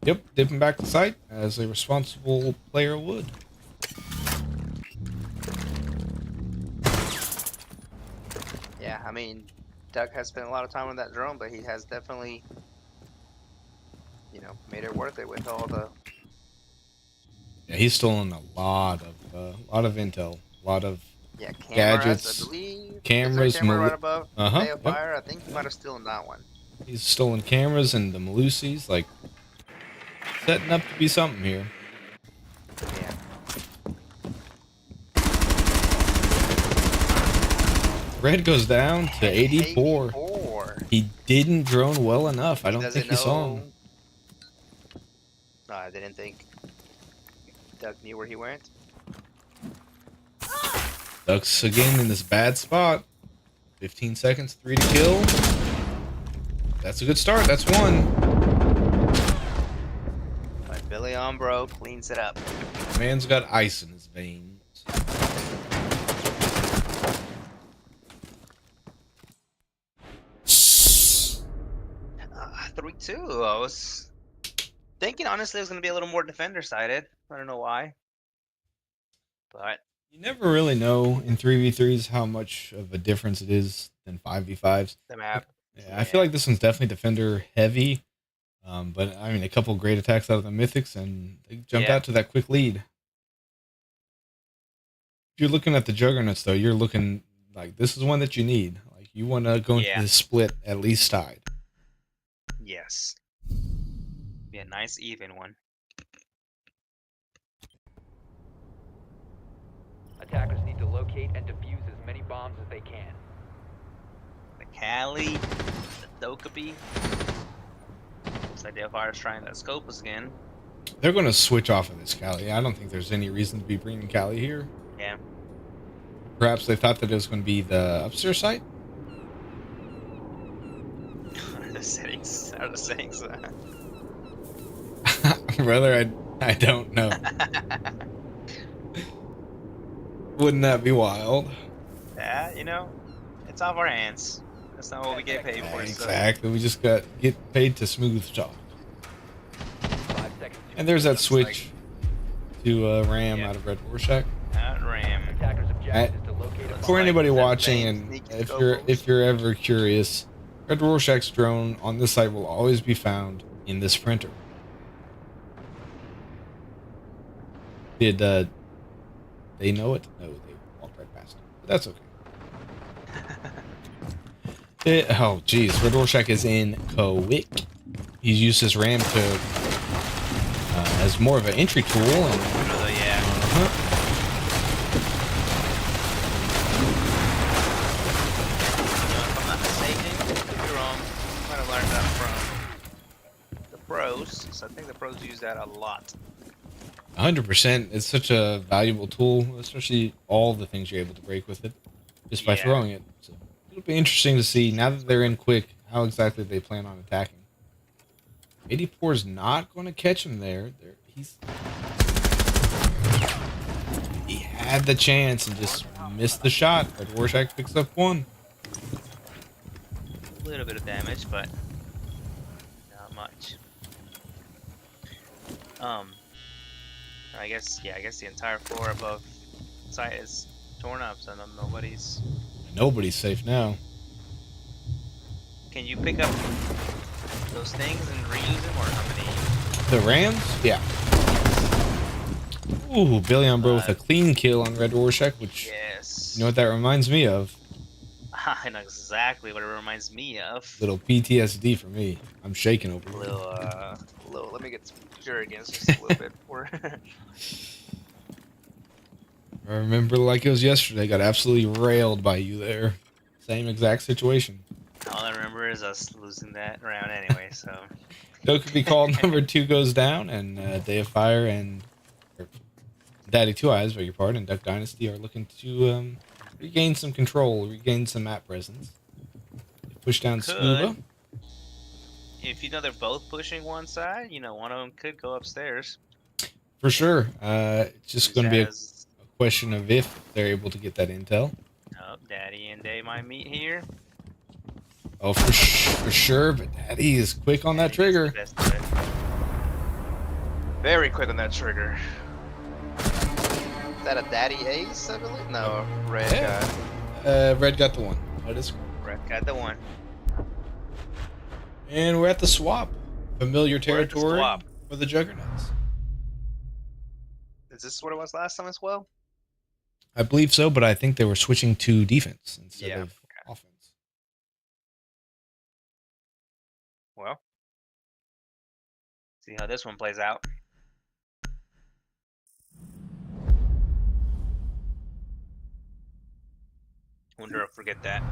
Yep, dipping back to sight as a responsible player would. Yeah, I mean, Doug has spent a lot of time on that drone, but he has definitely, made it worth it with all the. Yeah, he's stolen a lot of intel, a lot of cameras, gadgets, I believe. cameras, camera right above Day of yep. Fire. I think he might have stolen that one. He's stolen cameras and the Malusis, like setting up to be something here. Yeah. Red goes down to 84. He didn't drone well enough. I don't think he saw him. No, I didn't think Doug knew where he went. Ducks again in this bad spot. 15 seconds, 3 to kill. That's a good start. That's one. But Billy Umbro cleans it up. Man's got ice in his veins. 3-2. I was thinking, honestly, it was going to be a little more defender-sided. I don't know why. But you never really know in 3v3s how much of a difference it is than 5v5s. The map. Yeah, I feel like this one's definitely defender-heavy. But, I mean, a couple great attacks out of the Mythics, and they jumped out to that quick lead. If you're looking at the Juggernauts, though, you're looking like this is one that you need. Like, you want to go into this split at least tied. Yes. Be a nice even one. Attackers need to locate and defuse as many bombs as they can. The Cali, the Dokkaebi. Looks like Fire's trying that Scopus again. They're going to switch off of this Cali. I don't think there's any reason to be bringing Cali here. Yeah. Perhaps they thought that it was going to be the upstairs site? The settings are the settings. Brother, I don't know. Wouldn't that be wild? Yeah, it's off our hands. That's not what we get paid for. Exactly. We just get paid to smooth talk. And there's that switch to Ram out of Red Rorschach. Ram. For anybody watching, and if you're ever curious, Red Rorschach's drone on this site will always be found in this printer. Did they know it? No, they walked right past it. But that's okay. Oh, geez. Red Rorschach is in quick. He's used his ram to as more of an entry tool. And, If I'm not mistaken, could be wrong. Might have learned that from the pros. So I think the pros use that a lot. 100%. It's such a valuable tool, especially all the things you're able to break with it, just by throwing it. So it'll be interesting to see, now that they're in quick, how exactly they plan on attacking. 84 is not going to catch him there. He had the chance and just missed the shot. Red Rorschach picks up one. A little bit of damage, but not much. I guess the entire floor above site is torn up, so nobody's safe now. Can you pick up those things and reuse them, or how many? The Rams? Yeah. Ooh, Billy on Bro with a clean kill on Red Rorschach, which, you know what that reminds me of? I know exactly what it reminds me of. Little PTSD for me. I'm shaking over here. Little, let me get some Juggernuts just a little bit more. I remember like it was yesterday. Got absolutely railed by you there. Same exact situation. All I remember is us losing that round anyway, so. Doke could be called. Number 2 goes down, and Day of Fire and Daddy Two Eyes, beg your pardon, and Duck Dynasty are looking to regain some control, regain some map presence. They push down Scuba. If you know they're both pushing one side, one of them could go upstairs. For sure. It's just going to be a question of if they're able to get that intel. Oh, Daddy and Day might meet here. Oh, for sure, but Daddy is quick on that trigger. Very quick on that trigger. Is that a Daddy Ace, I believe? No, Red got. Red got the one. That is Red got the one. And we're at the swap. Familiar territory for the Juggernuts. Is this what it was last time as well? I believe so, but I think they were switching to defense instead of offense. Well, see how this one plays out. Wonder if we get that.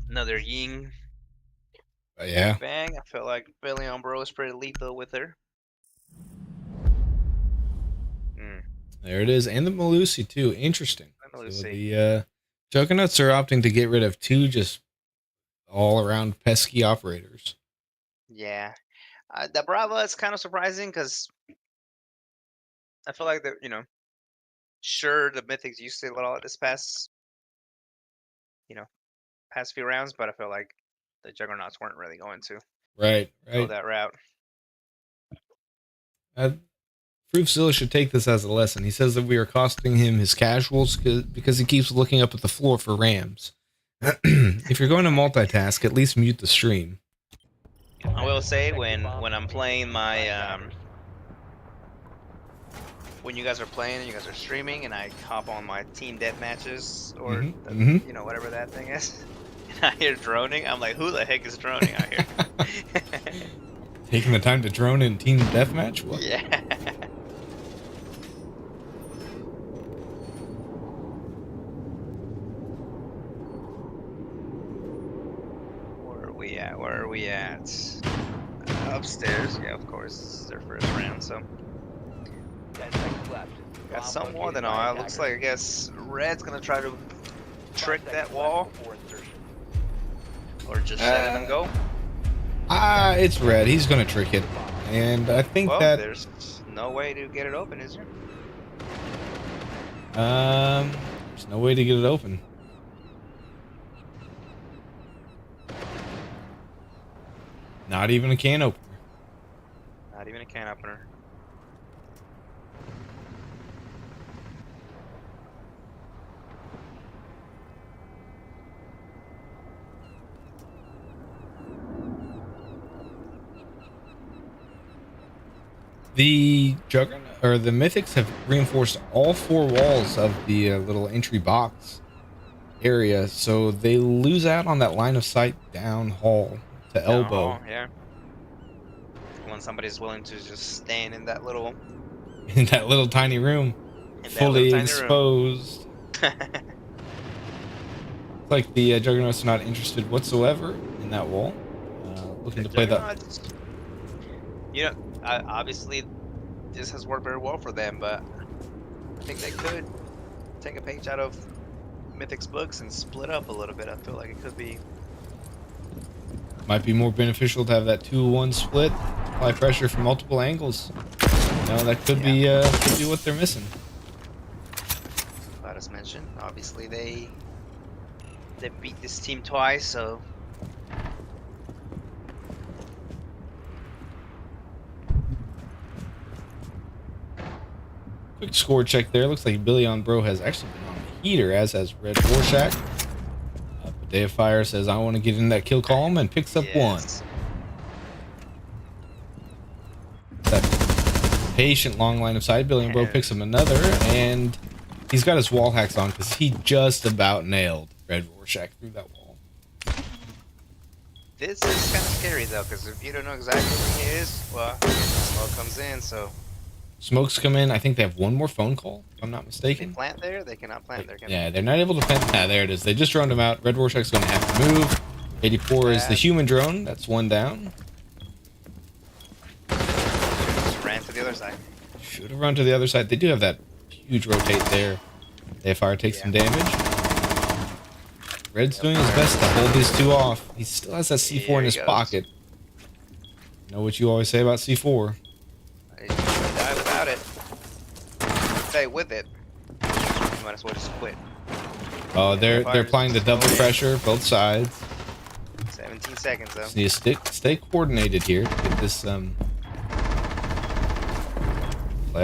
Another Ying. Yeah. Bang. I feel like Billy on Bro is pretty lethal with her. There it is. And the Malusi, too. Interesting. So the Juggernuts are opting to get rid of 2 just all-around pesky operators. Yeah. The Brava is kind of surprising because I feel like they're, sure, the Mythics used to a lot this past few rounds, but I feel like the Juggernauts weren't really going to go that route. Fruitzilla should take this as a lesson. He says that we are costing him his casuals because he keeps looking up at the floor for Rams. If you're going to multitask, at least mute the stream. I will say when I'm playing my when you guys are playing and you guys are streaming and I hop on my team death matches or whatever that thing is, and I hear droning, I'm like, who the heck is droning out here? Taking the time to drone in team deathmatch? What? Yeah. Where are we at? Upstairs, yeah, of course. This is their first round, so. 10 seconds left. Got some more than all. It looks like, I guess, Red's gonna try to trick that wall. Or just set it and go. It's Red. He's gonna trick it. And I think that there's no way to get it open, is there? There's no way to get it open. Not even a can opener. Not even a can opener. The Juggernaut or the Mythics have reinforced all 4 walls of the little entry box area, so they lose out on that line of sight down hall to Down elbow. hall, yeah. When somebody's willing to just stand in that little In that little tiny room, fully exposed. It's like the Juggernauts are not interested whatsoever in that wall. Looking to play that. You know, obviously, this has worked very well for them, but I think they could take a page out of Mythic's books and split up a little bit. I feel like it could be. Might be more beneficial to have that 2-1 split, apply pressure from multiple angles. You know, that could be what they're missing. Let us mention, obviously they beat this team twice, so. Quick score check there. Looks like Billy on Bro has actually been on the heater, as has Red Rorschach. But Day of Fire says, I want to get in that kill column, and picks up 1. That patient long line of sight. Billy on Bro picks up another, and he's got his wall hacks on because he just about nailed Red Rorschach through that wall. This is kind of scary though, because if you don't know exactly where he is, well, smoke comes in, so. Smokes come in. I think they have 1 more phone call, if I'm not mistaken. They plant there? They cannot plant there, can Yeah, they're not able to plant. Ah, there it is. They just droned him out. Red Rorschach's going to have to move. 84 is the human drone. That's 1 down. Just ran to the other side. Should have run to the other side. They do have that huge rotate there. Day of Fire takes some damage. Red's doing his best to hold these 2 off. He still has that C4 in his pocket. You know what you always say about C4? Die without it. Stay with it. You might as well just quit. Oh, they're applying the double pressure, both sides. 17 seconds though. Just need to stay coordinated here to get this play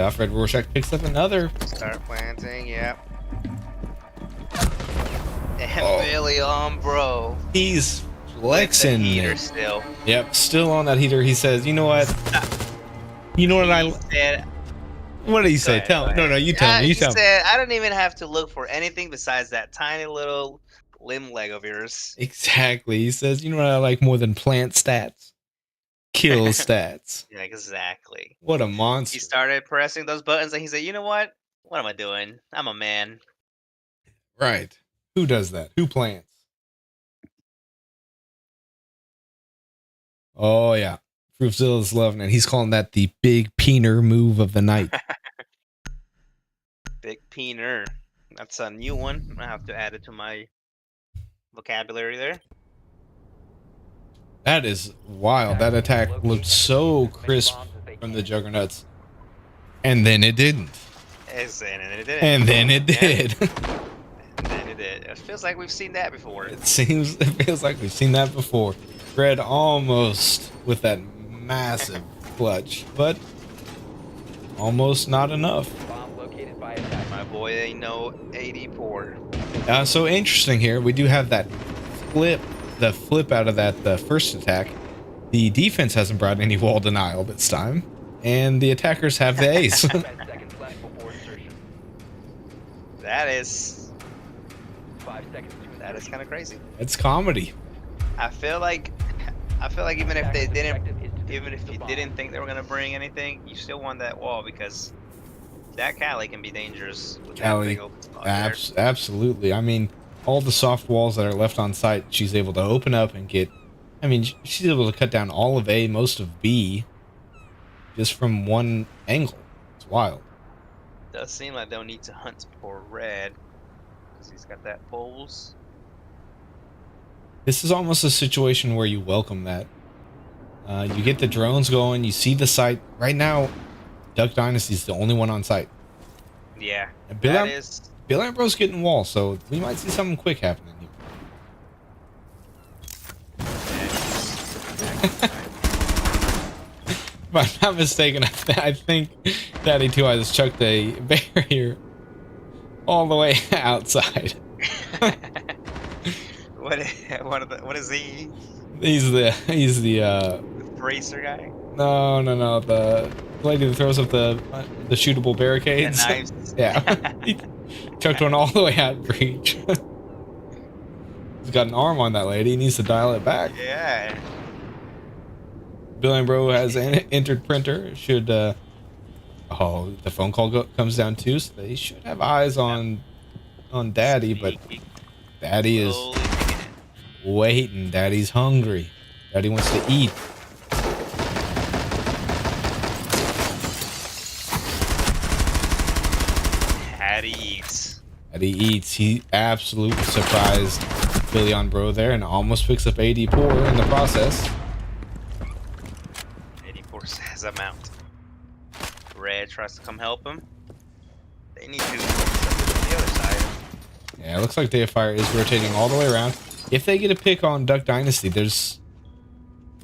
off. Red Rorschach picks up another. Start planting, yep. And Billy on Bro. He's flexing heater it. Still. Yep, still on that heater. He says, you know what? You know what what did he say? Tell me. No, you tell me. You tell me. He said, I don't even have to look for anything besides that tiny little limb leg of yours. Exactly. He says, you know what I like more than plant stats? Kill stats. Yeah, exactly. What a monster. He started pressing those buttons and he said, you know what? What am I doing? I'm a man. Right. Who does that? Who plants? Oh, yeah. Fruitzilla's loving it. He's calling that the big peener move of the night. Big peener. That's a new one. I have to add it to my vocabulary there. That is wild. That attack looked so crisp from the Juggernauts. And then it didn't. And then it did. And then it did. It feels like we've seen that before. It feels like we've seen that before. Red almost with that massive clutch, but almost not enough. My boy ain't no 84. So interesting here. We do have that the flip out of that first attack. The defense hasn't brought any wall denial this time, and the attackers have the ace. That is kind of crazy. It's comedy. I feel like even if you didn't think they were gonna bring anything, you still want that wall because that Callie can be dangerous with that big open spot there. Absolutely. I mean, all the soft walls that are left on site, she's able to open up and get. I mean, she's able to cut down all of A, most of B, just from one angle. It's wild. Does seem like they'll need to hunt for Red because he's got that poles. This is almost a situation where you welcome that. You get the drones going. You see the site right now. Duck Dynasty is the only one on site. Yeah, and Bill Ambrose getting wall, so we might see something quick happening here. if I'm not mistaken, I think Daddy Two Eyes chucked a barrier all the way outside. What is he? He's the Racer guy? no, the lady that throws up the shootable barricades. The knives. Yeah. He chucked one all the way out breach. He's got an arm on that lady. He needs to dial it back. Yeah. Billion Bro has entered printer. Should oh, the phone call comes down too, so they should have eyes on Daddy, but Daddy is waiting. Daddy's hungry. Daddy wants to eat. Daddy eats. Daddy eats. He absolutely surprised Billion Bro there and almost picks up 84 in the process. 84 says I'm out. Red tries to come help him. They need to do something on the other side. Yeah, it looks like Deifier is rotating all the way around. If they get a pick on Duck Dynasty, there's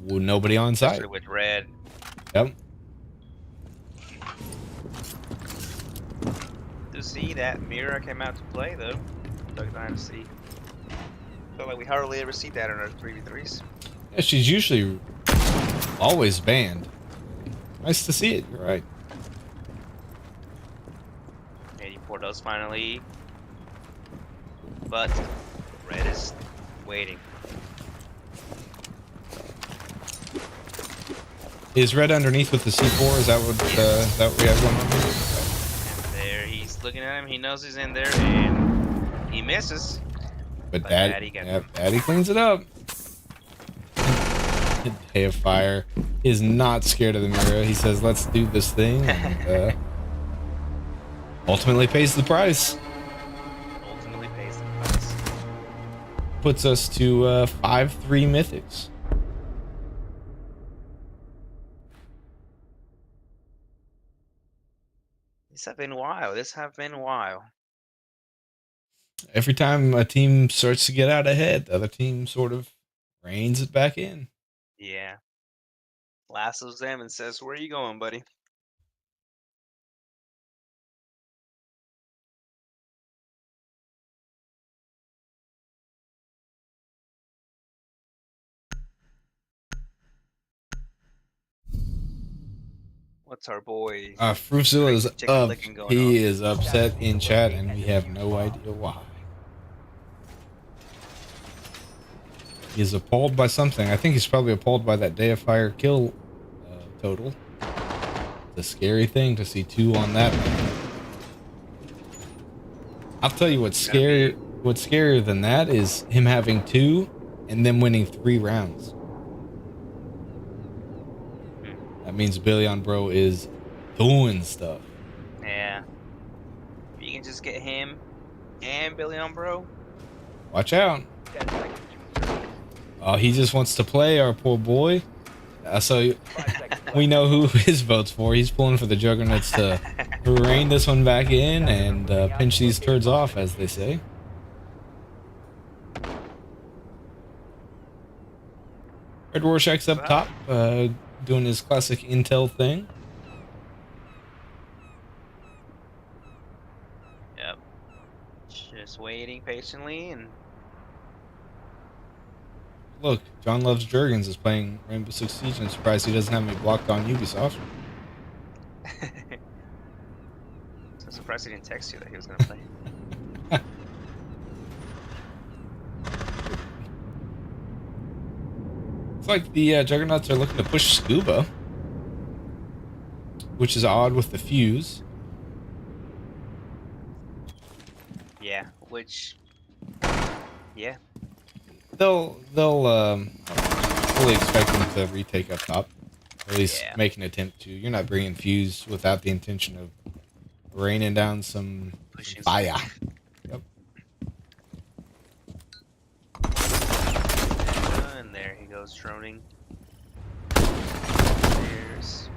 nobody on site. Especially with Red. Yep. To see that Mira came out to play though. Duck Dynasty. Feel like we hardly ever see that in our 3v3s. Yeah, she's usually always banned. Nice to see it. You're right. 84 does finally, but Red is waiting. Is Red underneath with the C4? Is that what we have going on here? And there he's looking at him. He knows he's in there, and he misses. But Daddy cleans it up. Deifier is not scared of the mirror. He says, "Let's do this thing," and ultimately pays the price. Ultimately pays the price. Puts us to 5-3 Mythics. This have been wild. This have been wild. Every time a team starts to get out ahead, the other team sort of reins it back in. Yeah. Lassos them and says, "Where are you going, buddy?" What's our boy? Fruitzilla is Chicken up. licking going He on? is upset in chat, and we have no idea why. He is appalled by something. I think he's probably appalled by that Deifier kill total. It's a scary thing to see 2 on that. I'll tell you what's scarier. What's scarier than that is him having 2 and then winning 3 rounds. That means Billion Bro is doing stuff. Yeah. If you can just get him and Billion Bro. Watch out. Oh, he just wants to play, our poor boy. So we know who his vote's for. He's pulling for the Juggernuts to rein this one back in and pinch these turds off, as they say. Red Rorschach's up top, doing his classic intel thing. Yep. Just waiting patiently and Look, John Loves Jurgens is playing Rainbow Six Siege. I'm surprised he doesn't have me blocked on Ubisoft. I'm surprised he didn't text you that he was gonna play. It's like the Juggernauts are looking to push Scuba, which is odd with the fuse. Yeah, which yeah. They'll fully expect them to retake up top, or at least make an attempt to. You're not bringing fuse without the intention of raining down some fire. Yep. And there he goes droning. There's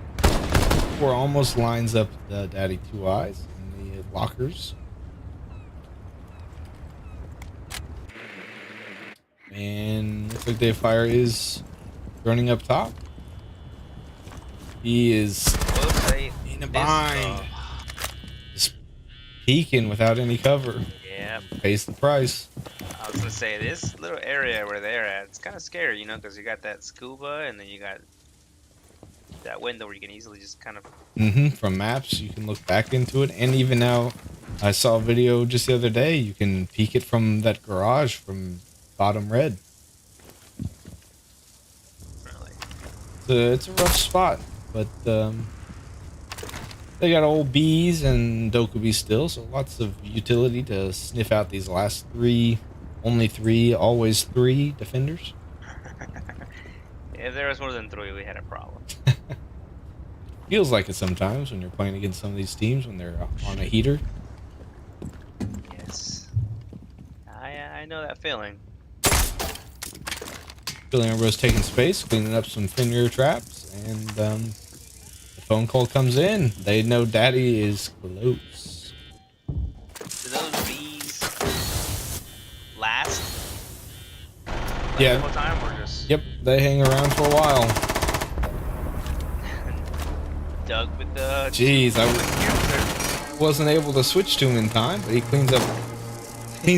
Four almost lines up the Daddy Two Eyes in the lockers. And looks like Deifier is running up top. He is in a bind. Just peeking without any cover. Yeah. Pays the price. I was gonna say this little area where they're at, it's kind of scary, you know, because you got that scuba and then you got that window where you can easily just kind of. From maps, you can look back into it, and even now, I saw a video just the other day. You can peek it from that garage from bottom red. Really? It's a rough spot, but they got old bees and Dokubi still, so lots of utility to sniff out these last three, only three, always three defenders. If there was more than 3, we had a problem. Feels like it sometimes when you're playing against some of these teams when they're on a heater. Yes. I know that feeling. Billy Ambrose taking space, cleaning up some Fenrir traps, and the phone call comes in. They know Daddy is close. Do those bees last? Yeah. The whole time or just Yep, they hang around for a while. Doug with the. Jeez, I wasn't able to switch to him in time, but he cleans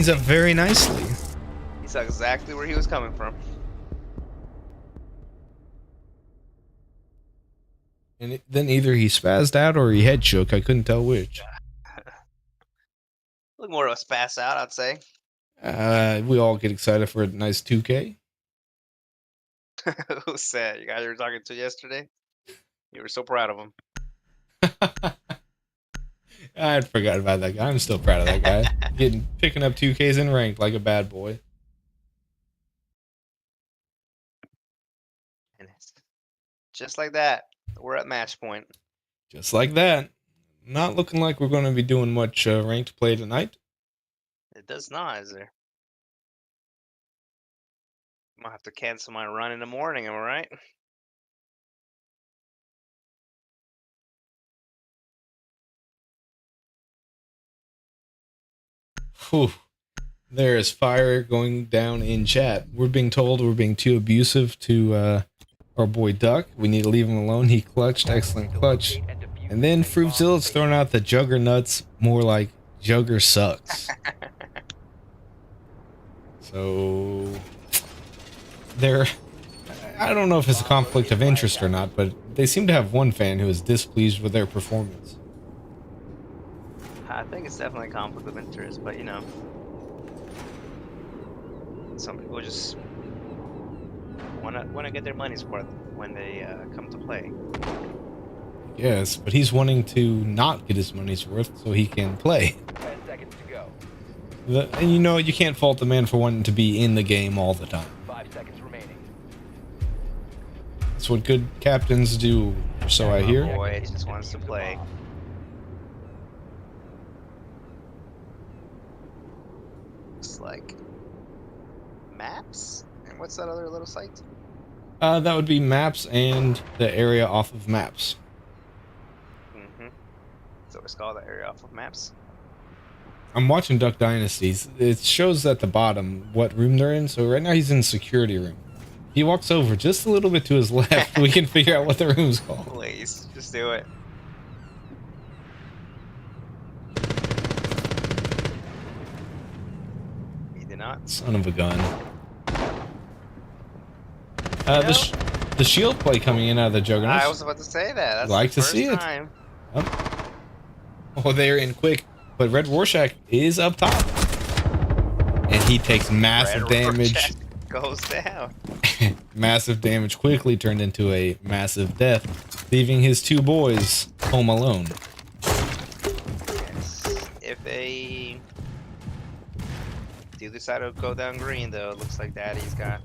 up very nicely. He saw exactly where he was coming from. And then either he spazzed out or he head shook. I couldn't tell which. Look more of a spaz out, I'd say. We all get excited for a nice 2K. Who said? You guys were talking to yesterday? You were so proud of him. I had forgotten about that guy. I'm still proud of that guy. Picking up 2Ks in ranked like a bad boy. And it's just like that. We're at match point. Just like that. Not looking like we're going to be doing much ranked play tonight. It does not, is there? I'm gonna have to cancel my run in the morning, am I right? Whew. There is fire going down in chat. We're being told we're being too abusive to our boy Duck. We need to leave him alone. He clutched. Excellent clutch. And then Fruitzilla's throwing out the Juggernuts. More like Jugger sucks. So I don't know if it's a conflict of interest or not, but they seem to have one fan who is displeased with their performance. I think it's definitely a conflict of interest, but you know, some people just wanna get their money's worth when they come to play. Yes, but he's wanting to not get his money's worth so he can play. 10 seconds to go. And you know, you can't fault the man for wanting to be in the game all the time. 5 seconds remaining. That's what good captains do, or so I hear. Boy, he just wants to play. Looks like maps. And what's that other little site? That would be maps and the area off of maps. So it's called the area off of maps. I'm watching Duck Dynasties. It shows at the bottom what room they're in. So right now he's in security room. If he walks over just a little bit to his left, we can figure out what the room's called. Please, just do it. He did not. Son of a gun. The shield play coming in out of the Juggernuts. I was about to say that. That's like the to first see it. time. Oh, they're in quick. But Red Rorschach is up top. And he takes massive damage. Rorschach goes down. Massive damage quickly turned into a massive death, leaving his two boys home alone. Yes. If they do decide to go down green, though, it looks like Daddy's got.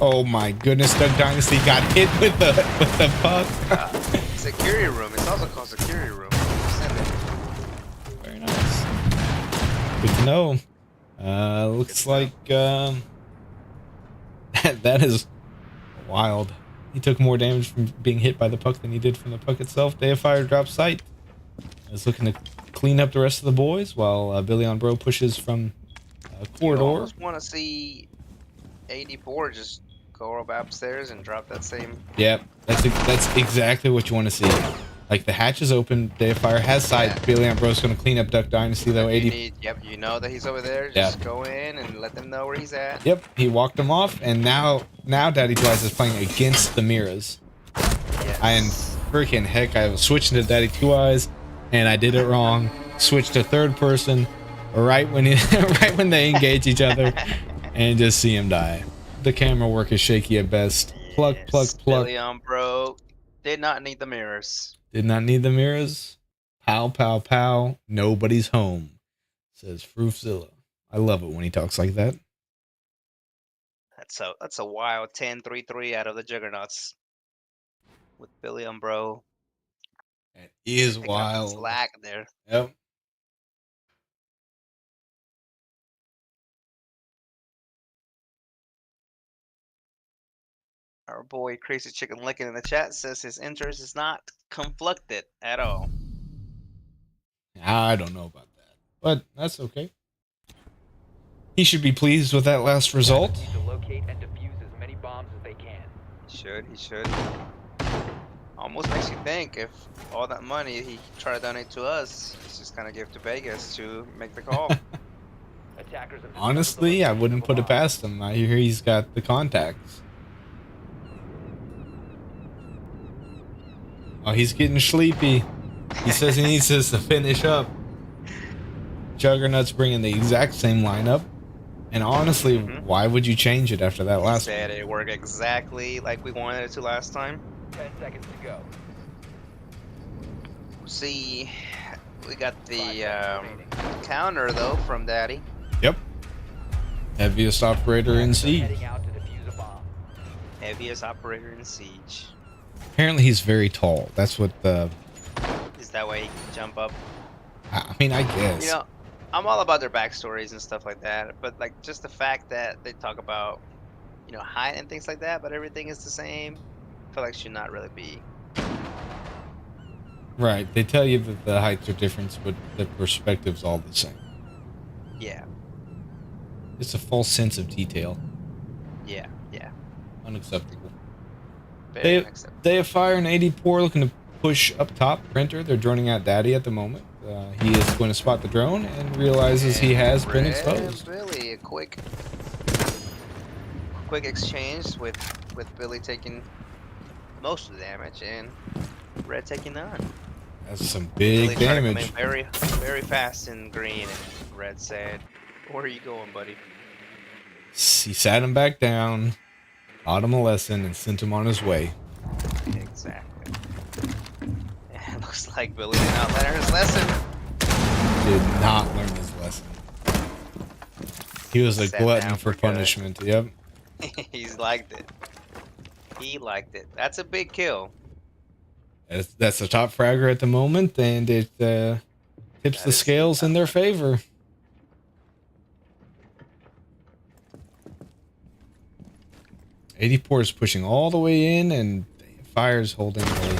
Oh my goodness, Duck Dynasty got hit with the puck. Security room. It's also called security room. Very nice. Good to know. Looks like that is wild. He took more damage from being hit by the puck than he did from the puck itself. Day of Fire drops sight. Is looking to clean up the rest of the boys while Billy on Bro pushes from corridor. I just want to see 84 just go up upstairs and drop that same. Yep, that's exactly what you want to see. Like the hatch is open, Deifier has sight. Billy Ambrose's gonna clean up Duck Dynasty though. 80. Yep, you know that he's over there. Yeah. Just go in and let them know where he's at. Yep, he walked him off, and now Daddy Two Eyes is playing against the Miras. Yes. And freaking heck, I was switching to Daddy Two Eyes, and I did it wrong. Switched to third person, right when right when they engage each other, and just see him die. The camera work is shaky at best. Pluck, pluck, pluck. Billy Bro did not need the mirrors. Did not need the Miras. Pow, pow, pow. Nobody's home, says Fruifzilla. I love it when he talks like that. That's a wild 10-3-3 out of the Juggernauts with Billy Bro. It is Picking up wild. slack there. Yep. Our boy Crazy Chicken Licking in the chat says his interest is not conflicted at all. I don't know about that, but that's okay. He should be pleased with that last result. Need to locate and defuse as many bombs as they can. He should. Almost makes you think if all that money he tried to donate to us, he's just gonna give to Vegas to make the call. Attackers have Honestly, I wouldn't put it past him. I hear he's got the contacts. Oh, he's getting sleepy. He says he needs us to finish up. Juggernuts bringing the exact same lineup. And honestly, why would you change it after that last Said it worked exactly like we wanted it to last time. 10 seconds to go. See, we got the counter though from Daddy. Yep. Heaviest operator in Siege. Heading out to defuse a bomb. Heaviest operator in Siege. Apparently he's very tall. That's what the... Is that way he can jump up? I mean, I guess. You know, I'm all about their backstories and stuff like that, but like just the fact that they talk about, you know, height and things like that, but everything is the same, I feel like should not really be. Right. They tell you that the heights are different, but the perspective's all the same. Yeah. It's a false sense of detail. Yeah. Unacceptable. Very unacceptable. Deifier and 84 looking to push up top. Printer, they're joining out Daddy at the moment. He is going to spot the drone and realizes he has been exposed. Really, a quick exchange with Billy taking most of the damage and Red taking none. That's some big Billy tried to come damage. in very, very fast in green, and Red said, "Where are you going, buddy?" He sat him back down, taught him a lesson, and sent him on his way. Exactly. It looks like Billy did not learn his lesson. Did not learn his lesson. He was a Sat glutton down for for good. punishment. Yep. He's liked it. He liked it. That's a big kill. That's the top fragger at the moment, and it tips the scales in their favor. '84 is pushing all the way in, and Fire's holding a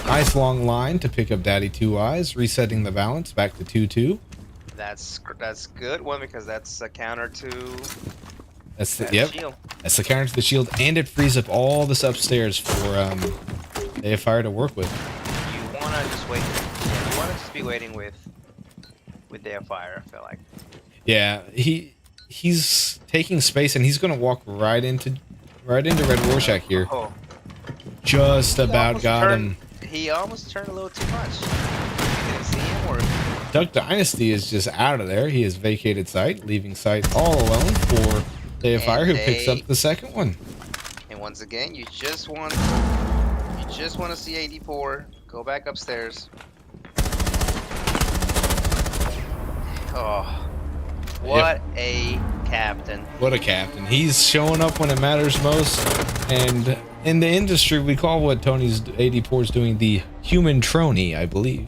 nice long line to pick up Daddy Two Eyes, resetting the balance back to 2-2. That's good one because that's a counter to That's the that shield. That's the counter to the shield, and it frees up all this upstairs for Fire to work with. You wanna just wait. Yeah, you wanna just be waiting with their fire. I feel like. Yeah, he's taking space, and he's gonna walk right into Red Rorschach here. Oh. Just He about almost got turned- him. He almost turned a little too much. Didn't see him or. Duck Dynasty is just out of there. He has vacated site, leaving site all alone for Fire, who picks up the second one. And once again, you just want to see 84 go back upstairs. Oh, what a captain! What a captain. He's showing up when it matters most. And in the industry, we call what Tony's 84 is doing the human trony, I believe.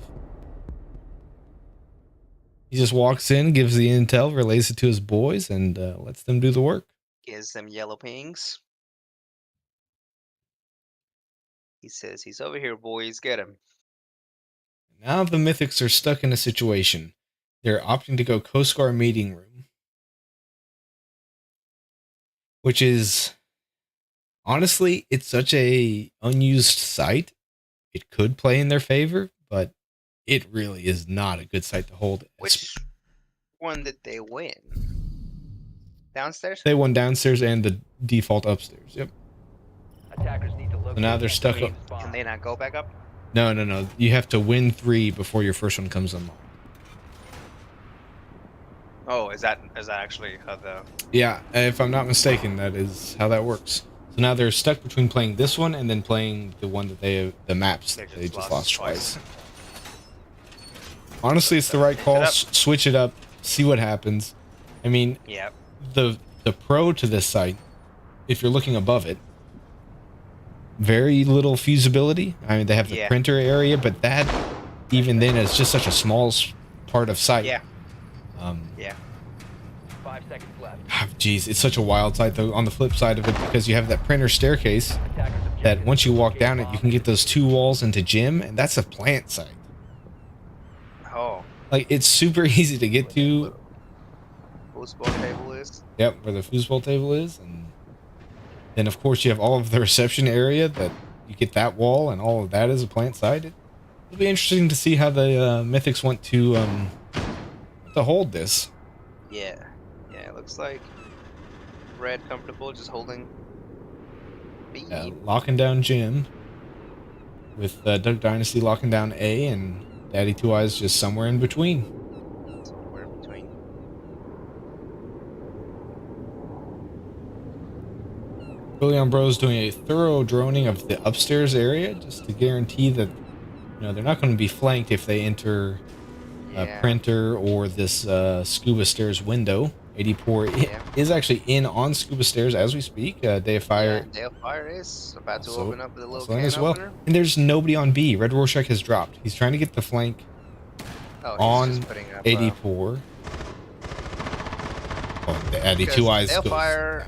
He just walks in, gives the intel, relays it to his boys, and lets them do the work. Gives them yellow pings. He says he's over here, boys. Get him. Now the Mythics are stuck in a situation. They're opting to go Coast Guard meeting room, which is Honestly, it's such a unused site. It could play in their favor, but it really is not a good site to hold. Which one did they win? Downstairs? They won downstairs and the default upstairs. Yep. Attackers need to So locate now they're and stuck defuse up. bombs. Can they not go back up? No. You have to win 3 before your first one comes online. Oh, is that actually how the? Yeah, if I'm not mistaken, that is how that works. So now they're stuck between playing this one and then playing the one that the maps that they just lost twice. Honestly, it's the right call. Switch it up, see what happens. I mean, yeah. The pro to this site, if you're looking above it, very little fusibility. I mean, they have the printer area, but that even then is just such a small part of site. Yeah. Yeah. 5 seconds left. Geez, it's such a wild site though. On the flip side of it, because you have that printer staircase, that once you walk down it, you can get those 2 walls into gym, and that's a plant site. Oh. Like, it's super easy to get to. Foosball table is. Yep, where the foosball table is, and then of course you have all of the reception area that you get that wall, and all of that is a plant site. It'll be interesting to see how the Mythics want to hold this. Yeah. Yeah, it looks like Red comfortable just holding B. Locking down Jim, with Duck Dynasty locking down A, and Daddy Two Eyes just somewhere in between. Somewhere in between. Billion Bros doing a thorough droning of the upstairs area just to guarantee that they're not going to be flanked if they enter printer or this scuba stairs window. 84 is actually in on scuba stairs as we speak. Day of Fire. Day of Fire is about to open up the little can as well. Opener. And there's nobody on B. Red Rorschach has dropped. He's trying to get the flank on 84. The Addy Two Eyes. Day of Fire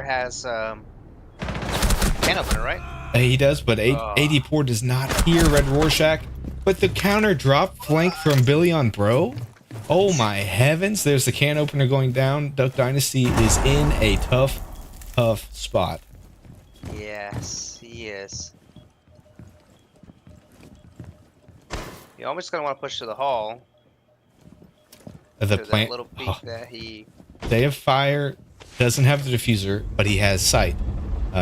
has can opener, right? He does, but 84 does not hear Red Rorschach. But the counter drop flank from Billion Bro. Oh my heavens, there's the can opener going down. Duck Dynasty is in a tough spot. Yes, he is. You're almost going to want to push to the hall. The plant. Little peek that he... Day of Fire doesn't have the diffuser, but he has sight.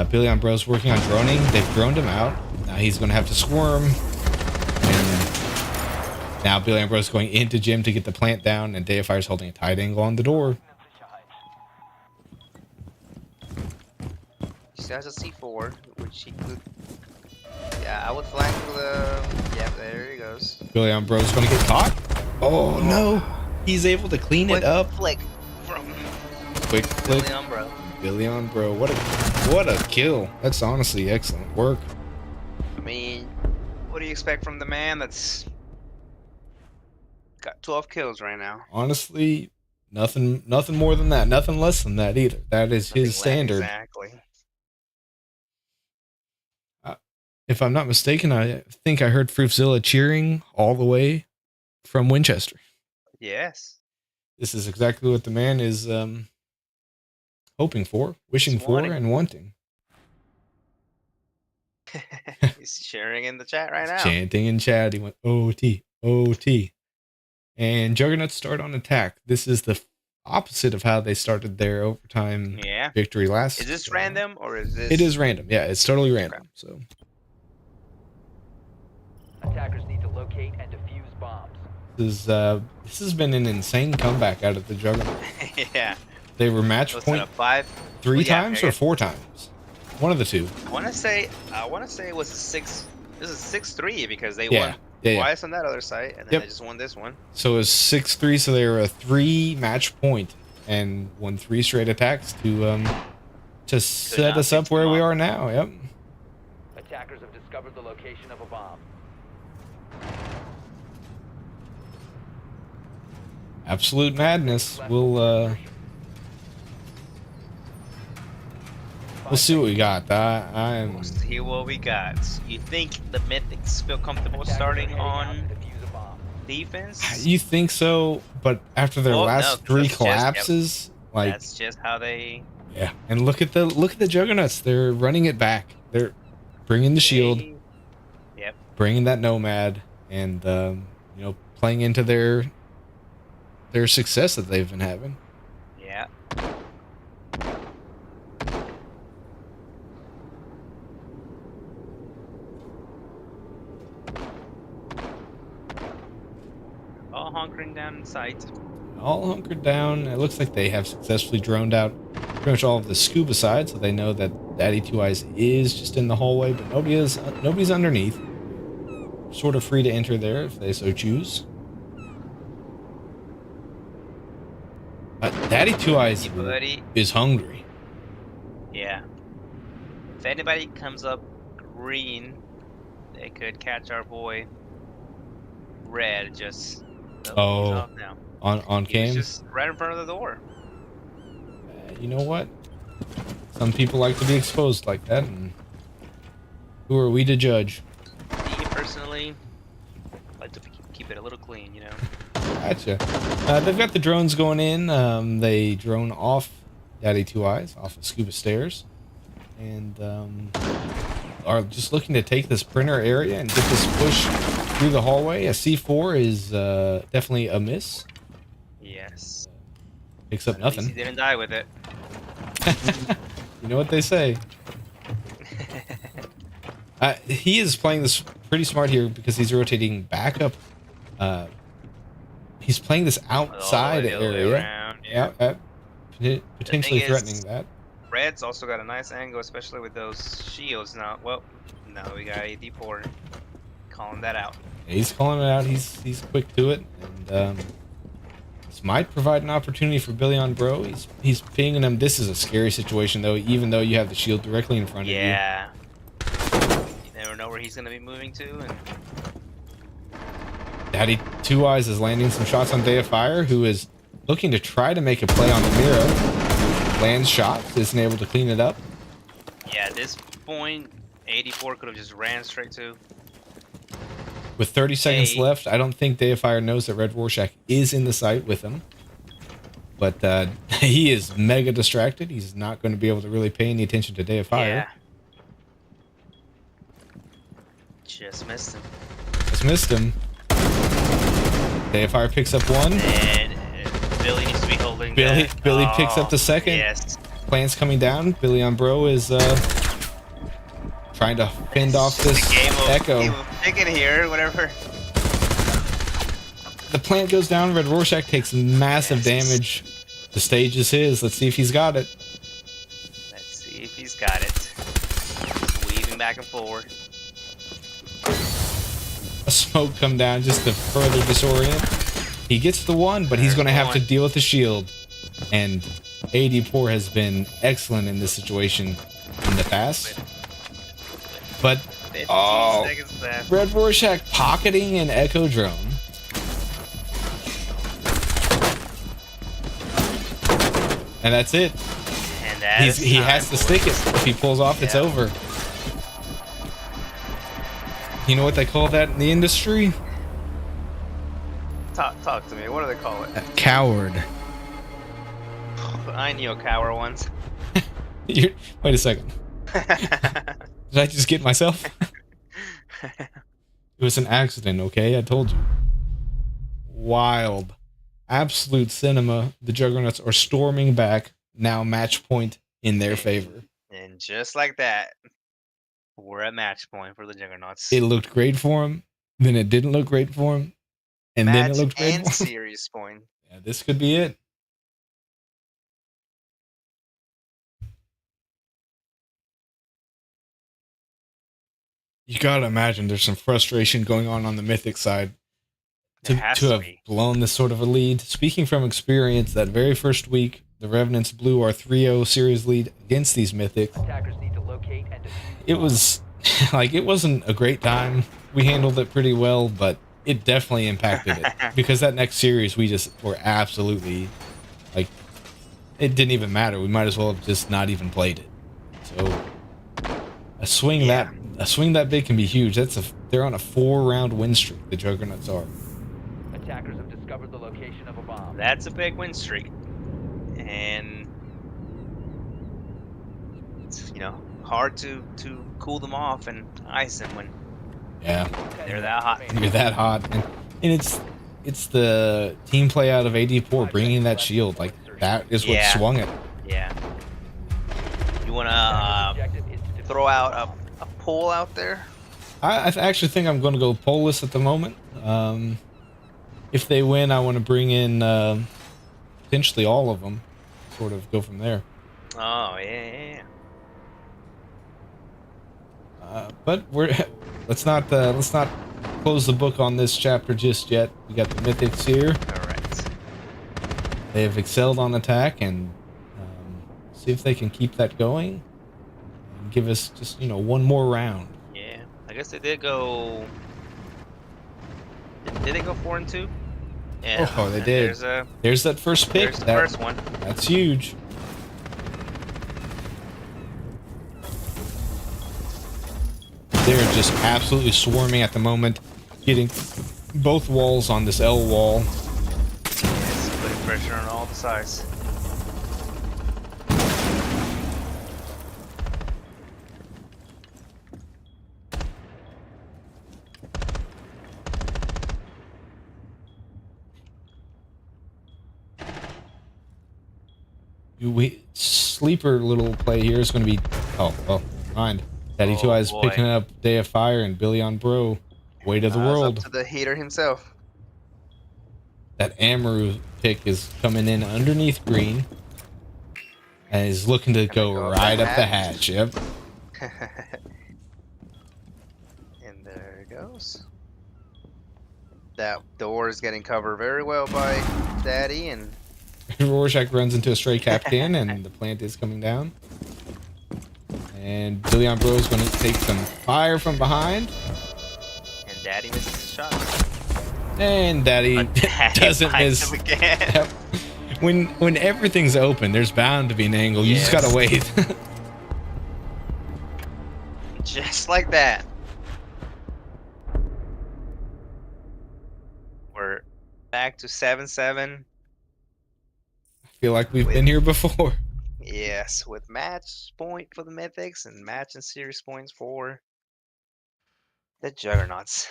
Billion Bro's working on droning. They've droned him out. Now he's going to have to squirm. And now Billion Bro's going into Jim to get the plant down, and Day of Fire's holding a tight angle on the door. He still has a C4, which he could... Yeah, I would flank the... Yeah, there he goes. Billion Bro's going to get caught. Oh, no. He's able to clean it up. Flick from Quick flick. Billion Bro. Billion Bro. What a kill. That's honestly excellent work. I mean, what do you expect from the man that's got 12 kills right now? Honestly, nothing more than that. Nothing less than that either. That is his standard. Exactly. If I'm not mistaken, I think I heard Fruitzilla cheering all the way from Winchester. Yes. This is exactly what the man is hoping for, wishing for, and wanting. He's sharing in the chat right now. Chanting in chat. He went OT, OT. And Juggernuts start on attack. This is the opposite of how they started their overtime victory last. Is this random or is this? It is random. Yeah, it's totally random. So. Attackers need to locate and defuse bombs. This has been an insane comeback out of the Juggernuts. Yeah. They were match point 3 times or 4 times. One of the two. I want to say it was a 6. This is 6-3 because they won twice on that other site, and then they just won this one. So it was 6-3. So they were a 3 match point and won 3 straight attacks to set us up where we are now. Yep. Attackers have discovered the location of a bomb. Absolute madness. We'll see what we got. We'll see what we got. You think the Mythics feel comfortable starting on defense? You think so, but after their last 3 collapses, like that's just how they Yeah, and look at the Juggernauts. They're running it back. They're bringing the shield, Yep. bringing that nomad, and playing into their success that they've been having. Yeah. All hunkering down in sight. All hunkered down. It looks like they have successfully droned out pretty much all of the scuba side, so they know that Daddy Two Eyes is just in the hallway, but nobody's underneath. Sort of free to enter there if they so choose. Daddy Two Eyes is hungry. Yeah. If anybody comes up green, they could catch our boy Red. Just he's off now. On He was cam. just right in front of the door. You know what? Some people like to be exposed like that, and who are we to judge? Me personally, like to keep it a little clean, you know. Gotcha. They've got the drones going in. They drone off Daddy Two Eyes off of scuba stairs, and are just looking to take this printer area and get this push through the hallway. A C4 is definitely a miss. Yes. Picks up At least nothing. he didn't die with it. You know what they say. He is playing this pretty smart here because he's rotating back up. He's playing this outside area. Yeah. Potentially threatening that. Red's also got a nice angle, especially with those shields. Now, well, now we got AD4 calling that out. Yeah, he's calling it out. He's quick to it, and this might provide an opportunity for Billy on Bro. He's pinging him. This is a scary situation, though, even though you have the shield directly in front of you. Yeah. You never know where he's gonna be moving to, and Daddy Two Eyes is landing some shots on Day of Fire, who is looking to try to make a play on the mirror. Lands shots, isn't able to clean it up. yeah, at this point, 84 could have just ran straight to. With 30 seconds left, I don't think Day of Fire knows that Red Rorschach is in the site with him. But he is mega distracted. He's not going to be able to really pay any attention to Day of Fire. Yeah. Just missed him. Just missed him. Day of Fire picks up one. And Billy needs to be holding Billy that. picks up the second. Yes. Plans coming down. Billy on Bro is trying to fend off this Echo. Game of chicken here, whatever. The plant goes down. Red Rorschach takes massive damage. The stage is his. Let's see if he's got it. Let's see if he's got it. Just weaving back and forward. A smoke come down just to further disorient. He gets the one, but he's going to have to deal with the shield. And AD4 has been excellent in this situation in the past. But, Red Rorschach pocketing an Echo drone. And that's it. And he has to stick it. If he pulls off, it's over. You know what they call that in the industry? Talk to me. What do they call it? A coward. I knew a coward once. Wait a second. Did I just get myself? It was an accident, okay? I told you. Wild. Absolute cinema. The Juggernauts are storming back. Now match point in their favor. And just like that, we're at match point for the Juggernauts. It looked great for him. Then it didn't look great for him. And then it looked great and for him. series point. Yeah, this could be it. You gotta imagine there's some frustration going on the Mythic side to have blown this sort of a lead. Speaking from experience, that very first week, the Revenants blew our 3-0 series lead against these Mythics. It was like, it wasn't a great time. We handled it pretty well, but it definitely impacted it because that next series we just were absolutely like, it didn't even matter. We might as well have just not even played it. So a swing that big can be huge. They're on a 4-round win streak. The Juggernauts are. Attackers have discovered the location of a bomb. That's a big win streak. And hard to cool them off and ice them when Yeah, they're that hot. you're that hot, and it's the team play out of AD4 bringing that shield. Like that is what swung it. Yeah. You wanna throw out a pull out there? I actually think I'm going to go poleless at the moment. If they win, I want to bring in potentially all of them. Sort of go from there. Oh yeah. But let's not close the book on this chapter just yet. We got the Mythics here. All right. They have excelled on attack, and see if they can keep that going and give us just one more round. Yeah. I guess they did go. Did they go 4-2? Yeah. Oh, they did. There's that first pick. There's the first one. That's huge. They're just absolutely swarming at the moment, getting both walls on this L wall. Yes, putting pressure on all the sides. Sleeper little play here is going to be. Oh, well, mind. Daddy Two Eyes boy. picking up Day of Fire and Billy on Bro. Weight of the world. Up to the heater himself. That Amaru pick is coming in underneath green. And is looking to go right up the hatch. Yep. And there it goes. That door is getting covered very well by Daddy, and Rorschach runs into a stray captain, and the plant is coming down. And Billy on Bro is going to take some fire from behind. and Daddy misses his shot. And Daddy doesn't miss. Him again. Yep. When everything's open, there's bound to be an angle. You just gotta wait. Just like that. We're back to 7-7. I feel like we've been here before. Yes, with match point for the Mythics and match and series points for the Juggernauts.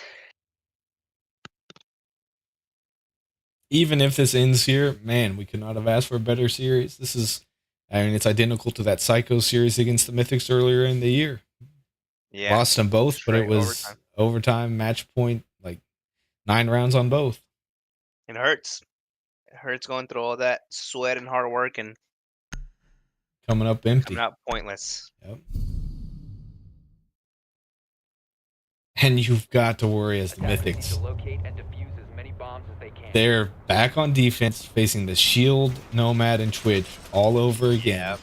Even if this ends here, man, we could not have asked for a better series. This is, I mean, it's identical to that Psycho series against the Mythics earlier in the year. Yeah. Lost them both, but it Straight was overtime match point, like 9 rounds on both. It hurts. It hurts going through all that sweat and hard work and Coming up empty. coming out pointless. Yep. And you've got to worry as the Mythics. They're back on defense, facing the Shield, Nomad, and Twitch all over again. Yep.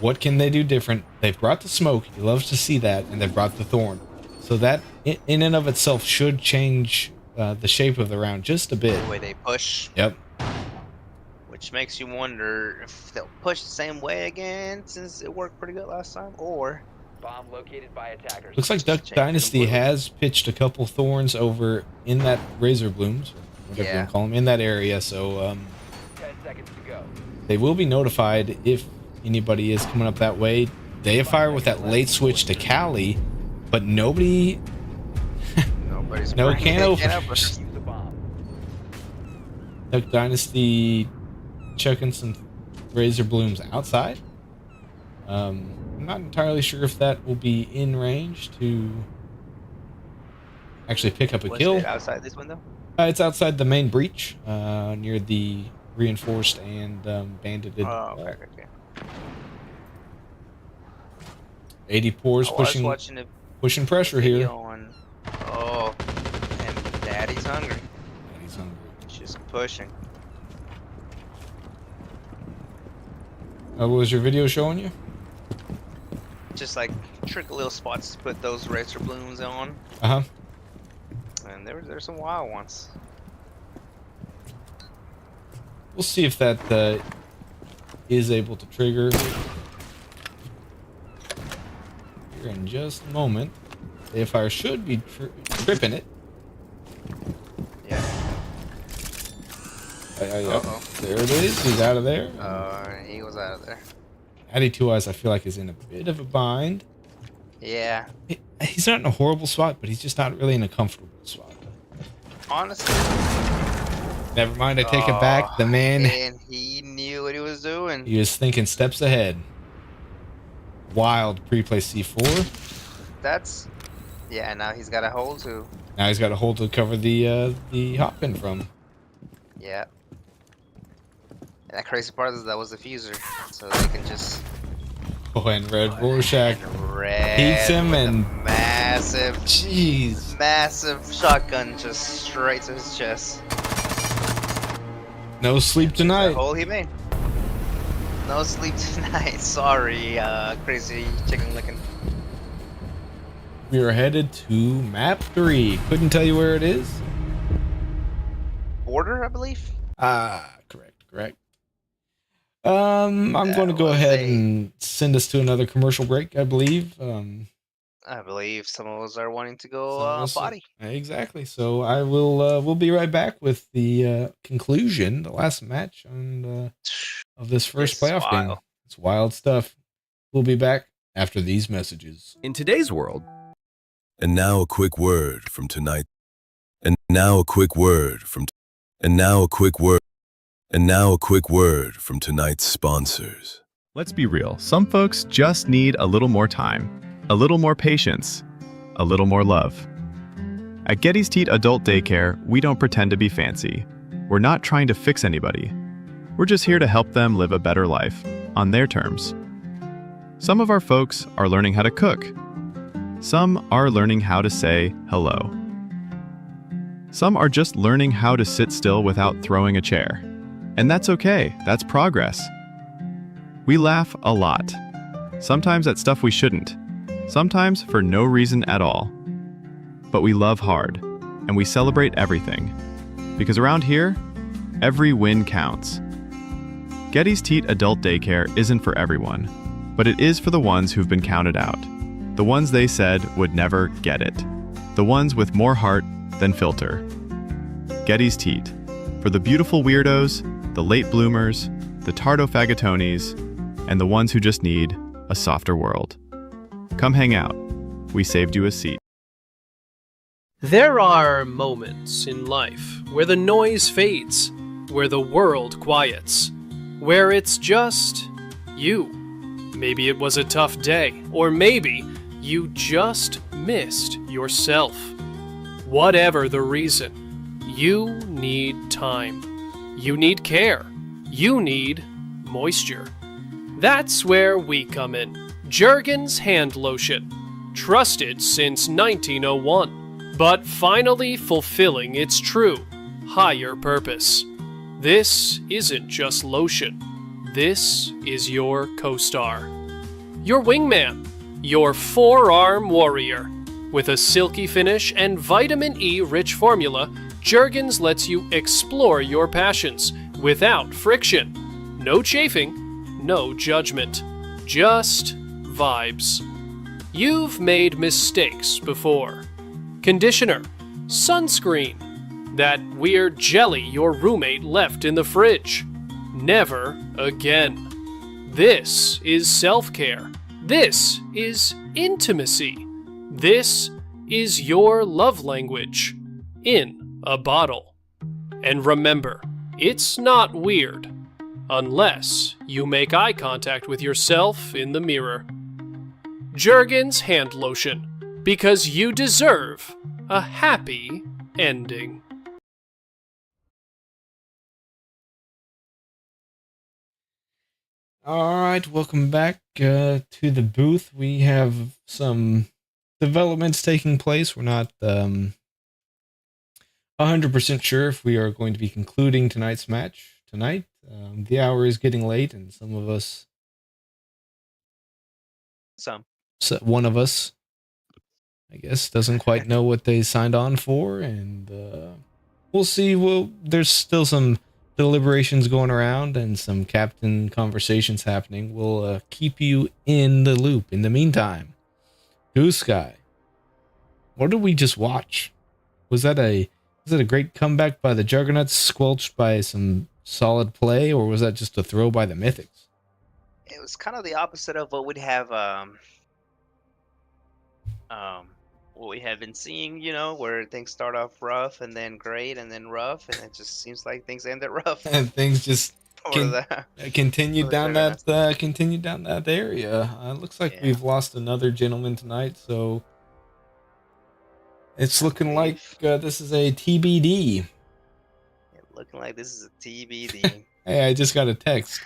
What can they do different? They've brought the smoke. He loves to see that, and they've brought the thorn. So that, in and of itself, should change the shape of the round just a bit. The way they push. Yep. Which makes you wonder if they'll push the same way again, since it worked pretty good last time, or Bomb located by attackers. Looks like Duck Dynasty has pitched a couple thorns over in that Razor Blooms, or whatever you want to call them, in that area. So 10 seconds to go. they will be notified if anybody is coming up that way. Deifier with that late switch to Cali, but nobody. nobody's No bringing can it openers. Use the bomb. Duck Dynasty checking some Razor Blooms outside. I'm not entirely sure if that will be in range to actually pick up a Was kill. it outside this window? It's outside the main breach, near the reinforced and bandited. Oh, okay. 80 Pours pushing pressure here. Oh, and Daddy's hungry. Daddy's hungry. Just pushing. What was your video showing you? Just like tricky little spots to put those Razor Blooms on. Uh-huh. And there's some wild ones. We'll see if that is able to trigger here in just a moment. Deifier should be tripping it. Yeah. Yep. There it is. He's out of there. He was out of there. Addy Two Eyes, I feel like, is in a bit of a bind. Yeah. He's not in a horrible spot, but he's just not really in a comfortable spot. Honestly. Never mind, I take it back. The man... And he knew what he was doing. He was thinking steps ahead. Wild pre-play C4. That's... Yeah, now he's got a hole too. Now he's got a hole to cover the hop pin from. Yeah. And that crazy part is that was the fuser. So they can just... Oh, and Red Rorschach Red beats him with a and... massive... Jeez. Massive shotgun just straight to his chest. No sleep The tonight. hole he made. No sleep tonight. Sorry, crazy chicken licking. We are headed to map 3. Couldn't tell you where it is. Border, I believe. Correct. I'm going to go ahead and send us to another commercial break, I believe. I believe some of us are wanting to go Some of us- potty. Exactly. So I will. We'll be right back with the conclusion, the last match of this first playoff game. It's wild stuff. We'll be back after these messages. In today's world, And now a quick word from tonight. And now a quick word from tonight's sponsors. Let's be real. Some folks just need a little more time, a little more patience, a little more love. At Getty's Teat Adult Daycare, we don't pretend to be fancy. We're not trying to fix anybody. We're just here to help them live a better life on their terms. Some of our folks are learning how to cook. Some are learning how to say hello. Some are just learning how to sit still without throwing a chair. And that's okay, that's progress. We laugh a lot. Sometimes at stuff we shouldn't. Sometimes for no reason at all. But we love hard, and we celebrate everything. Because around here, every win counts. Getty's Teat Adult Daycare isn't for everyone, but it is for the ones who've been counted out. The ones they said would never get it. The ones with more heart than filter. Getty's Teat. For the beautiful weirdos, the late bloomers, the tardofagatones, and the ones who just need a softer world. Come hang out. We saved you a seat. There are moments in life where the noise fades, where the world quiets, where it's just you. Maybe it was a tough day, or maybe you just missed yourself. Whatever the reason, you need time. You need care. You need moisture. That's where we come in. Jergens Hand Lotion. Trusted since 1901, but finally fulfilling its true, higher purpose. This isn't just lotion. This is your co-star. Your wingman. Your forearm warrior. With a silky finish and vitamin E-rich formula, Jergens lets you explore your passions without friction. No chafing, no judgment. Just vibes. You've made mistakes before. Conditioner, sunscreen, that weird jelly your roommate left in the fridge. Never again. This is self-care. This is intimacy. This is your love language in a bottle. And remember, it's not weird unless you make eye contact with yourself in the mirror. Jergens Hand Lotion, because you deserve a happy ending. All right, welcome back to the booth. We have some developments taking place. We're not 100% sure if we are going to be concluding tonight's match tonight. The hour is getting late, and some of us, one of us, I guess, doesn't quite know what they signed on for, and we'll see. There's still some deliberations going around and some captain conversations happening. We'll keep you in the loop. In the meantime, Goose Sky, what did we just watch? Was that a great comeback by the Juggernuts, squelched by some solid play, or was that just a throw by the Mythics? it was kind of the opposite of what we'd have what we have been seeing, where things start off rough and then great and then rough, and it just seems like things ended rough And things just for the continued for the down Revenants. that area. It looks like Yeah, we've lost another gentleman tonight, so it's I looking like believe this is a TBD. looking like this is a TBD. Hey, I just got a text.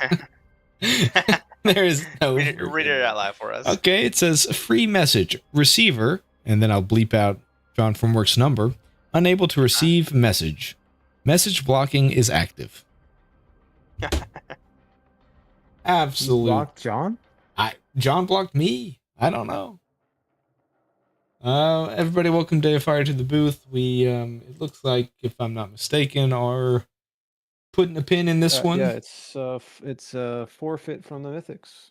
There is no Read it out loud for us. Okay, it says free message receiver, and then I'll bleep out John from Work's number. Unable to receive message. Message blocking is active. Absolute. You blocked John? John blocked me. I don't know. Everybody, welcome Day of Fire to the booth. We it looks like, if I'm not mistaken, are putting a pin in this one. Yeah, it's forfeit from the Mythics.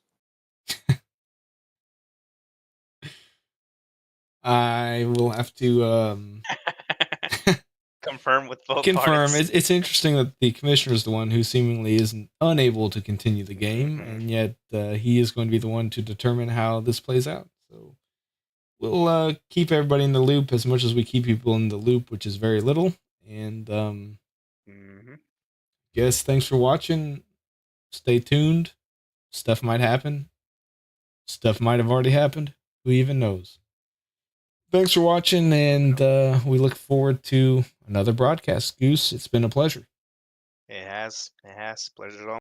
I will have to Confirm with both confirm. parties. It's interesting that the commissioner is the one who seemingly isn't unable to continue the game, and yet he is going to be the one to determine how this plays out. So we'll keep everybody in the loop as much as we keep people in the loop, which is very little. And guess thanks for watching. Stay tuned. Stuff might happen. Stuff might have already happened. Who even knows? Thanks for watching, and we look forward to another broadcast. Goose, it's been a pleasure. It has. Pleasure all